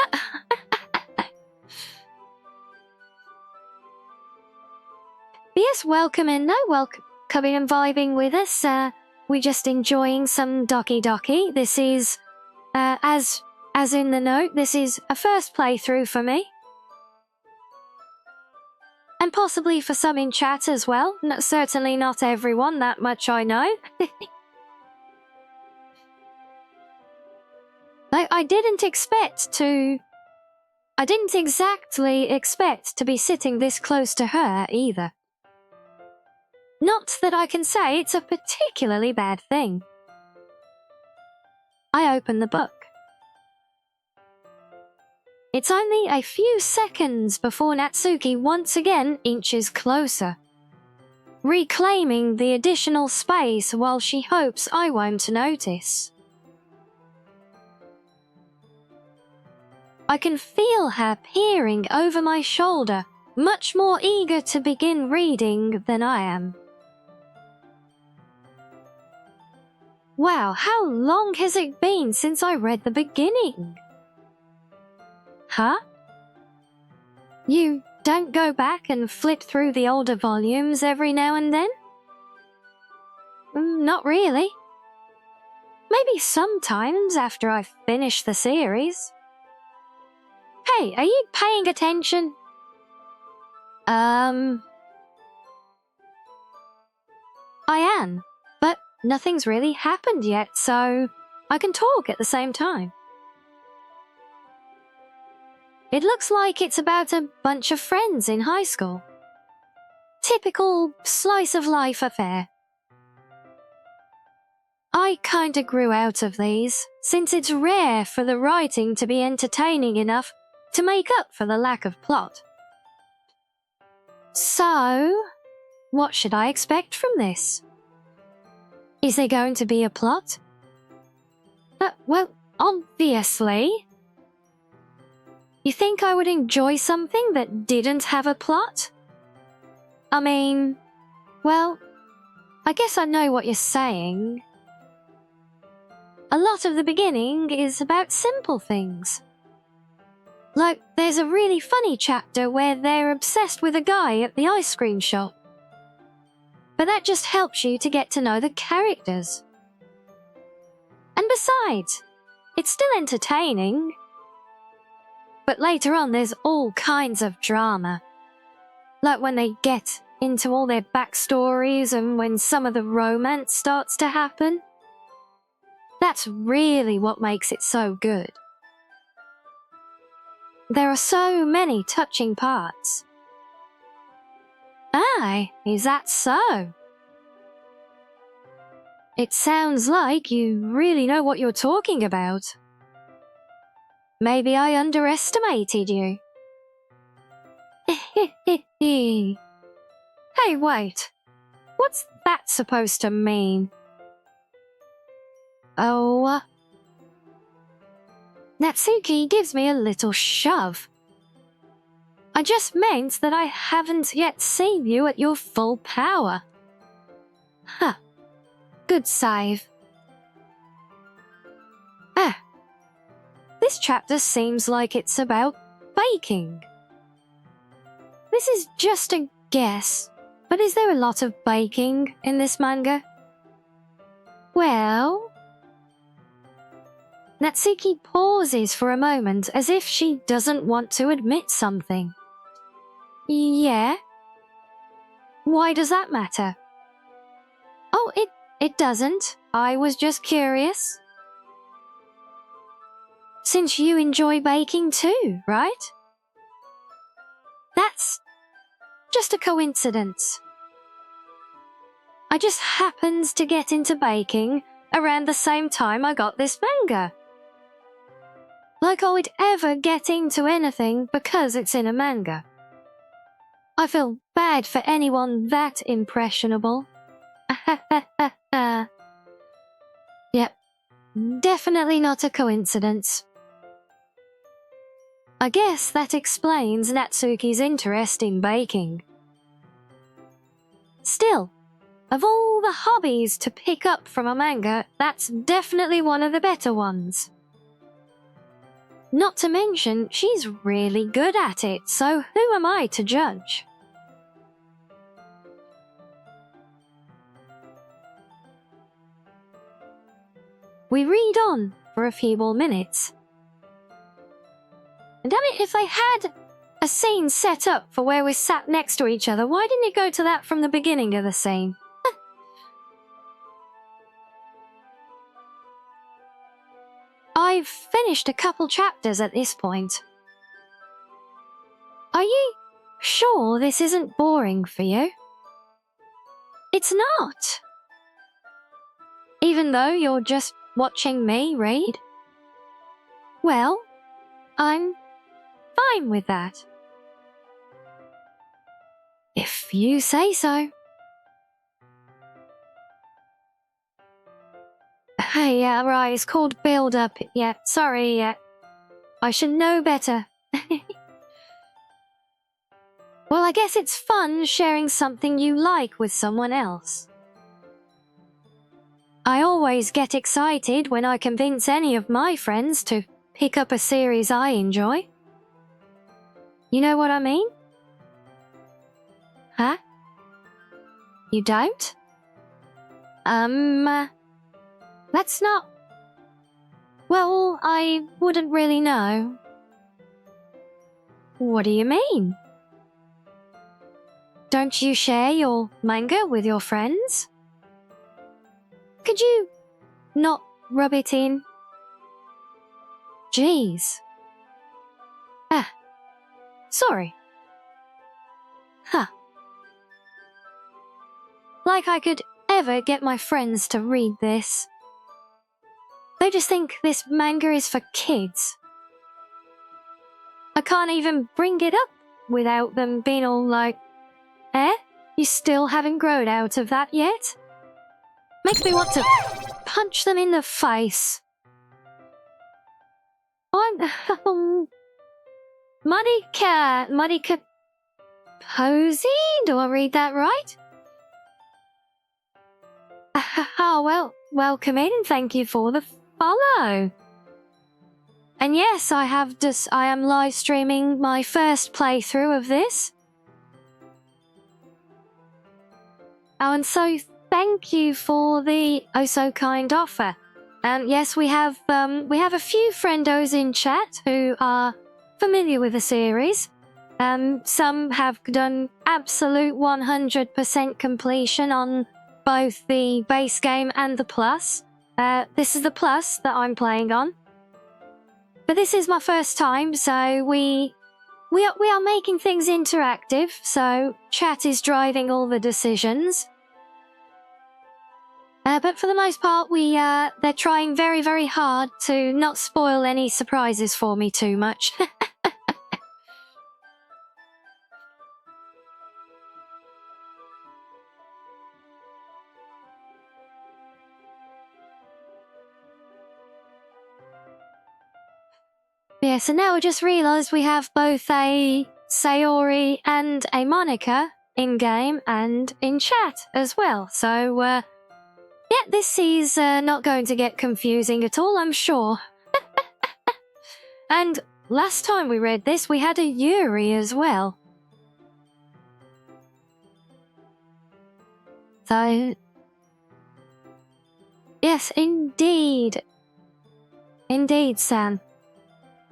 But yes, welcome in, welcome coming and vibing with us. We're just enjoying some Doki. This is, as in the note, this is a first playthrough for me. And possibly for some in chat as well. Certainly not everyone, that much I know. I didn't exactly expect to be sitting this close to her either. Not that I can say it's a particularly bad thing. I open the book. It's only a few seconds before Natsuki once again inches closer, reclaiming the additional space while she hopes I won't notice. I can feel her peering over my shoulder, much more eager to begin reading than I am. Wow, how long has it been since I read the beginning? Huh? You don't go back and flip through the older volumes every now and then? Not really. Maybe sometimes after I've finished the series. Hey, are you paying attention? I am, but nothing's really happened yet, so I can talk at the same time. It looks like it's about a bunch of friends in high school. Typical slice-of-life affair. I kinda grew out of these, since it's rare for the writing to be entertaining enough to make up for the lack of plot. So, what should I expect from this? Is there going to be a plot? Well, obviously. You think I would enjoy something that didn't have a plot? I mean, well, I guess I know what you're saying. A lot of the beginning is about simple things. Like, there's a really funny chapter where they're obsessed with a guy at the ice cream shop. But that just helps you to get to know the characters. And besides, it's still entertaining. But later on there's all kinds of drama. Like when they get into all their backstories and when some of the romance starts to happen. That's really what makes it so good. There are so many touching parts. Aye, is that so? It sounds like you really know what you're talking about. Maybe I underestimated you. Hey, wait. What's that supposed to mean? Oh, Natsuki gives me a little shove. I just meant that I haven't yet seen you at your full power. Huh. Good save. This chapter seems like it's about baking. This is just a guess, but is there a lot of baking in this manga? Well... Natsuki pauses for a moment as if she doesn't want to admit something. Yeah? Why does that matter? Oh, it doesn't. I was just curious. Since you enjoy baking too, right? That's just a coincidence. I just happened to get into baking around the same time I got this manga. Like I would ever get into anything because it's in a manga. I feel bad for anyone that impressionable. Yep, definitely not a coincidence. I guess that explains Natsuki's interest in baking. Still, of all the hobbies to pick up from a manga, that's definitely one of the better ones. Not to mention, she's really good at it, so who am I to judge? We read on for a few more minutes. And damn it, if they had a scene set up for where we sat next to each other, why didn't it go to that from the beginning of the scene? I've finished a couple chapters at this point. Are you sure this isn't boring for you? It's not. Even though you're just watching me read? Well, I'm fine with that. If you say so. Hey, yeah, right, it's called build-up. Yeah, sorry, I should know better. Well, I guess it's fun sharing something you like with someone else. I always get excited when I convince any of my friends to pick up a series I enjoy. You know what I mean? Huh? You don't? That's not... Well, I wouldn't really know. What do you mean? Don't you share your manga with your friends? Could you not rub it in? Jeez. Sorry. Huh. Like I could ever get my friends to read this. They just think this manga is for kids. I can't even bring it up without them being all like, you still haven't grown out of that yet? Makes me want to punch them in the face. Marika Posey? Do I read that right? Oh, well, welcome in and thank you for the follow. And yes, I am live streaming my first playthrough of this. Oh, and so thank you for the oh so kind offer. And yes, we have a few friendos in chat who are familiar with the series. Some have done absolute 100% completion on both the base game and the plus. This is the plus that I'm playing on. But this is my first time, so we we are making things interactive, so chat is driving all the decisions. But for the most part, they're trying very, very hard to not spoil any surprises for me too much. Yeah, so now I just realised we have both a Sayori and a Monica in-game and in chat as well. So, yeah, this is not going to get confusing at all, I'm sure. And last time we read this, we had a Yuri as well. So, yes, indeed. Indeed, Sam.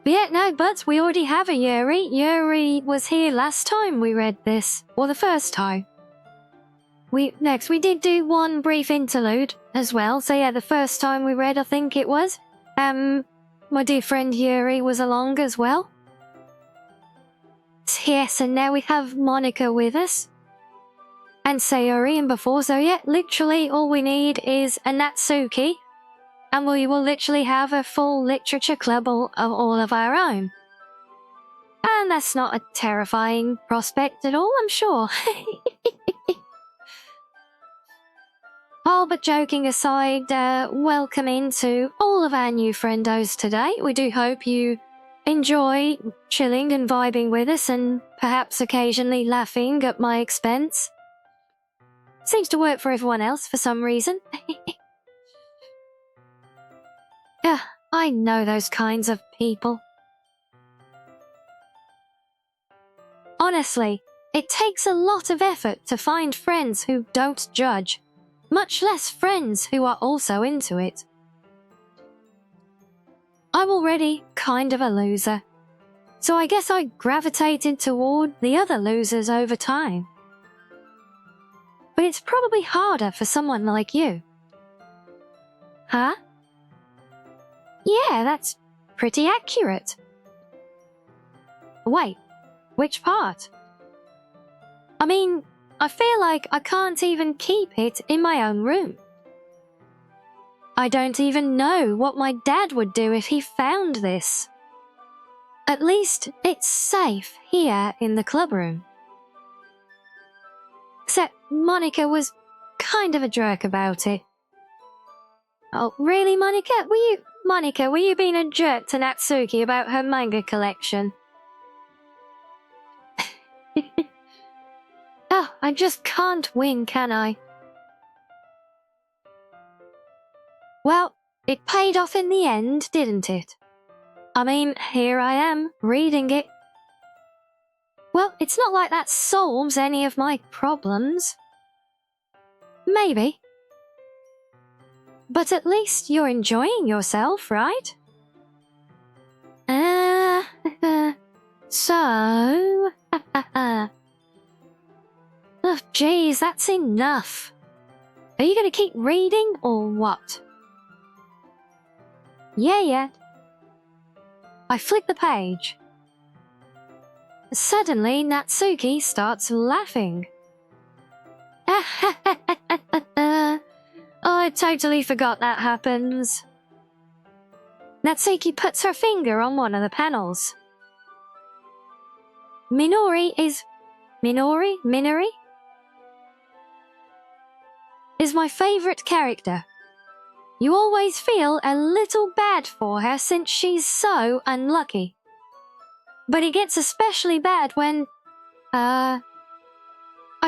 But yeah, no, but we already have a Yuri. Yuri was here last time we read this. Or the first time. We did do one brief interlude as well. So yeah, the first time we read, I think it was. My dear friend Yuri was along as well. Yes, and now we have Monica with us. And Sayori and before, so yeah, literally all we need is a Natsuki. And we will literally have a full literature club of all of our own. And that's not a terrifying prospect at all, I'm sure. All but joking aside, welcome into all of our new friendos today. We do hope you enjoy chilling and vibing with us and perhaps occasionally laughing at my expense. Seems to work for everyone else for some reason. Yeah, I know those kinds of people. Honestly, it takes a lot of effort to find friends who don't judge, much less friends who are also into it. I'm already kind of a loser, so I guess I gravitated toward the other losers over time. But it's probably harder for someone like you. Huh? Yeah, that's pretty accurate. Wait, which part? I mean, I feel like I can't even keep it in my own room. I don't even know what my dad would do if he found this. At least it's safe here in the clubroom. Except Monica was kind of a jerk about it. Oh, really, Monica? Were you being a jerk to Natsuki about her manga collection? Oh, I just can't win, can I? Well, it paid off in the end, didn't it? I mean, here I am, reading it. Well, it's not like that solves any of my problems. Maybe. But at least you're enjoying yourself, right? So... Oh, geez, that's enough. Are you going to keep reading, or what? Yeah. I flip the page. Suddenly, Natsuki starts laughing. Oh, I totally forgot that happens. Natsuki puts her finger on one of the panels. Minori is my favorite character. You always feel a little bad for her since she's so unlucky. But it gets especially bad when, I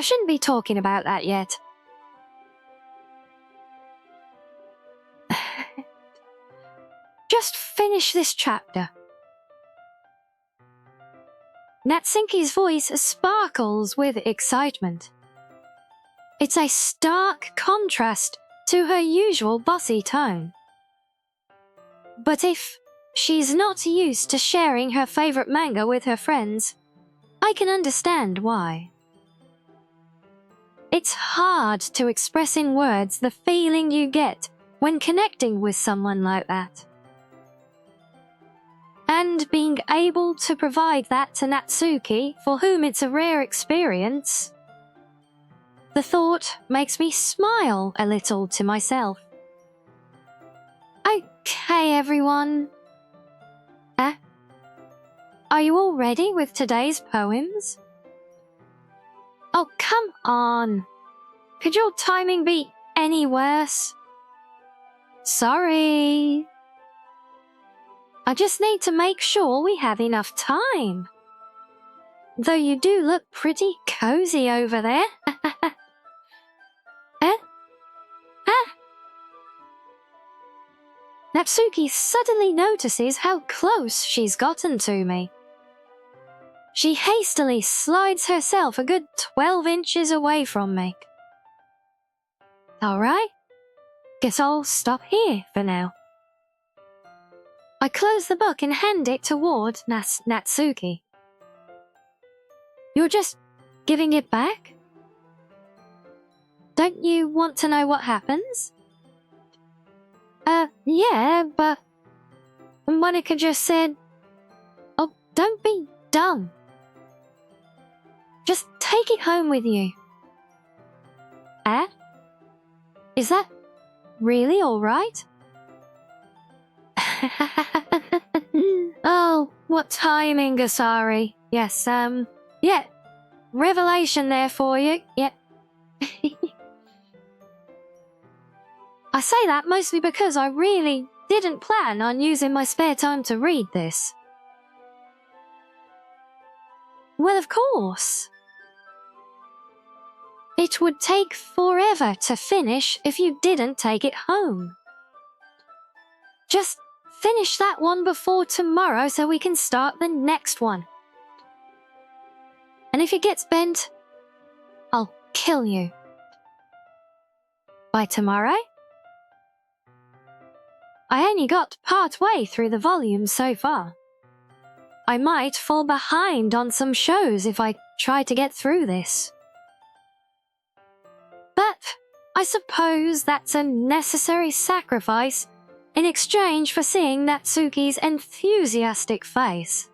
shouldn't be talking about that yet. Just finish this chapter. Natsuki's voice sparkles with excitement. It's a stark contrast to her usual bossy tone. But if she's not used to sharing her favorite manga with her friends, I can understand why. It's hard to express in words the feeling you get when connecting with someone like that. And being able to provide that to Natsuki, for whom it's a rare experience, the thought makes me smile a little to myself. Okay, everyone. Are you all ready with today's poems? Oh, come on. Could your timing be any worse? Sorry. I just need to make sure we have enough time. Though you do look pretty cozy over there. Natsuki suddenly notices how close she's gotten to me. She hastily slides herself a good 12 inches away from me. Alright, guess I'll stop here for now. I close the book and hand it toward Natsuki. You're just giving it back? Don't you want to know what happens? Yeah, but Monica just said, oh, don't be dumb. Just take it home with you. Is that really all right? Oh, what timing, Asari. Yes, yeah. Revelation there for you. Yeah. I say that mostly because I really didn't plan on using my spare time to read this. Well, of course. It would take forever to finish if you didn't take it home. Just finish that one before tomorrow so we can start the next one. And if it gets bent, I'll kill you. By tomorrow? I only got part way through the volume so far. I might fall behind on some shows if I try to get through this. But I suppose that's a necessary sacrifice in exchange for seeing Natsuki's enthusiastic face.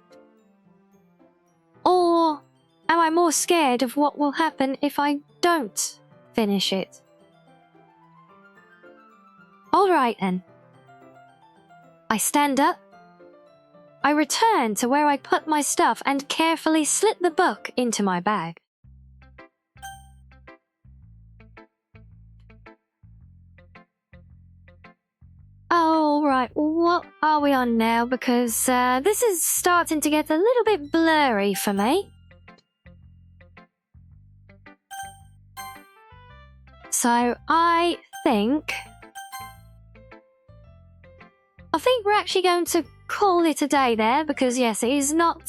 Or am I more scared of what will happen if I don't finish it? Alright then. I stand up. I return to where I put my stuff and carefully slip the book into my bag. Alright, what are we on now? Because this is starting to get a little bit blurry for me. So I think we're actually going to call it a day there, because yes, it is not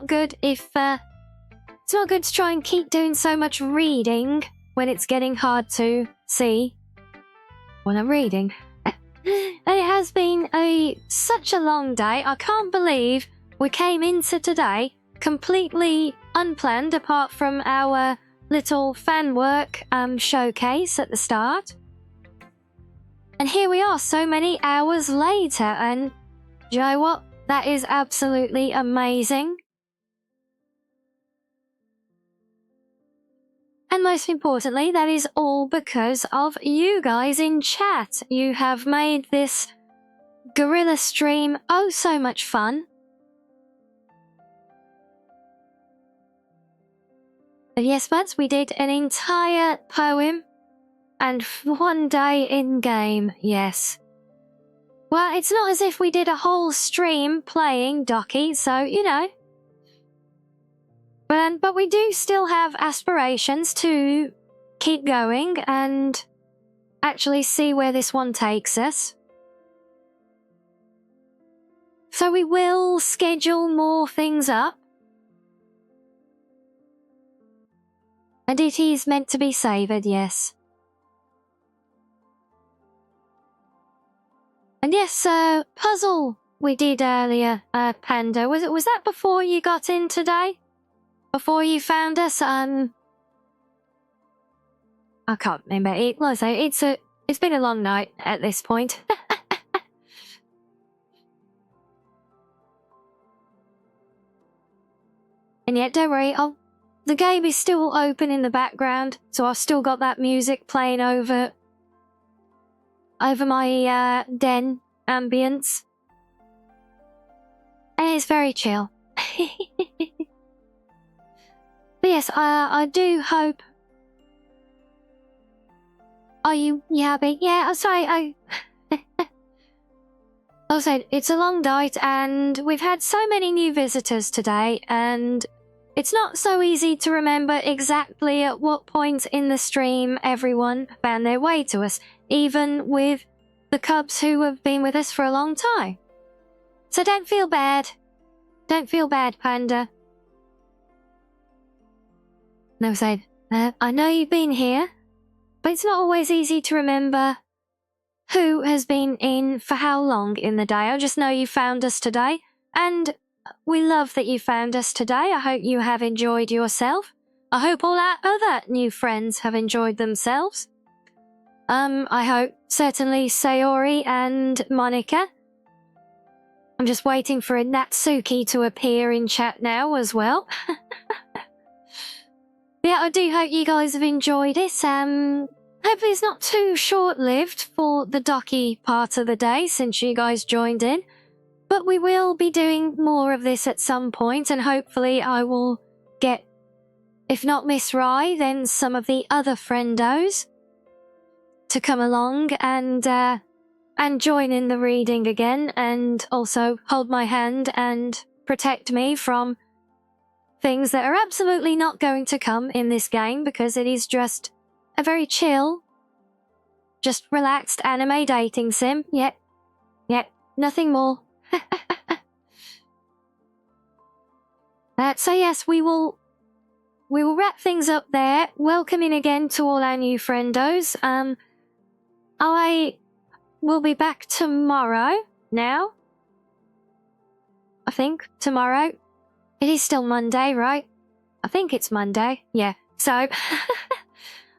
good if it's not good to try and keep doing so much reading when it's getting hard to see when I'm reading. It has been such a long day. I can't believe we came into today completely unplanned, apart from our little fan work showcase at the start. And here we are so many hours later, and do you know what? That is absolutely amazing. And most importantly, that is all because of you guys in chat. You have made this guerrilla stream oh so much fun. But yes, buds, we did an entire poem and one day in game, yes. Well, it's not as if we did a whole stream playing Doki, so, you know. But we do still have aspirations to keep going and actually see where this one takes us. So we will schedule more things up. And it is meant to be savoured, yes. And yes, puzzle we did earlier, Panda. Was that before you got in today? Before you found us? I can't remember. It's been a long night at this point. And yet, don't worry, the game is still open in the background, so I've still got that music playing over my den ambience. And it's very chill. But yes, I do hope... Are you happy? Yeah, I'm sorry, Also, it's a long night and we've had so many new visitors today, and it's not so easy to remember exactly at what point in the stream everyone found their way to us, even with the cubs who have been with us for a long time. So don't feel bad. Don't feel bad, Panda. No, said, I know you've been here, but it's not always easy to remember who has been in for how long in the day. I just know you found us today, and we love that you found us today. I hope you have enjoyed yourself. I hope all our other new friends have enjoyed themselves. I hope certainly Sayori and Monica. I'm just waiting for a Natsuki to appear in chat now as well. Yeah, I do hope you guys have enjoyed it. Hopefully it's not too short-lived for the Doki part of the day since you guys joined in. But we will be doing more of this at some point, and hopefully I will get, if not Miss Rai, then some of the other friendos to come along and join in the reading again, and also hold my hand and protect me from things that are absolutely not going to come in this game, because it is just a very chill, just relaxed anime dating sim. Yep, nothing more. So yes, we will wrap things up there. Welcoming again to all our new friendos. I will be back tomorrow now. I think tomorrow. It is still Monday, right? I think it's Monday. Yeah. So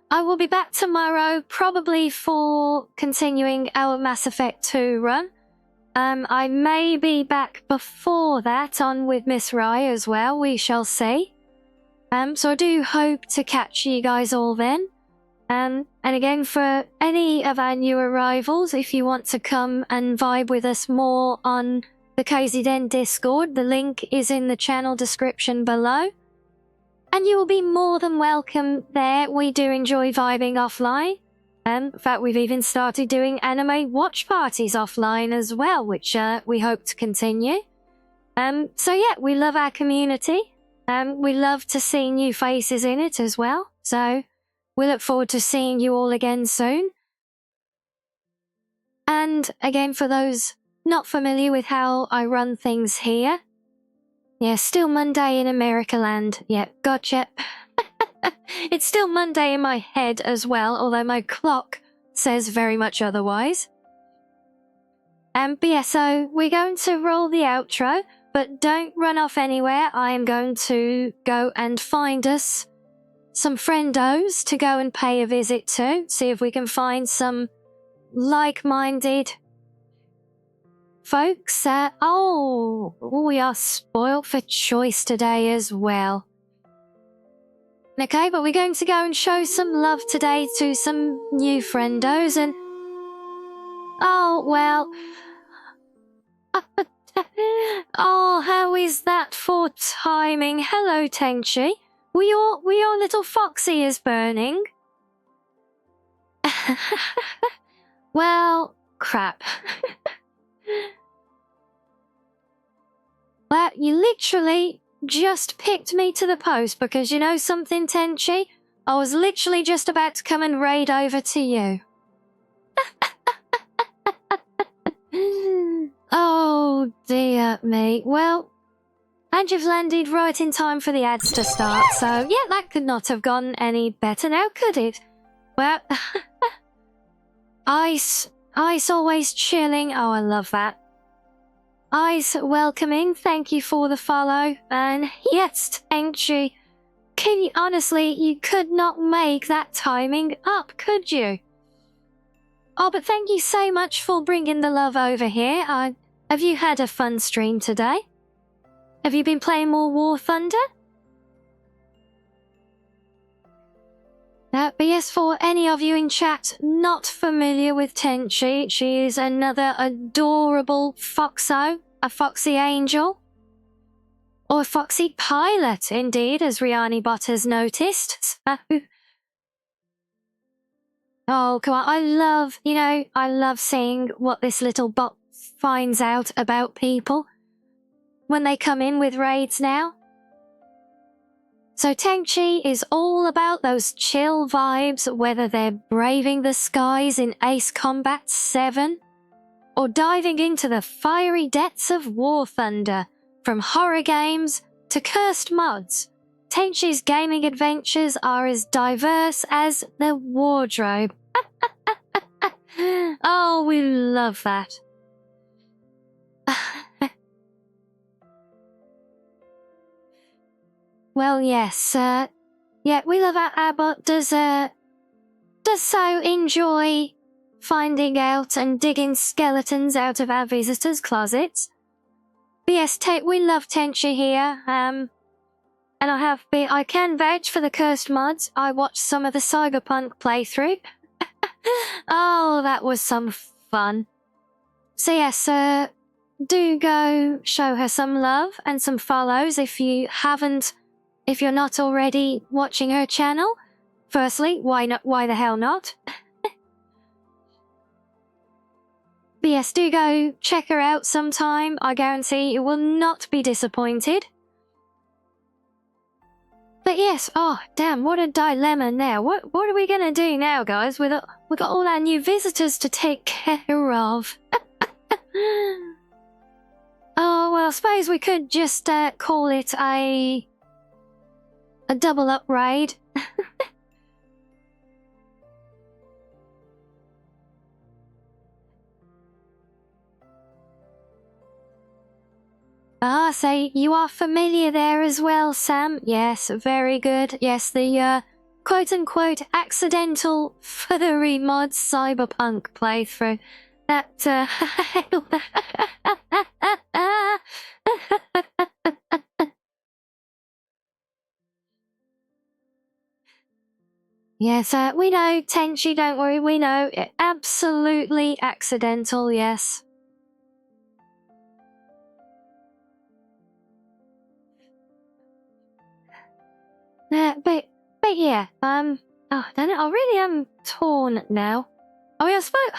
I will be back tomorrow, probably for continuing our Mass Effect 2 run. I may be back before that on with Miss Rai as well. We shall see. So I do hope to catch you guys all then. And again, for any of our new arrivals, if you want to come and vibe with us more on the Cozy Den Discord, the link is in the channel description below. And you will be more than welcome there. We do enjoy vibing offline. In fact, we've even started doing anime watch parties offline as well, which we hope to continue. So yeah, we love our community. We love to see new faces in it as well. So we look forward to seeing you all again soon. And again, for those not familiar with how I run things here, yeah, still Monday in America land. Yeah, gotcha. It's still Monday in my head as well, although my clock says very much otherwise. But yeah, so we're going to roll the outro, but don't run off anywhere. I am going to go and find us some friendos to go and pay a visit to, see if we can find some like-minded folks. We are spoilt for choice today as well. Okay, but we're going to go and show some love today to some new friendos, and oh, well. Oh, how is that for timing? Hello, Tenchi. Were your little fox ears burning? Well, crap. Well, you literally just picked me to the post, because you know something, Tenchi? I was literally just about to come and raid over to you. Oh, dear me. Well, and you've landed right in time for the ads to start, so yeah, that could not have gone any better now, could it? Well, Ice always chilling. Oh, I love that. Ice welcoming, thank you for the follow. And yes, Tenchi, honestly, you could not make that timing up, could you? Oh, but thank you so much for bringing the love over here. Have you had a fun stream today? Have you been playing more War Thunder? But yes, for any of you in chat not familiar with Tenchi, she is another adorable foxo, a foxy angel. Or a foxy pilot, indeed, as Rianni Bot has noticed. Oh, come on, I love seeing what this little bot finds out about people when they come in with raids now. So Tenchi is all about those chill vibes, whether they're braving the skies in Ace Combat 7, or diving into the fiery depths of War Thunder, from horror games to cursed mods. Tenchi's gaming adventures are as diverse as the wardrobe. Oh, we love that. Well, yes, yeah, we love our bot does so enjoy finding out and digging skeletons out of our visitors' closets. But yes, we love Tenchi here, and I can vouch for the cursed mods. I watched some of the Cyberpunk playthrough. Oh, that was some fun. So yes, do go show her some love and some follows if you're not already watching her channel. Firstly, why not? Why the hell not? But yes, do go check her out sometime. I guarantee you will not be disappointed. But yes, oh damn, what a dilemma now. What are we gonna do now, guys? We've got all our new visitors to take care of. Oh well, I suppose we could just call it a double up raid. Ah, so you are familiar there as well, Sam? Yes, very good. Yes, the quote-unquote accidental furry mod cyberpunk playthrough. That, Yes, we know, Tenchi, don't worry, we know. Absolutely accidental, yes. But yeah, oh, damn it, I really am torn now. I mean, I suppose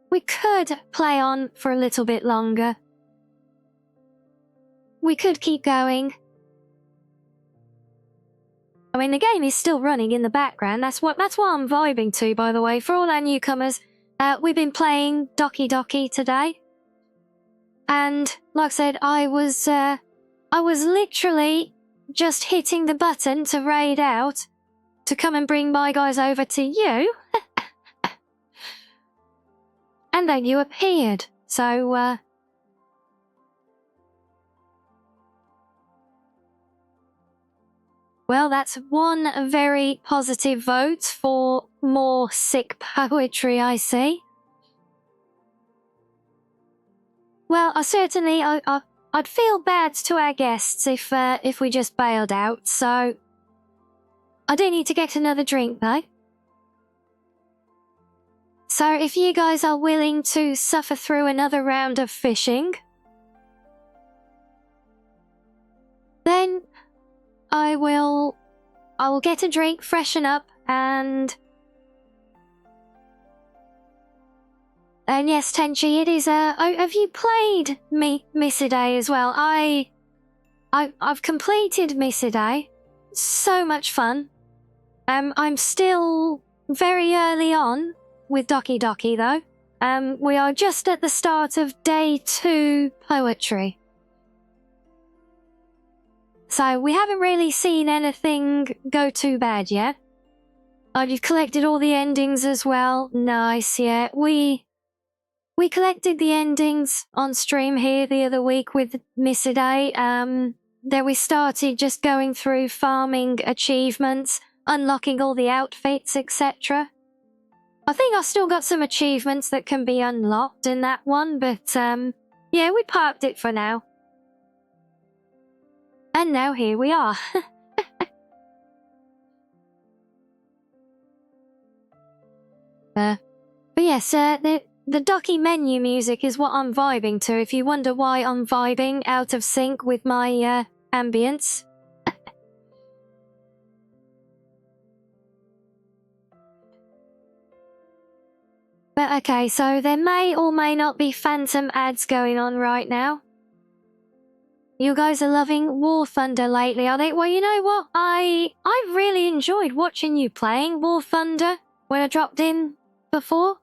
we could play on for a little bit longer. We could keep going. I mean, the game is still running in the background. That's what I'm vibing to, by the way. For all our newcomers, we've been playing Doki today. And, like I said, I was literally just hitting the button to raid out to come and bring my guys over to you. And then you appeared. So, well, that's one very positive vote for more sick poetry, I see. Well, I'd feel bad to our guests if we just bailed out, so I do need to get another drink, though. So if you guys are willing to suffer through another round of fishing, then I will get a drink, freshen up, and yes, Tenchi, it is have you played Miside as well? I've completed Miside. So much fun. I'm still very early on with Doki though. We are just at the start of day 2 poetry. So we haven't really seen anything go too bad yet. Oh, you've collected all the endings as well. Nice, yeah. We collected the endings on stream here the other week with Miside. Then we started just going through farming achievements, unlocking all the outfits, etc. I think I've still got some achievements that can be unlocked in that one, but yeah, we parked it for now. And now here we are. But yes, the Doki menu music is what I'm vibing to, if you wonder why I'm vibing out of sync with my ambience. But okay, so there may or may not be phantom ads going on right now. You guys are loving War Thunder lately, are they? Well, you know what? I really enjoyed watching you playing War Thunder when I dropped in before.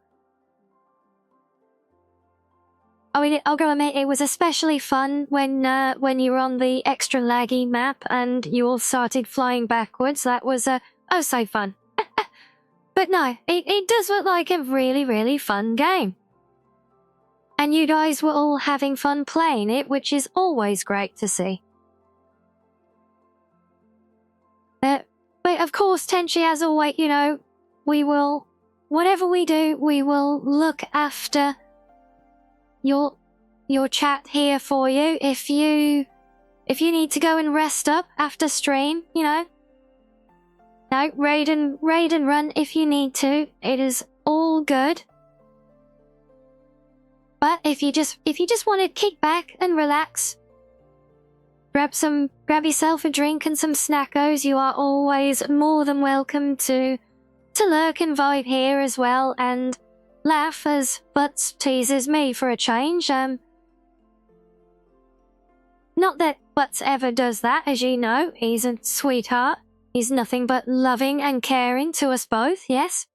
I mean, I'll go admit, it was especially fun when you were on the extra laggy map and you all started flying backwards. That was oh so fun. But no, it does look like a really, really fun game. And you guys were all having fun playing it, which is always great to see. But of course, Tenchi, as always, you know, we will, whatever we do, we will look after your chat here for you. If you need to go and rest up after stream, you know. No, raid and run if you need to. It is all good. But if you just want to kick back and relax, grab yourself a drink and some snackos, you are always more than welcome to lurk and vibe here as well and laugh as Butts teases me for a change. Not that Butts ever does that, as you know. He's a sweetheart. He's nothing but loving and caring to us both, yes?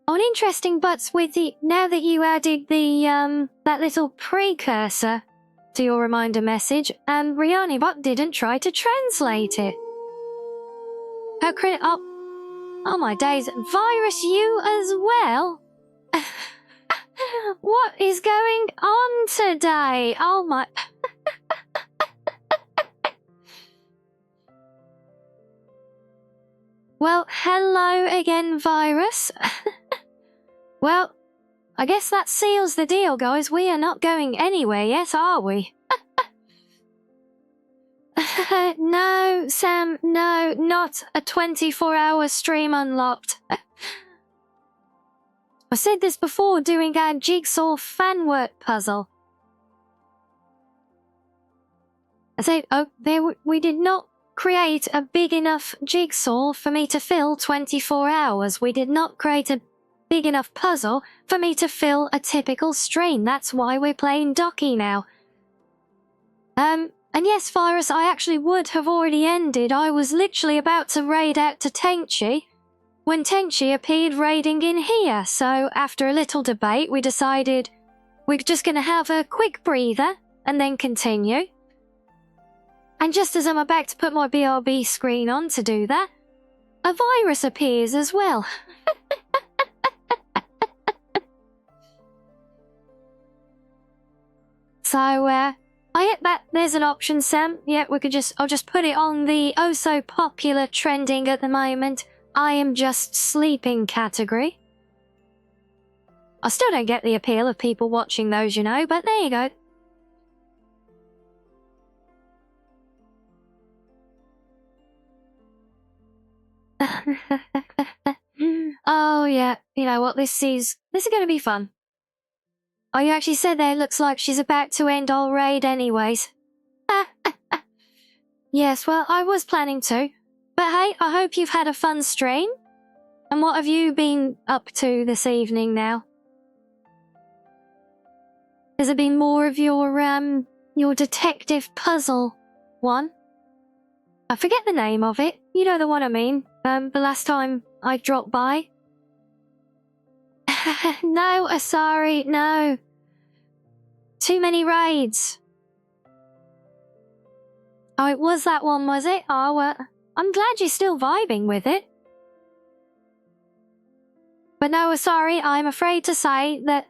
Oh, an interesting Butts with the, now that you added the, that little precursor to your reminder message, Rianni Bot didn't try to translate it. Her oh my days, Virus, you as well? What is going on today? Oh my... Well, hello again, Virus. Well, I guess that seals the deal, guys. We are not going anywhere yet, are we? No, Sam, no, not a 24-hour stream unlocked. I said this before doing our jigsaw fan work puzzle. I said, oh, we did not create a big enough jigsaw for me to fill 24 hours. We did not create a big enough puzzle for me to fill a typical stream. That's why we're playing Doki now. And yes, Virus, I actually would have already ended. I was literally about to raid out to Tenchi when Tenchi appeared raiding in here. So after a little debate, we decided we're just going to have a quick breather and then continue. And just as I'm about to put my BRB screen on to do that, a virus appears as well. So, there's an option, Sam. Yeah, I'll just put it on the oh so popular trending at the moment, I am just sleeping category. I still don't get the appeal of people watching those, you know, but there you go. Oh yeah, you know what, this is gonna be fun. Oh, you actually said there, looks like she's about to end all raid anyways. Yes, well, I was planning to. But hey, I hope you've had a fun stream. And what have you been up to this evening now? Has it been more of your detective puzzle one? I forget the name of it. You know the one I mean. The last time I dropped by. No, Asari, no. Too many raids. Oh, it was that one, was it? Oh, well, I'm glad you're still vibing with it. But no, Asari, I'm afraid to say that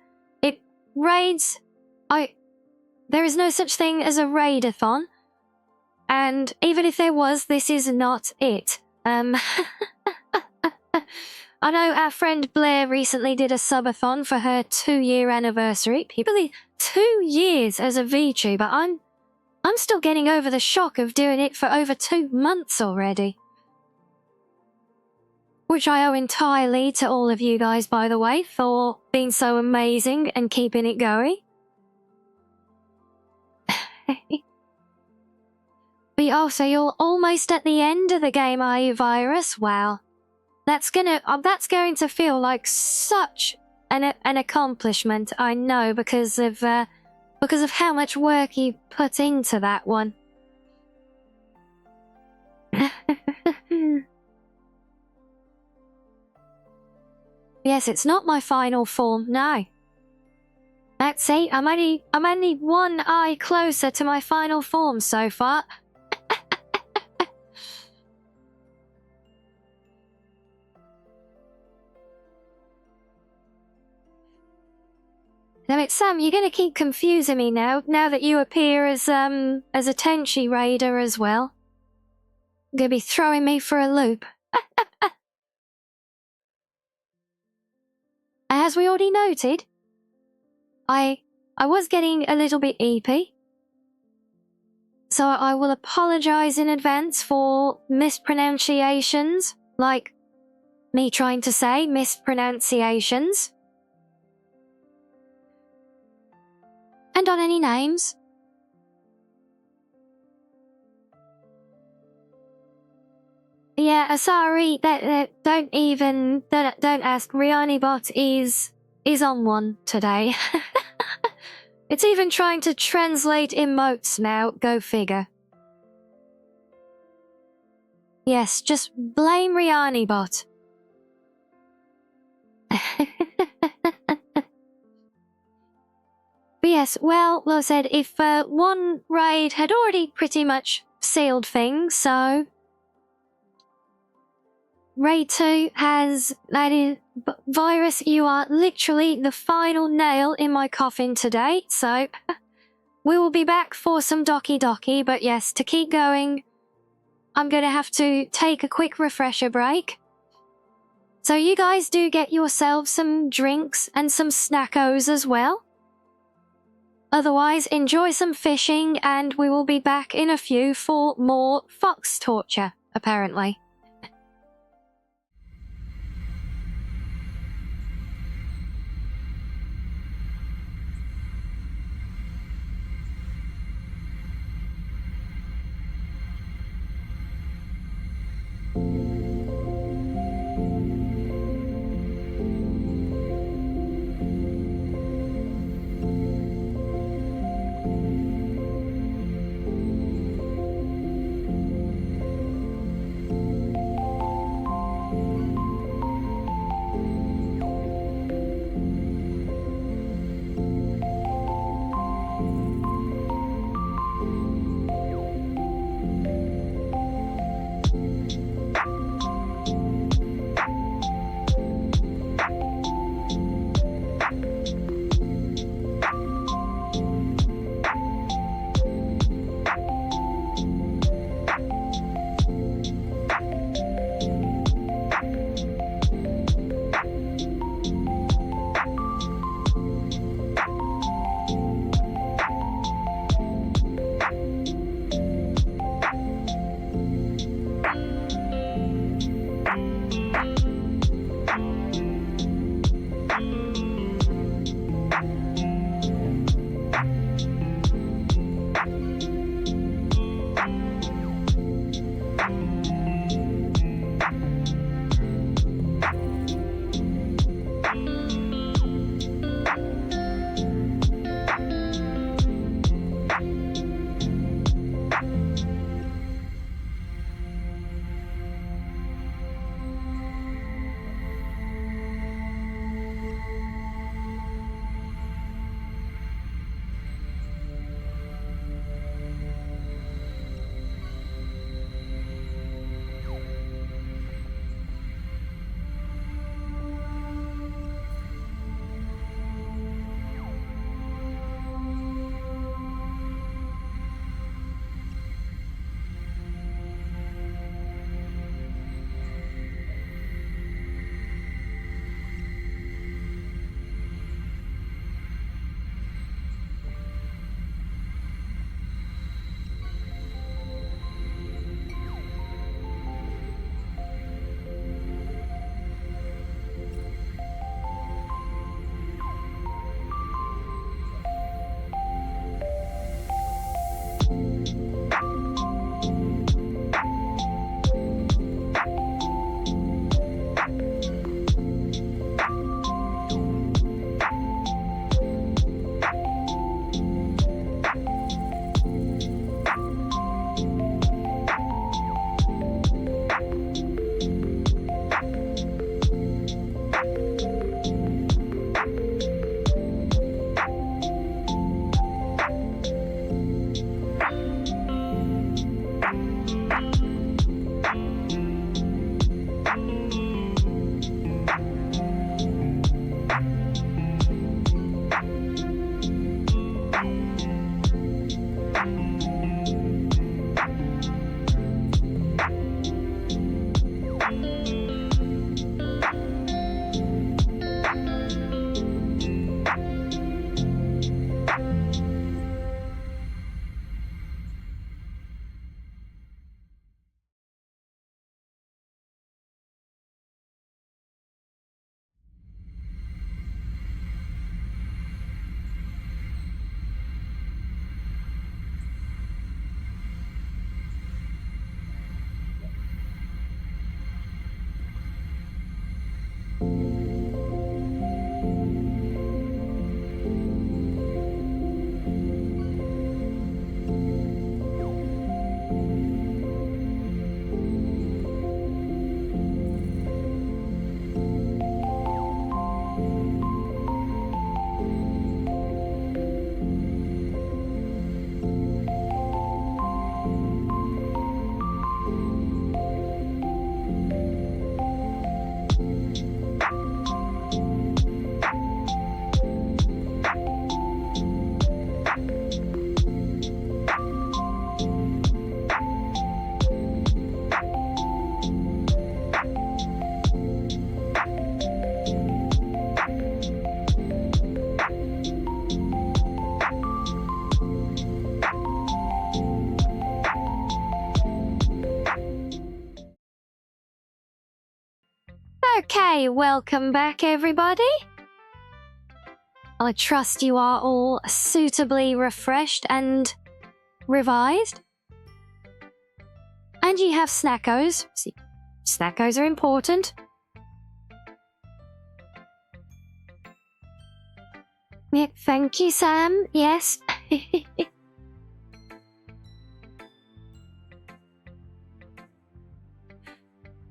raids... There is no such thing as a raidathon. And even if there was, this is not it. I know our friend Blair recently did a subathon for her 2-year anniversary. People 2 years as a VTuber. I'm still getting over the shock of doing it for over 2 months already. Which I owe entirely to all of you guys, by the way, for being so amazing and keeping it going. But also, you're almost at the end of the game, are you, Virus? Wow. That's going to feel like such an accomplishment, I know, because of how much work you put into that one. Yes, it's not my final form, no. Let's see, I'm only one eye closer to my final form so far. Damn it, Sam, you're gonna keep confusing me now that you appear as a Tenchi Raider as well. You're gonna be throwing me for a loop. As we already noted, I was getting a little bit eepy. So I will apologize in advance for mispronunciations, like me trying to say mispronunciations. And on any names. Yeah, sorry, don't ask. Rianni Bot is on one today. It's even trying to translate emotes now, go figure. Yes, just blame Rianni Bot. But yes, well I said, if one raid had already pretty much sealed things, so Raid 2 has, that is, Virus, you are literally the final nail in my coffin today, so we will be back for some Doki, but yes, to keep going, I'm gonna have to take a quick refresher break. So you guys do get yourselves some drinks and some snackos as well. Otherwise, enjoy some fishing, and we will be back in a few for more fox torture, apparently. Okay, welcome back, everybody. I trust you are all suitably refreshed and revised. And you have snackos. See, snackos are important. Yeah, thank you, Sam. Yes.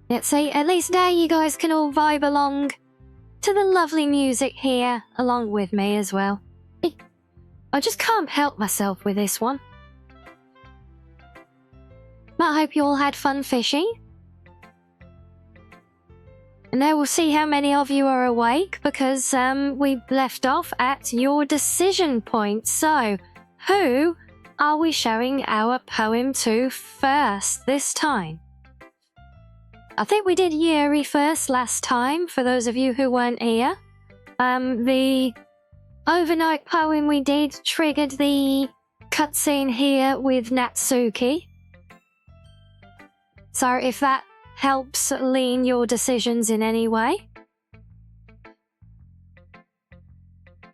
Let's see, at least now you guys can all vibe along to the lovely music here along with me as well. I just can't help myself with this one. But I hope you all had fun fishing. And now we'll see how many of you are awake, because we left off at your decision point. So, who are we showing our poem to first this time? I think we did Yuri first last time, for those of you who weren't here. The overnight poem we did triggered the cutscene here with Natsuki. So if that helps lean your decisions in any way.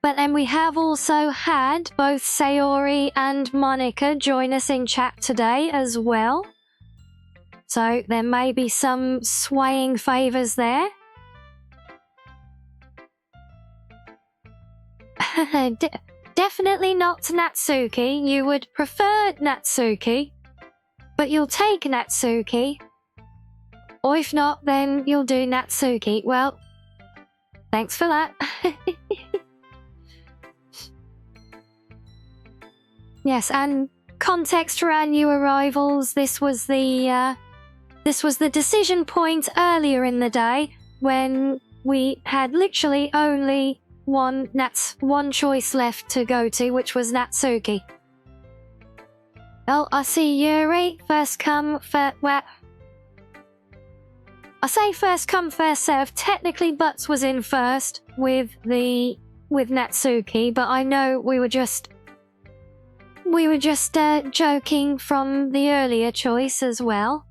But then we have also had both Sayori and Monica join us in chat today as well. So there may be some swaying favours there. Definitely not Natsuki. You would prefer Natsuki, but you'll take Natsuki. Or if not, then you'll do Natsuki. Well, thanks for that. Yes, and context for our new arrivals, this was the decision point earlier in the day when we had literally only one choice left to go to, which was Natsuki. Oh, I see Yuri. First come, well, I say first come, first serve. Technically, Butts was in first with Natsuki, but I know we were just joking from the earlier choice as well.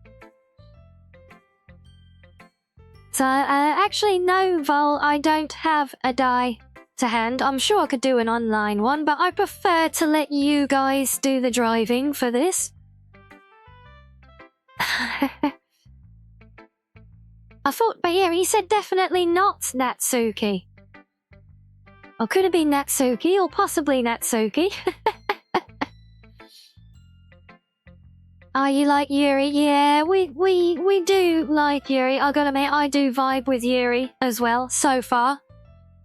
So, actually, no, Vol, I don't have a die to hand. I'm sure I could do an online one, but I prefer to let you guys do the driving for this. I thought, but yeah, he said definitely not Natsuki. Or could have been Natsuki, or possibly Natsuki. Oh, you like Yuri? Yeah, we do like Yuri. I gotta admit, I do vibe with Yuri as well, so far.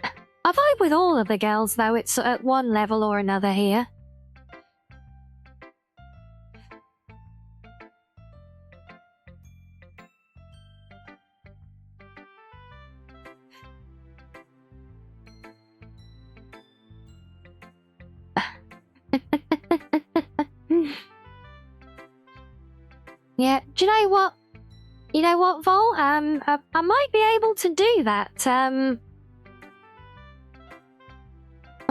I vibe with all of the girls, though. It's at one level or another here. Yeah, do you know what? You know what, Vol? I might be able to do that. I'm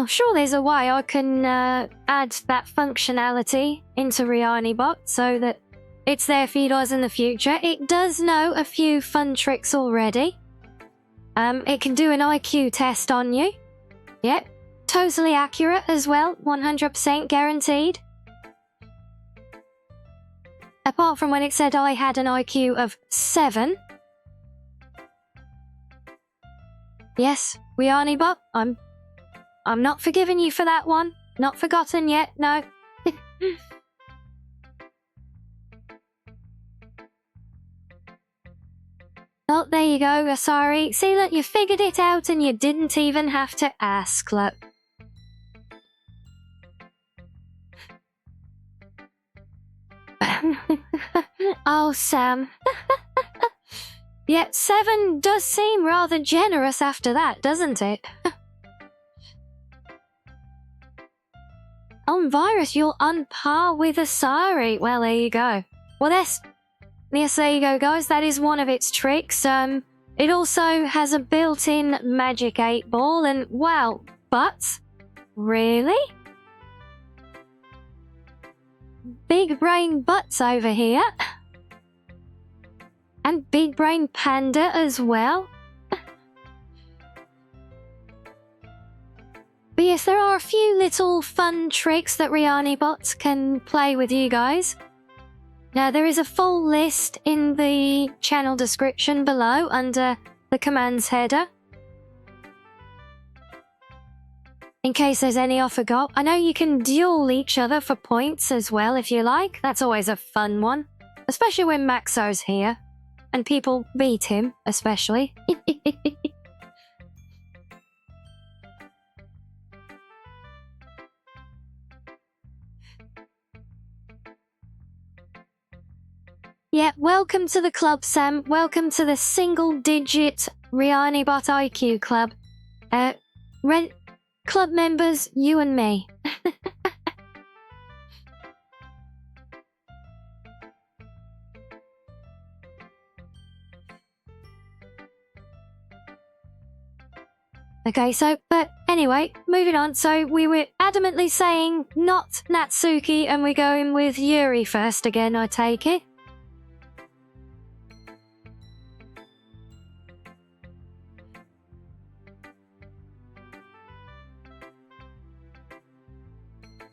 sure there's a way I can add that functionality into Rianni Bot so that it's there for you guys in the future. It does know a few fun tricks already. It can do an IQ test on you. Yep, totally accurate as well, 100% guaranteed. Apart from when it said I had an IQ of 7. Yes, Rianni Bot, I'm not forgiving you for that one. Not forgotten yet, no. Oh, there you go, sorry. See, look, you figured it out and you didn't even have to ask, look. Oh, Sam. Yeah, 7 does seem rather generous after that, doesn't it? On Virus, you're on par with Asari. Well, there you go. Well, yes, there you go, guys. That is one of its tricks. It also has a built-in magic 8-ball, and wow, but really? Big brain Butts over here. And Big Brain Panda as well. yes, there are a few little fun tricks that Rianni bots can play with you guys. Now, there is a full list in the channel description below under the commands header. In case there's any I forgot. I know you can duel each other for points as well if you like. That's always a fun one. Especially when Maxo's here. And people beat him, especially. Yeah, welcome to the club, Sam. Welcome to the single-digit Rianni Bot IQ club. Club members, you and me. Okay, but anyway, moving on. So we were adamantly saying not Natsuki, and we're going with Yuri first again, I take it.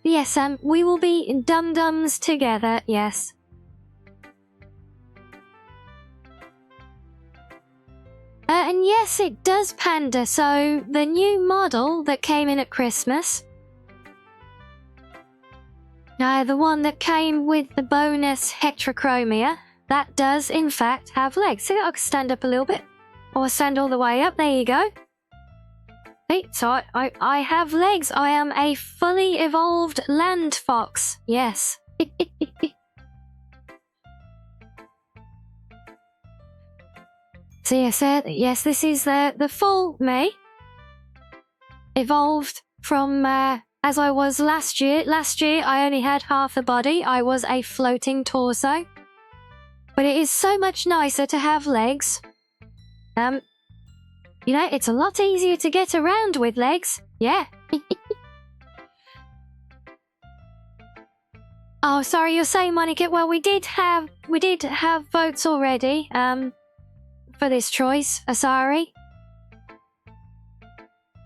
Yes, we will be dum-dums together, yes. And yes, it does panda, so the new model that came in at Christmas, the one that came with the bonus heterochromia, that does in fact have legs. So I can stand up a little bit, or stand all the way up, there you go. Hey, so I have legs. I am a fully evolved land fox. Yes. So yes, this is the full me. Evolved from as I was last year. Last year I only had half a body. I was a floating torso. But it is so much nicer to have legs. You know, it's a lot easier to get around with legs. Yeah. Oh, sorry, you're saying, Monica. Well, we did have votes already. For this choice, Asari.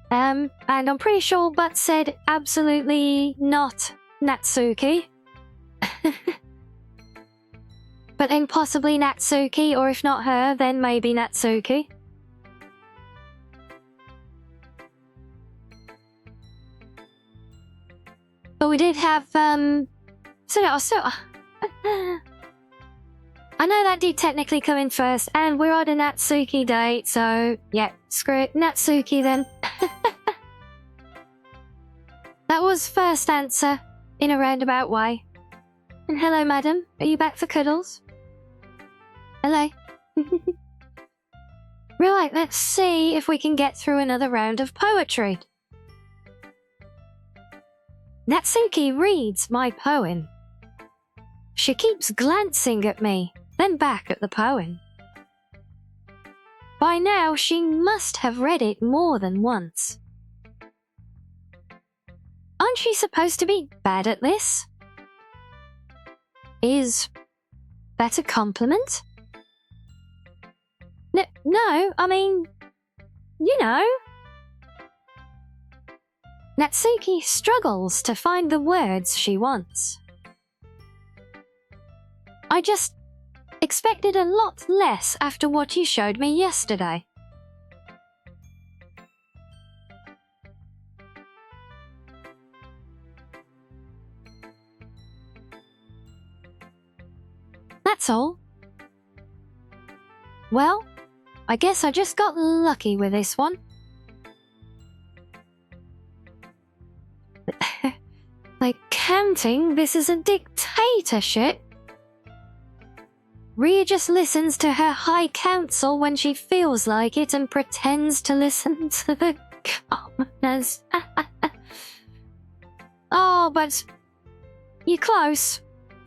And I'm pretty sure Butt said absolutely not Natsuki. But then possibly Natsuki, or if not her, then maybe Natsuki. But we did have, I know that did technically come in first, and we're on a Natsuki date, so yeah, screw it, Natsuki then. That was first answer, in a roundabout way. And hello, madam, are you back for cuddles? Hello. Right, let's see if we can get through another round of poetry. Natsuki reads my poem. She keeps glancing at me, then back at the poem. By now, she must have read it more than once. Aren't she supposed to be bad at this? Is that a compliment? No, I mean, you know. Natsuki struggles to find the words she wants. I just expected a lot less after what you showed me yesterday. That's all. Well, I guess I just got lucky with this one. Like counting, this is a dictatorship. Rhea just listens to her high council when she feels like it and pretends to listen to the commoners. Oh, but you're close.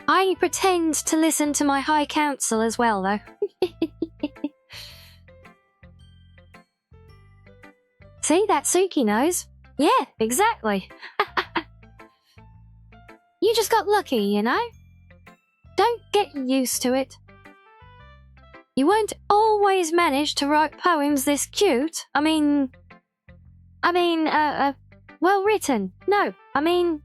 I pretend to listen to my high council as well, though. See, that Suki knows. Yeah, exactly. You just got lucky, you know? Don't get used to it. You won't always manage to write poems this cute. I mean, well written. No, I mean...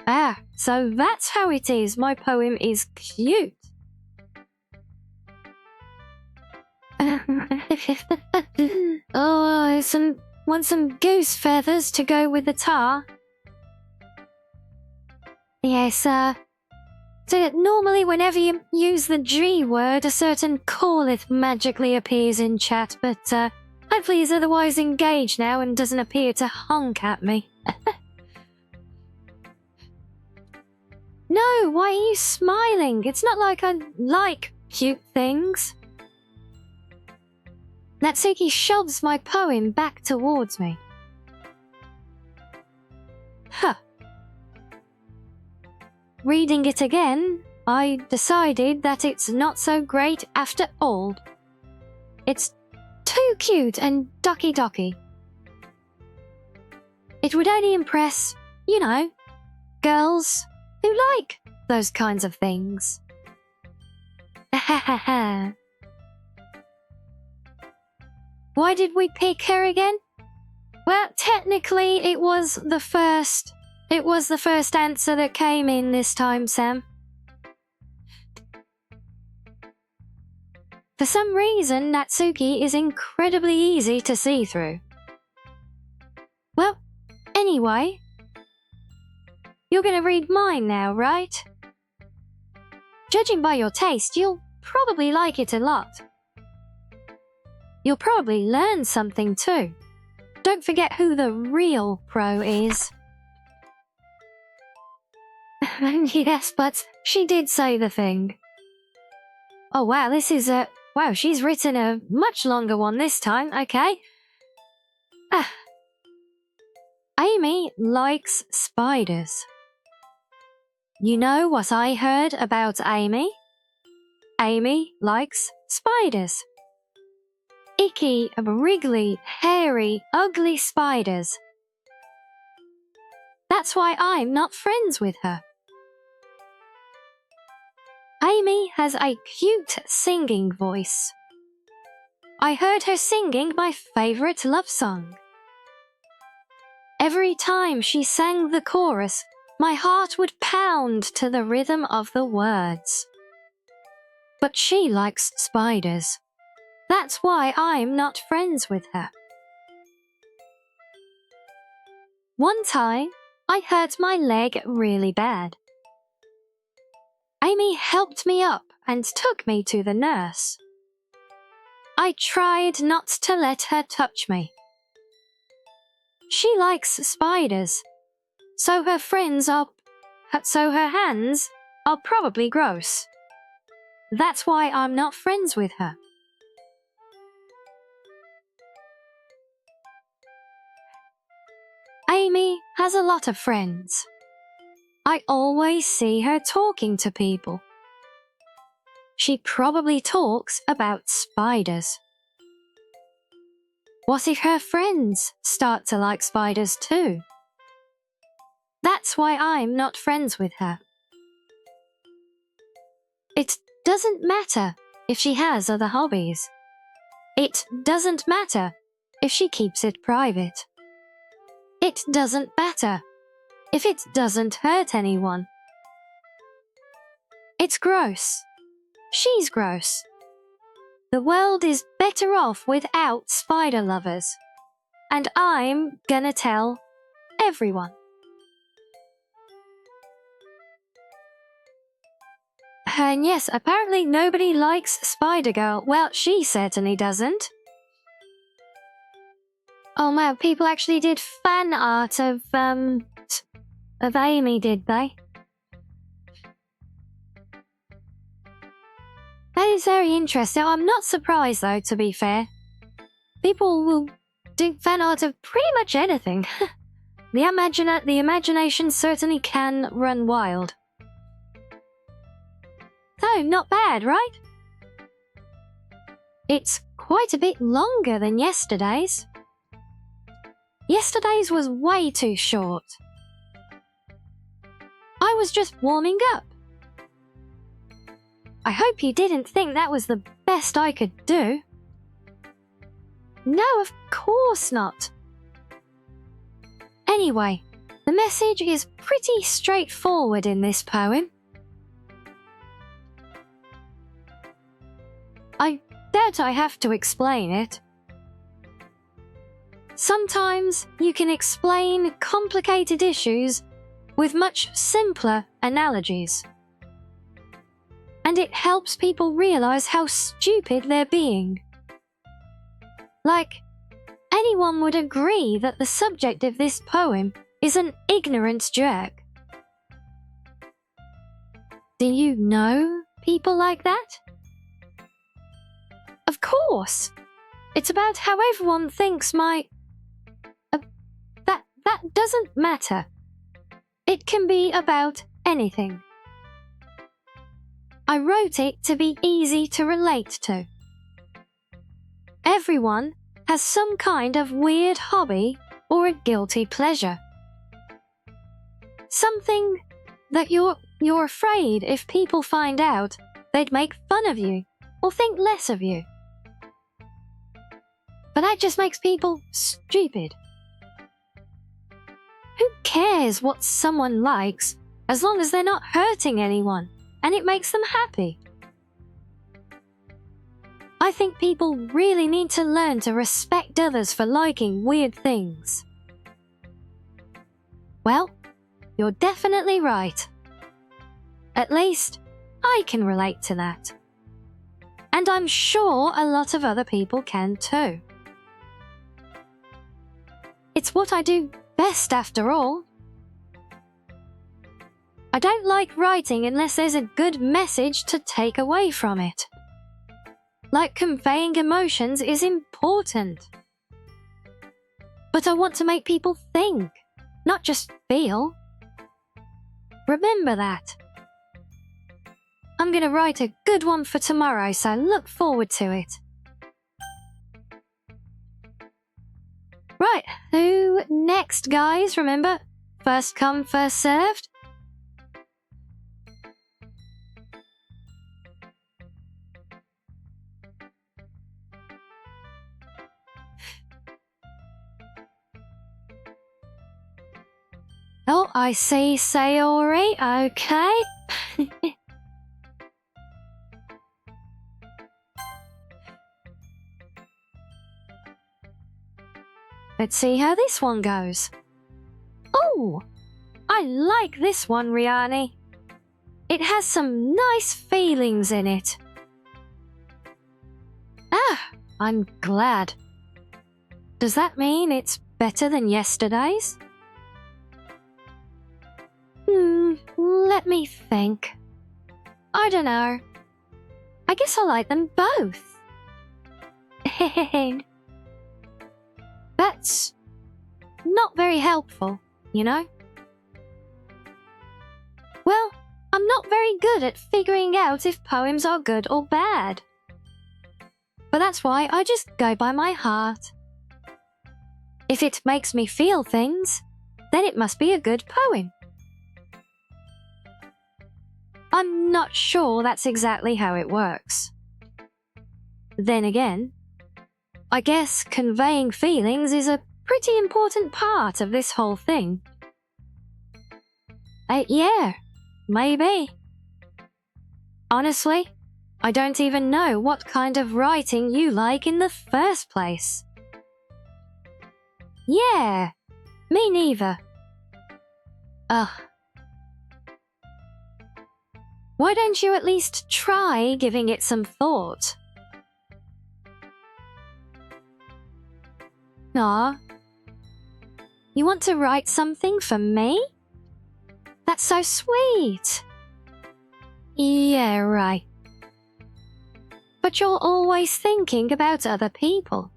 Ah, so that's how it is. My poem is cute. Oh, want some goose feathers to go with the tar? Yes, so normally whenever you use the G word, a certain calleth magically appears in chat, but hopefully he's otherwise engaged now and doesn't appear to honk at me. No, why are you smiling? It's not like I like cute things. Natsuki shoves my poem back towards me. Huh. Reading it again, I decided that it's not so great after all. It's too cute and doki. It would only impress, you know, girls who like those kinds of things. Why did we pick her again? Well, technically it was the first answer that came in this time, Sam. For some reason, Natsuki is incredibly easy to see through. Well, anyway, you're gonna read mine now, right? Judging by your taste, you'll probably like it a lot. You'll probably learn something too. Don't forget who the real pro is. Yes, but she did say the thing. Oh wow, this is wow, she's written a much longer one this time, okay. Amy likes spiders. You know what I heard about Amy? Amy likes spiders. Icky, wriggly, hairy, ugly spiders. That's why I'm not friends with her. Amy has a cute singing voice. I heard her singing my favorite love song. Every time she sang the chorus, my heart would pound to the rhythm of the words. But she likes spiders. That's why I'm not friends with her. One time, I hurt my leg really bad. Amy helped me up and took me to the nurse. I tried not to let her touch me. She likes spiders, so her hands are probably gross. That's why I'm not friends with her. Amy has a lot of friends. I always see her talking to people. She probably talks about spiders. What if her friends start to like spiders too? That's why I'm not friends with her. It doesn't matter if she has other hobbies. It doesn't matter if she keeps it private. It doesn't matter if it doesn't hurt anyone. It's gross. She's gross. The world is better off without spider lovers. And I'm gonna tell everyone. And yes, apparently nobody likes Spider-Girl. Well, she certainly doesn't. Oh man, people actually did fan art of Amy, did they? That is very interesting. I'm not surprised though, to be fair. People will do fan art of pretty much anything. The imagination certainly can run wild. So, not bad, right? It's quite a bit longer than yesterday's. Yesterday's was way too short. I was just warming up. I hope you didn't think that was the best I could do. No, of course not. Anyway, the message is pretty straightforward in this poem. I doubt I have to explain it. Sometimes you can explain complicated issues with much simpler analogies. And it helps people realize how stupid they're being. Like, anyone would agree that the subject of this poem is an ignorant jerk. Do you know people like that? Of course! It's about how everyone thinks that doesn't matter. It can be about anything. I wrote it to be easy to relate to. Everyone has some kind of weird hobby or a guilty pleasure. Something that you're afraid if people find out, they'd make fun of you or think less of you. But that just makes people stupid. Who cares what someone likes as long as they're not hurting anyone and it makes them happy? I think people really need to learn to respect others for liking weird things. Well, you're definitely right. At least, I can relate to that. And I'm sure a lot of other people can too. It's what I do best after all. I don't like writing unless there's a good message to take away from it. Like conveying emotions is important. But I want to make people think, not just feel. Remember that. I'm going to write a good one for tomorrow, so look forward to it. Right, who next, guys? Remember, first come, first served. Oh, I see, Sayori. Okay. Let's see how this one goes. Oh, I like this one, Rianni. It has some nice feelings in it. Ah, I'm glad. Does that mean it's better than yesterday's? Let me think. I don't know. I guess I like them both. That's not very helpful, you know? Well, I'm not very good at figuring out if poems are good or bad. But that's why I just go by my heart. If it makes me feel things, then it must be a good poem. I'm not sure that's exactly how it works. Then again, I guess conveying feelings is a pretty important part of this whole thing. Yeah, maybe. Honestly, I don't even know what kind of writing you like in the first place. Yeah, me neither. Ugh. Why don't you at least try giving it some thought? Aw. You want to write something for me? That's so sweet. Yeah, right. But you're always thinking about other people.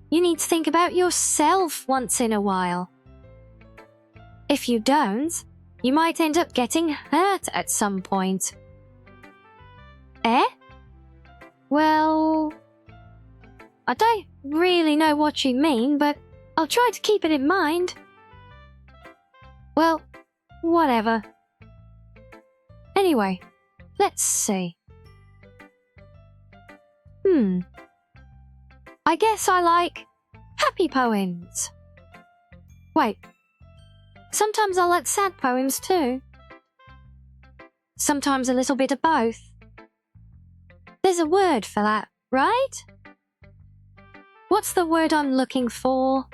You need to think about yourself once in a while. If you don't, you might end up getting hurt at some point. Eh? Well, I don't really know what you mean, but I'll try to keep it in mind. Well, whatever. Anyway, let's see. I guess I like happy poems. Wait, Sometimes I like sad poems too. Sometimes a little bit of both. There's a word for that, right? What's the word I'm looking for?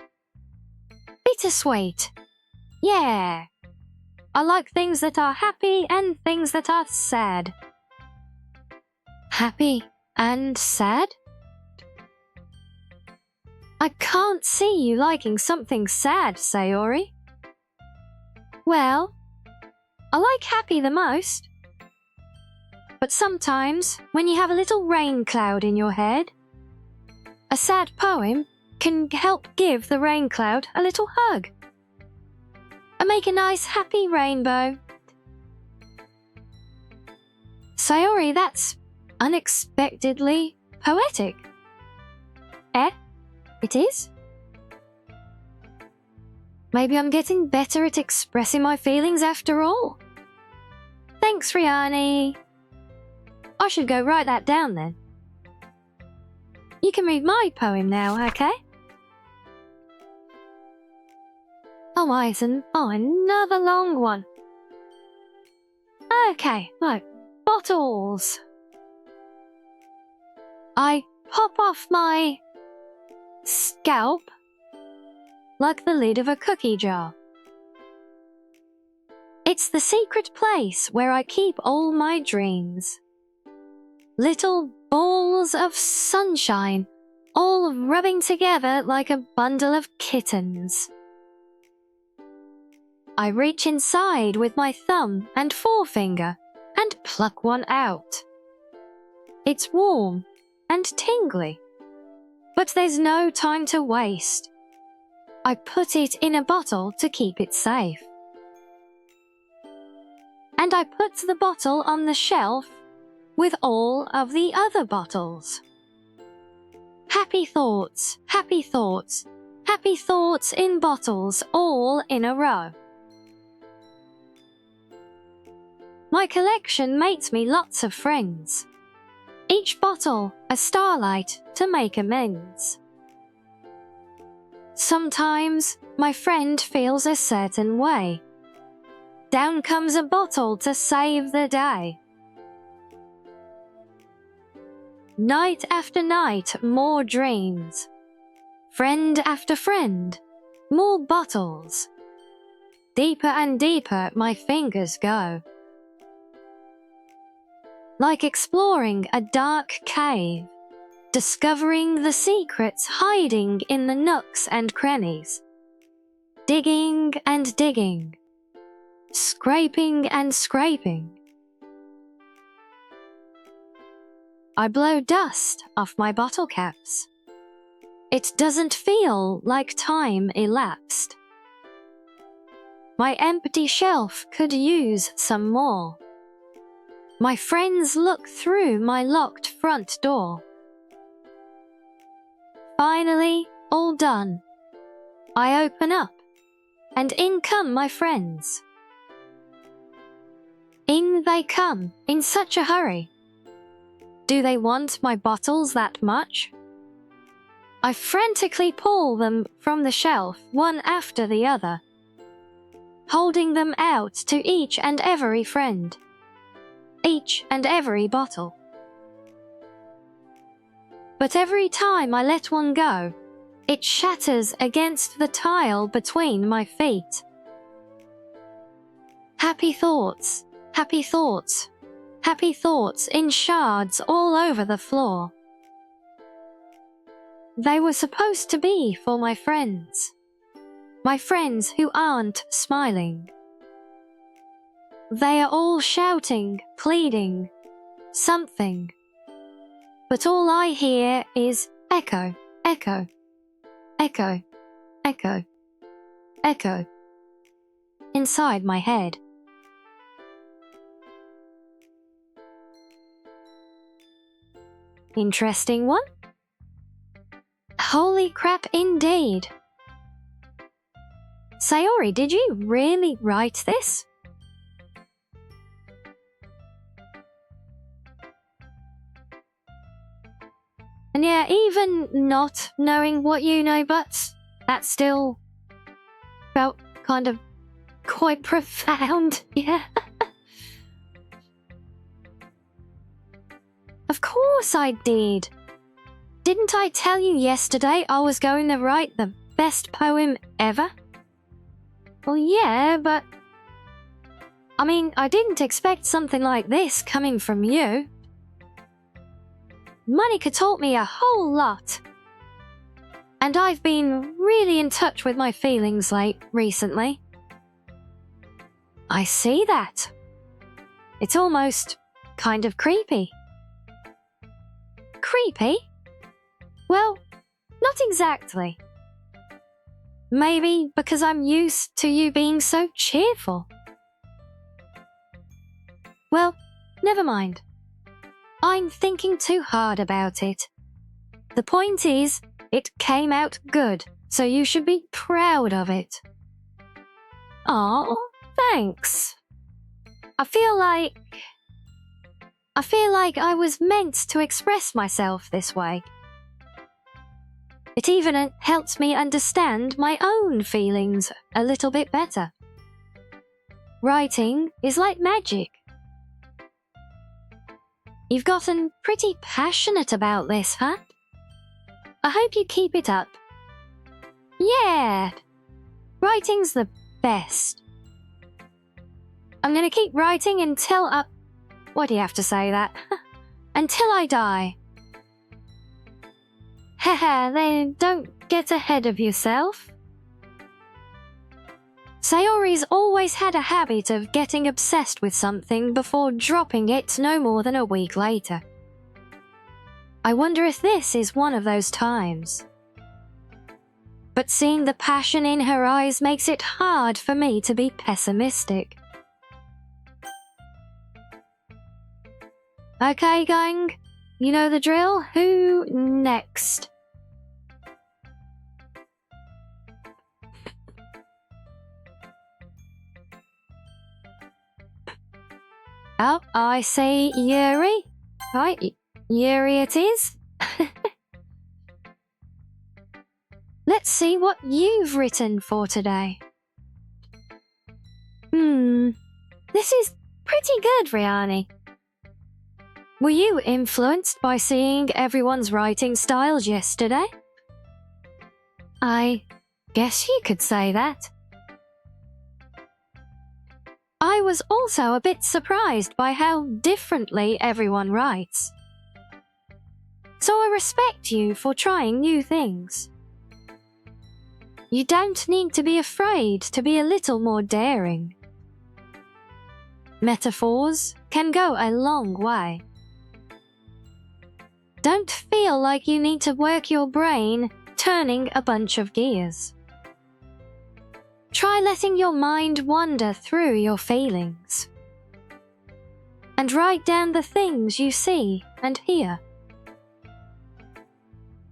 Bittersweet. Yeah. I like things that are happy and things that are sad. Happy and sad? I can't see you liking something sad, Sayori. Well, I like happy the most. But sometimes, when you have a little rain cloud in your head, a sad poem can help give the rain cloud a little hug and make a nice happy rainbow. Sayori, that's unexpectedly poetic. Eh? It is? Maybe I'm getting better at expressing my feelings after all. Thanks, Rianni. I should go write that down then. You can read my poem now, okay? Oh, another long one. Okay, look, bottles. I pop off my scalp like the lid of a cookie jar. It's the secret place where I keep all my dreams. Little balls of sunshine, all rubbing together like a bundle of kittens. I reach inside with my thumb and forefinger and pluck one out. It's warm and tingly, but there's no time to waste. I put it in a bottle to keep it safe. And I put the bottle on the shelf with all of the other bottles. Happy thoughts, happy thoughts, happy thoughts in bottles all in a row. My collection makes me lots of friends. Each bottle a starlight to make amends. Sometimes my friend feels a certain way. Down comes a bottle to save the day. Night after night, more dreams. Friend after friend, more bottles. Deeper and deeper my fingers go. Like exploring a dark cave, discovering the secrets hiding in the nooks and crannies. Digging and digging, scraping and scraping. I blow dust off my bottle caps. It doesn't feel like time elapsed. My empty shelf could use some more. My friends look through my locked front door. Finally, all done. I open up, and in come my friends. In they come, in such a hurry. Do they want my bottles that much? I frantically pull them from the shelf, one after the other, holding them out to each and every friend, each and every bottle. But every time I let one go, it shatters against the tile between my feet. Happy thoughts, happy thoughts, happy thoughts in shards all over the floor. They were supposed to be for my friends who aren't smiling. They are all shouting, pleading, something. But all I hear is echo, echo, echo, echo, echo, inside my head. Interesting one? Holy crap indeed. Sayori, did you really write this? And yeah, even not knowing what you know, but that still felt kind of quite profound, yeah. Of course I did. Didn't I tell you yesterday I was going to write the best poem ever? Well, yeah, but... I mean, I didn't expect something like this coming from you. Monica taught me a whole lot. And I've been really in touch with my feelings recently. I see that. It's almost kind of creepy. Creepy? Well, not exactly. Maybe because I'm used to you being so cheerful. Well, never mind. I'm thinking too hard about it. The point is, it came out good, so you should be proud of it. Aw, thanks. I feel like I was meant to express myself this way. It even helps me understand my own feelings a little bit better. Writing is like magic. You've gotten pretty passionate about this, huh? I hope you keep it up. Yeah, writing's the best. I'm gonna keep writing until what do you have to say that? Until I die. Haha, then don't get ahead of yourself. Sayori's always had a habit of getting obsessed with something before dropping it no more than a week later. I wonder if this is one of those times. But seeing the passion in her eyes makes it hard for me to be pessimistic. Okay, gang, you know the drill. Who next? Oh, I see Yuri. Right, Yuri it is. Let's see what you've written for today. This is pretty good, Rianni. Were you influenced by seeing everyone's writing styles yesterday? I guess you could say that. I was also a bit surprised by how differently everyone writes. So I respect you for trying new things. You don't need to be afraid to be a little more daring. Metaphors can go a long way. Don't feel like you need to work your brain turning a bunch of gears. Try letting your mind wander through your feelings. And write down the things you see and hear.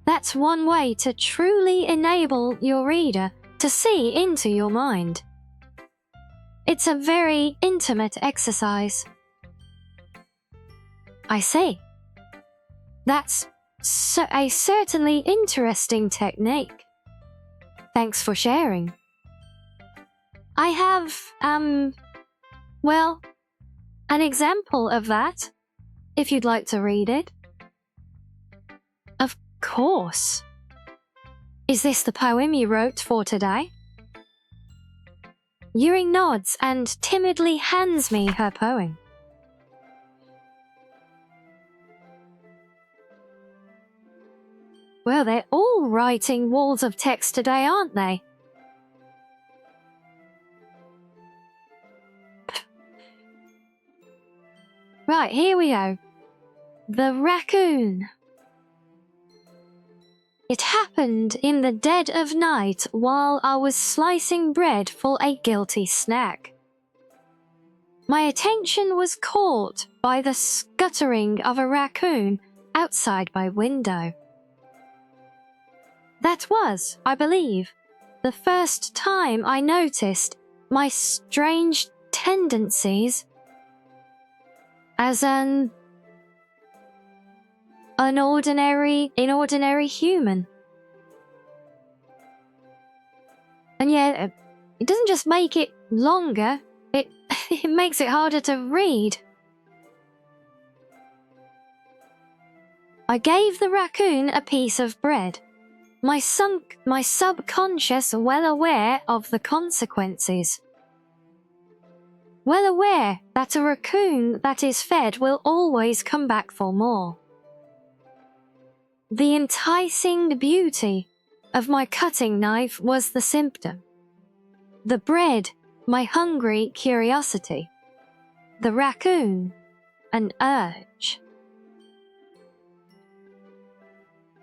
That's one way to truly enable your reader to see into your mind. It's a very intimate exercise. I see. That's a certainly interesting technique. Thanks for sharing. I have, well, an example of that, if you'd like to read it. Of course. Is this the poem you wrote for today? Yuri nods and timidly hands me her poem. Well, they're all writing walls of text today, aren't they? Right, here we go. The raccoon. It happened in the dead of night while I was slicing bread for a guilty snack. My attention was caught by the scuttering of a raccoon outside my window. That was, I believe, the first time I noticed my strange tendencies as an inordinary human. And yet, it doesn't just make it longer, it, it makes it harder to read. I gave the raccoon a piece of bread. My subconscious well aware of the consequences. Well aware that a raccoon that is fed will always come back for more. The enticing beauty of my cutting knife was the symptom. The bread, my hungry curiosity. The raccoon, an urge.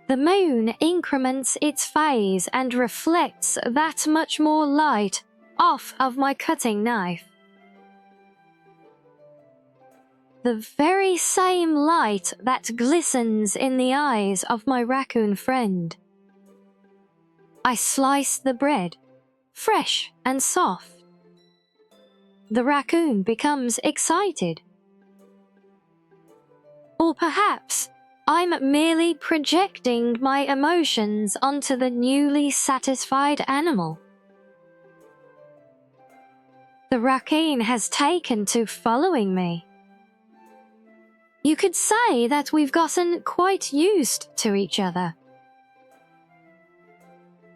The moon increments its phase and reflects that much more light off of my cutting knife. The very same light that glistens in the eyes of my raccoon friend. I slice the bread, fresh and soft. The raccoon becomes excited. Or perhaps I'm merely projecting my emotions onto the newly satisfied animal. The raccoon has taken to following me. You could say that we've gotten quite used to each other.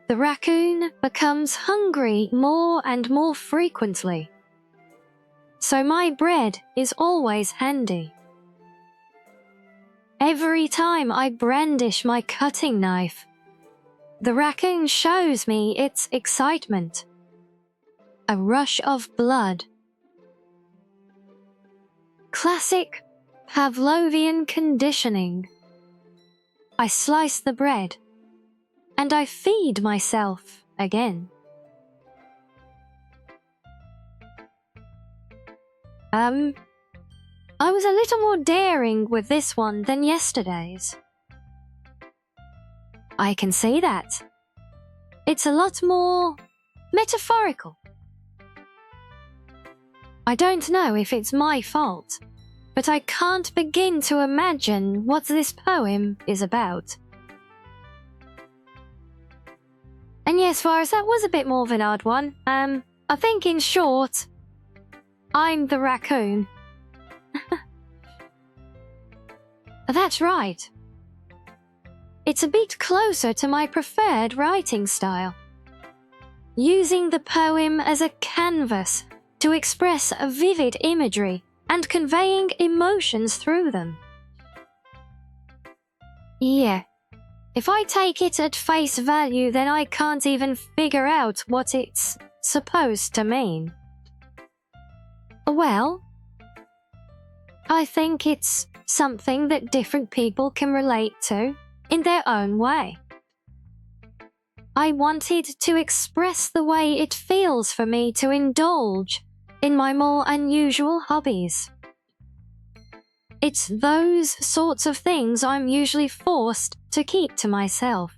The raccoon becomes hungry more and more frequently, so my bread is always handy. Every time I brandish my cutting knife, the raccoon shows me its excitement. A rush of blood. Classic Pavlovian conditioning. I slice the bread, and I feed myself again. I was a little more daring with this one than yesterday's. I can see that. It's a lot more metaphorical. I don't know if it's my fault, but I can't begin to imagine what this poem is about. And yes, Virus, that was a bit more of an odd one. I think in short, I'm the raccoon. That's right. It's a bit closer to my preferred writing style. Using the poem as a canvas to express a vivid imagery and conveying emotions through them. Yeah, if I take it at face value, then I can't even figure out what it's supposed to mean. Well, I think it's something that different people can relate to in their own way. I wanted to express the way it feels for me to indulge in my more unusual hobbies. It's those sorts of things I'm usually forced to keep to myself.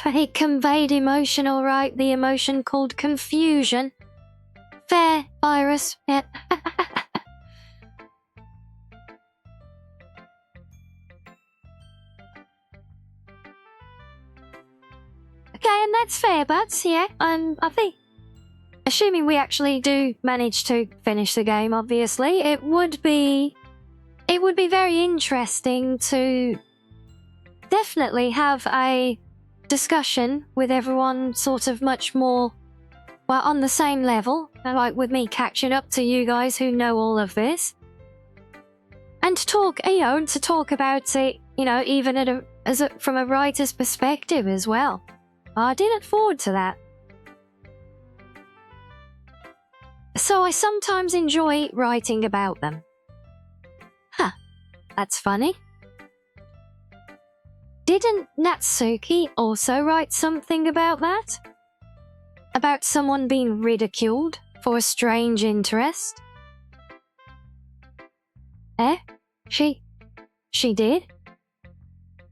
It conveyed emotion, all right, the emotion called confusion. Fair, Virus. Yeah. Okay, and that's fair, Buds, yeah. I think, assuming we actually do manage to finish the game, obviously, it would be very interesting to definitely have a discussion with everyone sort of much more, well, on the same level, like with me catching up to you guys who know all of this. And talk, to talk about it, even from a writer's perspective as well. I did look forward to that. So I sometimes enjoy writing about them. Huh, that's funny. Didn't Natsuki also write something about that? About someone being ridiculed for a strange interest? Eh? She did?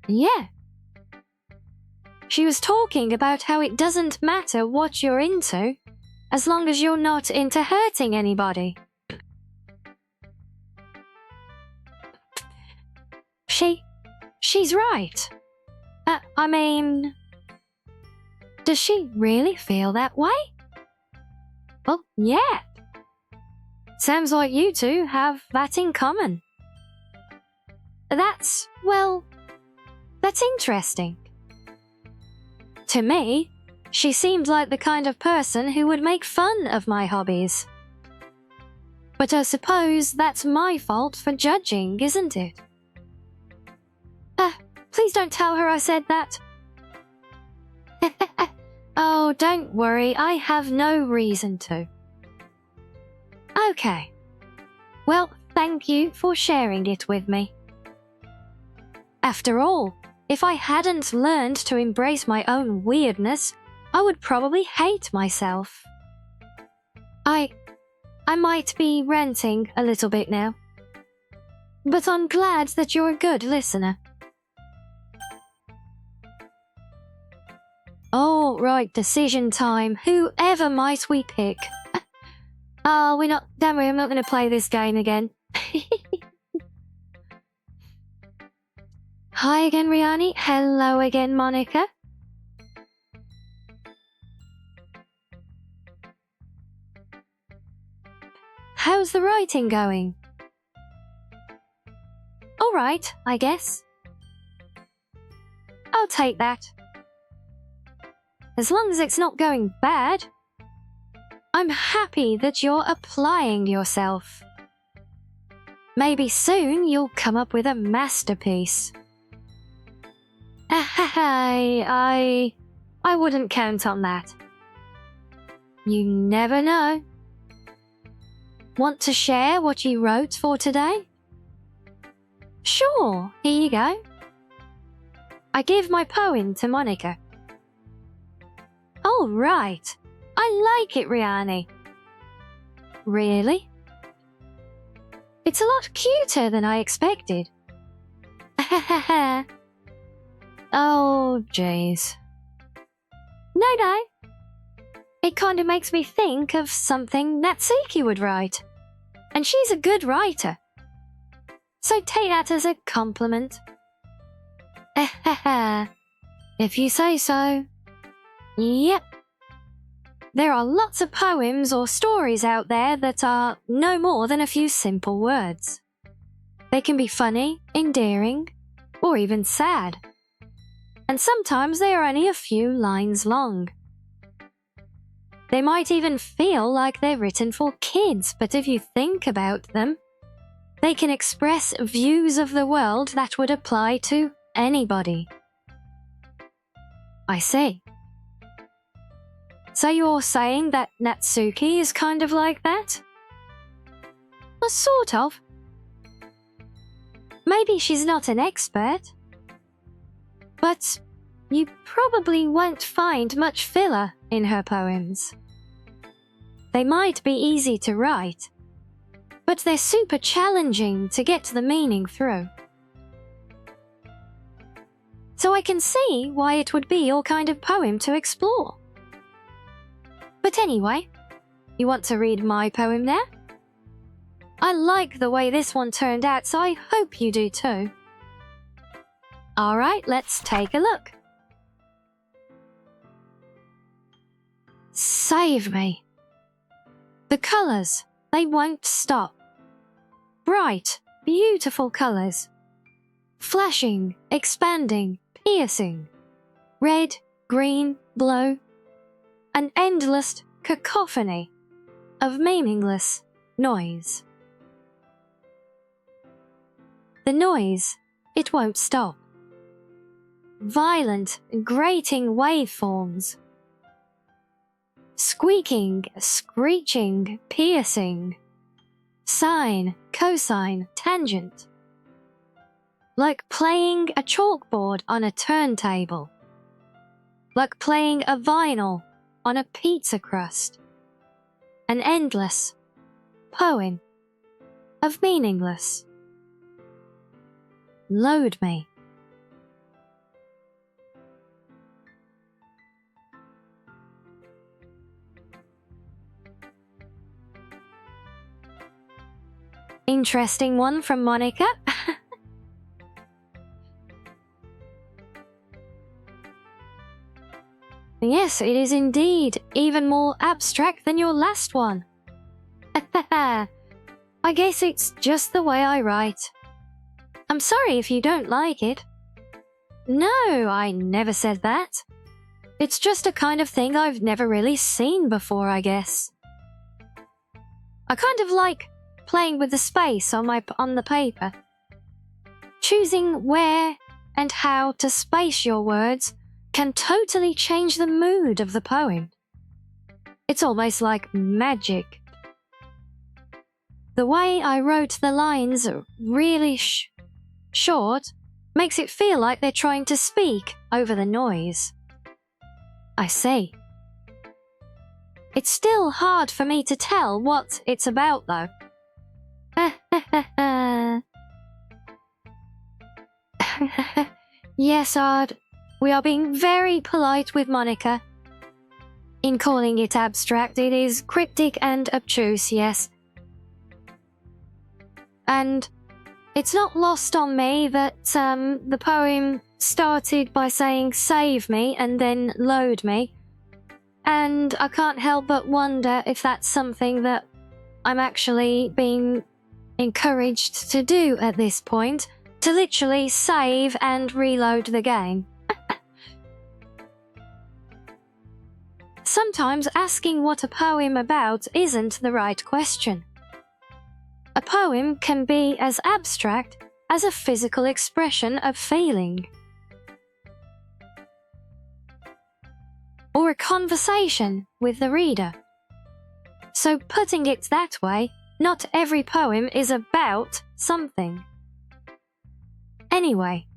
Yeah. She was talking about how it doesn't matter what you're into, as long as you're not into hurting anybody. She's right. I mean, Does she really feel that way? Well, yeah. Sounds like you two have that in common. That's interesting. To me, she seemed like the kind of person who would make fun of my hobbies. But I suppose that's my fault for judging, isn't it? Please don't tell her I said that. Oh, don't worry, I have no reason to. Okay. Well, thank you for sharing it with me. After all, if I hadn't learned to embrace my own weirdness, I would probably hate myself. I might be ranting a little bit now, but I'm glad that you're a good listener. All right, decision time. Whoever might we pick? Oh, don't worry, I'm not going to play this game again. Hi again, Rianni. Hello again, Monica. How's the writing going? All right, I guess. I'll take that. As long as it's not going bad. I'm happy that you're applying yourself. Maybe soon you'll come up with a masterpiece. I wouldn't count on that. You never know. Want to share what you wrote for today? Sure, here you go. I give my poem to Monica. Oh, right. I like it, Rianni. Really? It's a lot cuter than I expected. Oh, jeez. No. It kind of makes me think of something Natsuki would write. And she's a good writer. So take that as a compliment. If you say so. Yep. There are lots of poems or stories out there that are no more than a few simple words. They can be funny, endearing, or even sad. And sometimes they are only a few lines long. They might even feel like they're written for kids, but if you think about them, they can express views of the world that would apply to anybody. I see. So you're saying that Natsuki is kind of like that? Well, sort of. Maybe she's not an expert. But you probably won't find much filler in her poems. They might be easy to write, but they're super challenging to get the meaning through. So I can see why it would be your kind of poem to explore. But anyway, you want to read my poem now? I like the way this one turned out, so I hope you do too. Alright, let's take a look. Save me. The colours, they won't stop. Bright, beautiful colours. Flashing, expanding, piercing. Red, green, blue. An endless cacophony of meaningless noise. The noise, it won't stop. Violent, grating waveforms. Squeaking, screeching, piercing. Sine, cosine, tangent. Like playing a chalkboard on a turntable. Like playing a vinyl on a pizza crust. An endless poem of meaningless. Load me. Interesting one from Monica. Yes, it is indeed even more abstract than your last one. I guess it's just the way I write. I'm sorry if you don't like it. No, I never said that. It's just a kind of thing I've never really seen before, I guess. I kind of like playing with the space on the paper. Choosing where and how to space your words can totally change the mood of the poem. It's almost like magic. The way I wrote the lines really short makes it feel like they're trying to speak over the noise. I see. It's still hard for me to tell what it's about, though. Yes, Ard, we are being very polite with Monica. In calling it abstract, it is cryptic and obtuse, yes. And it's not lost on me that the poem started by saying save me and then load me. And I can't help but wonder if that's something that I'm actually being encouraged to do at this point, to literally save and reload the game. Sometimes asking what a poem about isn't the right question. A poem can be as abstract as a physical expression of feeling. Or a conversation with the reader. So putting it that way, not every poem is about something. Anyway,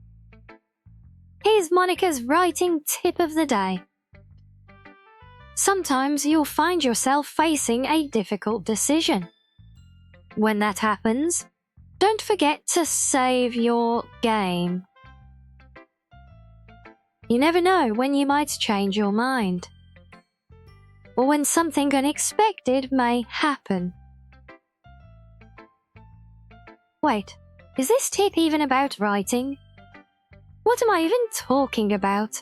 here's Monica's writing tip of the day. Sometimes you'll find yourself facing a difficult decision. When that happens, don't forget to save your game. You never know when you might change your mind, or when something unexpected may happen. Wait, is this tip even about writing? What am I even talking about?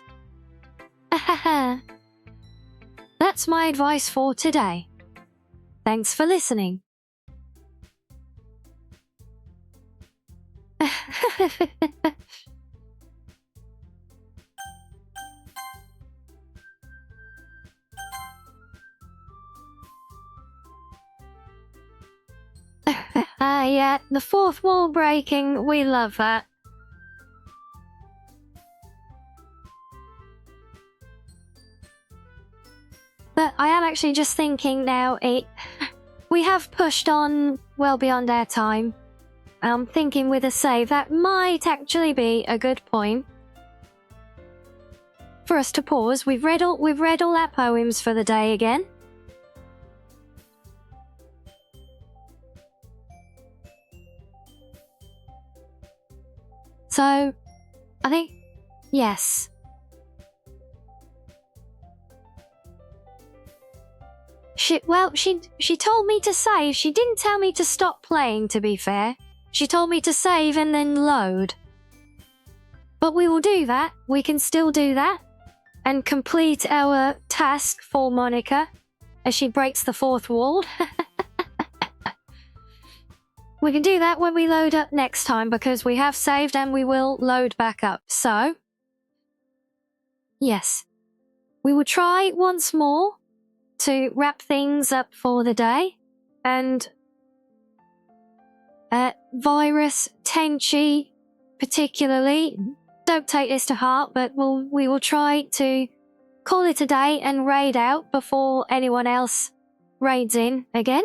Ahaha. That's my advice for today. Thanks for listening. Yeah, the fourth wall breaking, we love that. But I am actually just thinking now, we have pushed on well beyond our time. I'm thinking with a save, that might actually be a good point for us to pause. We've read all our poems for the day again. So, I think, yes. She told me to save. She didn't tell me to stop playing, to be fair. She told me to save and then load. But we will do that. We can still do that. And complete our task for Monica as she breaks the fourth wall. We can do that when we load up next time, because we have saved and we will load back up. So, yes, we will try once more to wrap things up for the day. And Virus, Tenchi particularly, don't take this to heart, but we will try to call it a day and raid out before anyone else raids in again.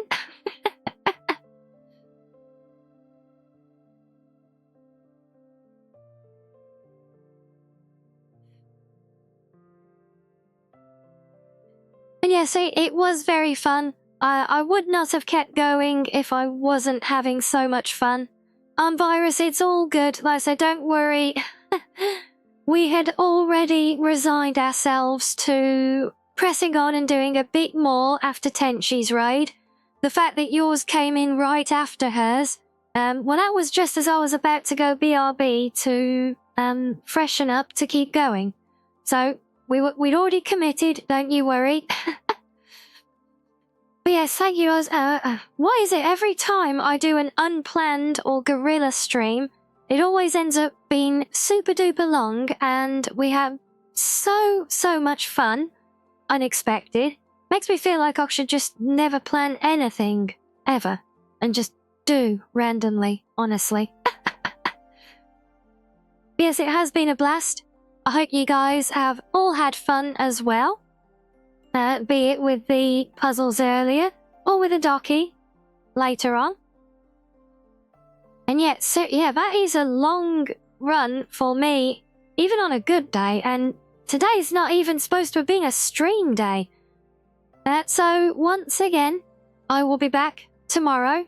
And yes, it was very fun. I would not have kept going if I wasn't having so much fun. Virus, it's all good. Like I said, don't worry. We had already resigned ourselves to pressing on and doing a bit more after Tenchi's raid. The fact that yours came in right after hers, well, that was just as I was about to go BRB to freshen up to keep going. So we'd already committed, don't you worry. But yes, thank you. Why is it every time I do an unplanned or guerrilla stream, it always ends up being super duper long, and we have so much fun, unexpected. Makes me feel like I should just never plan anything, ever, and just do randomly, honestly. Yes, it has been a blast. I hope you guys have all had fun as well. Be it with the puzzles earlier, or with the Doki later on. And yet, so, yeah, that is a long run for me, even on a good day, and today's not even supposed to have been a stream day. So, once again, I will be back tomorrow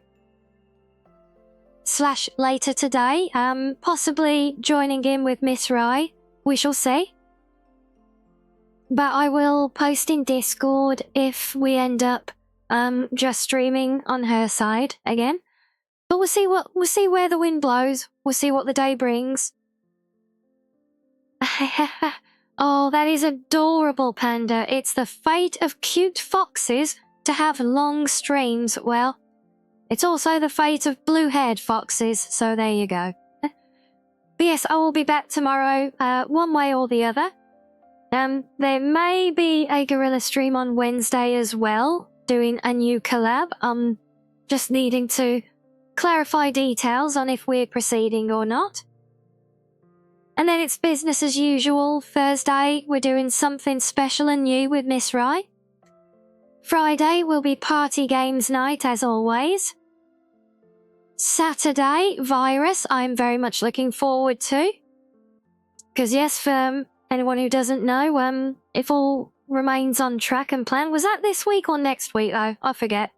/ later today, possibly joining in with Miss Rai. We shall see. But I will post in Discord if we end up just streaming on her side again. But we'll see where the wind blows. We'll see what the day brings. Oh, that is adorable, Panda. It's the fate of cute foxes to have long streams. Well, it's also the fate of blue-haired foxes, so there you go. But yes, I will be back tomorrow, one way or the other. There may be a guerrilla stream on Wednesday as well, doing a new collab. I'm just needing to clarify details on if we're proceeding or not. And then it's business as usual. Thursday, we're doing something special and new with Miss Rai. Friday will be party games night as always. Saturday, Virus, I'm very much looking forward to. Because yes, for anyone who doesn't know, if all remains on track and plan, was that this week or next week though? I forget.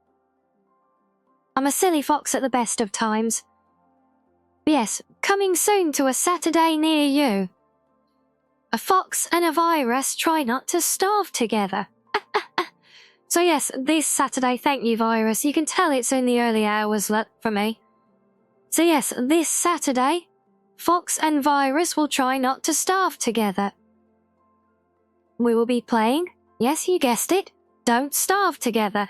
I'm a silly fox at the best of times. But yes, coming soon to a Saturday near you. A fox and a virus try not to starve together. So yes, this Saturday, thank you, Virus. You can tell it's in the early hours for me. So yes, this Saturday, Fox and Virus will try not to starve together. We will be playing, yes, you guessed it, Don't Starve Together.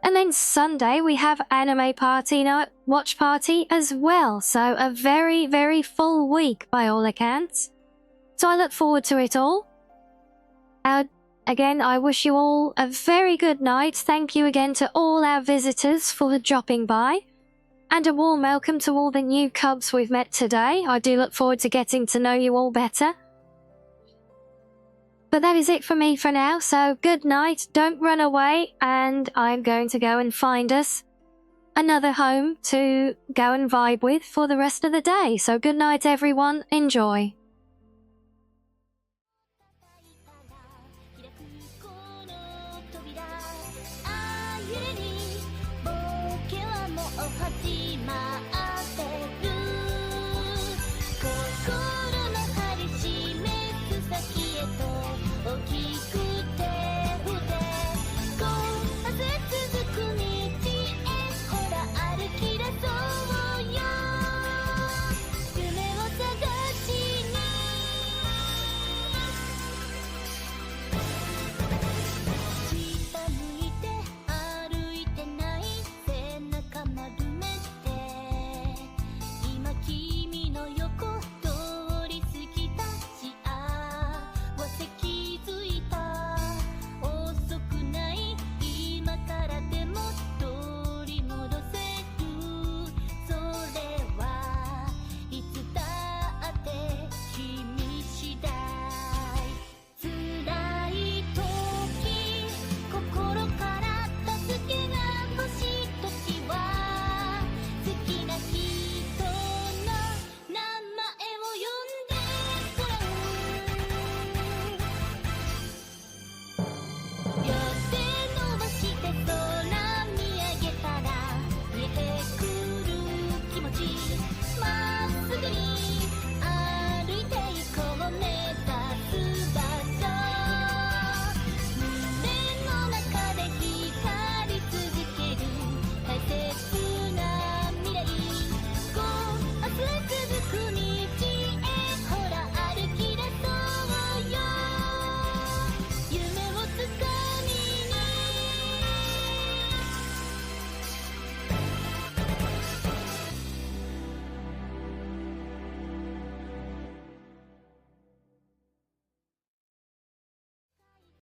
And then Sunday we have anime party night, watch party as well. So a very, very full week by all accounts. So I look forward to it all. Again, I wish you all a very good night. Thank you again to all our visitors for dropping by. And a warm welcome to all the new cubs we've met today. I do look forward to getting to know you all better. But that is it for me for now, so good night, don't run away, and I'm going to go and find us another home to go and vibe with for the rest of the day. So good night everyone, enjoy.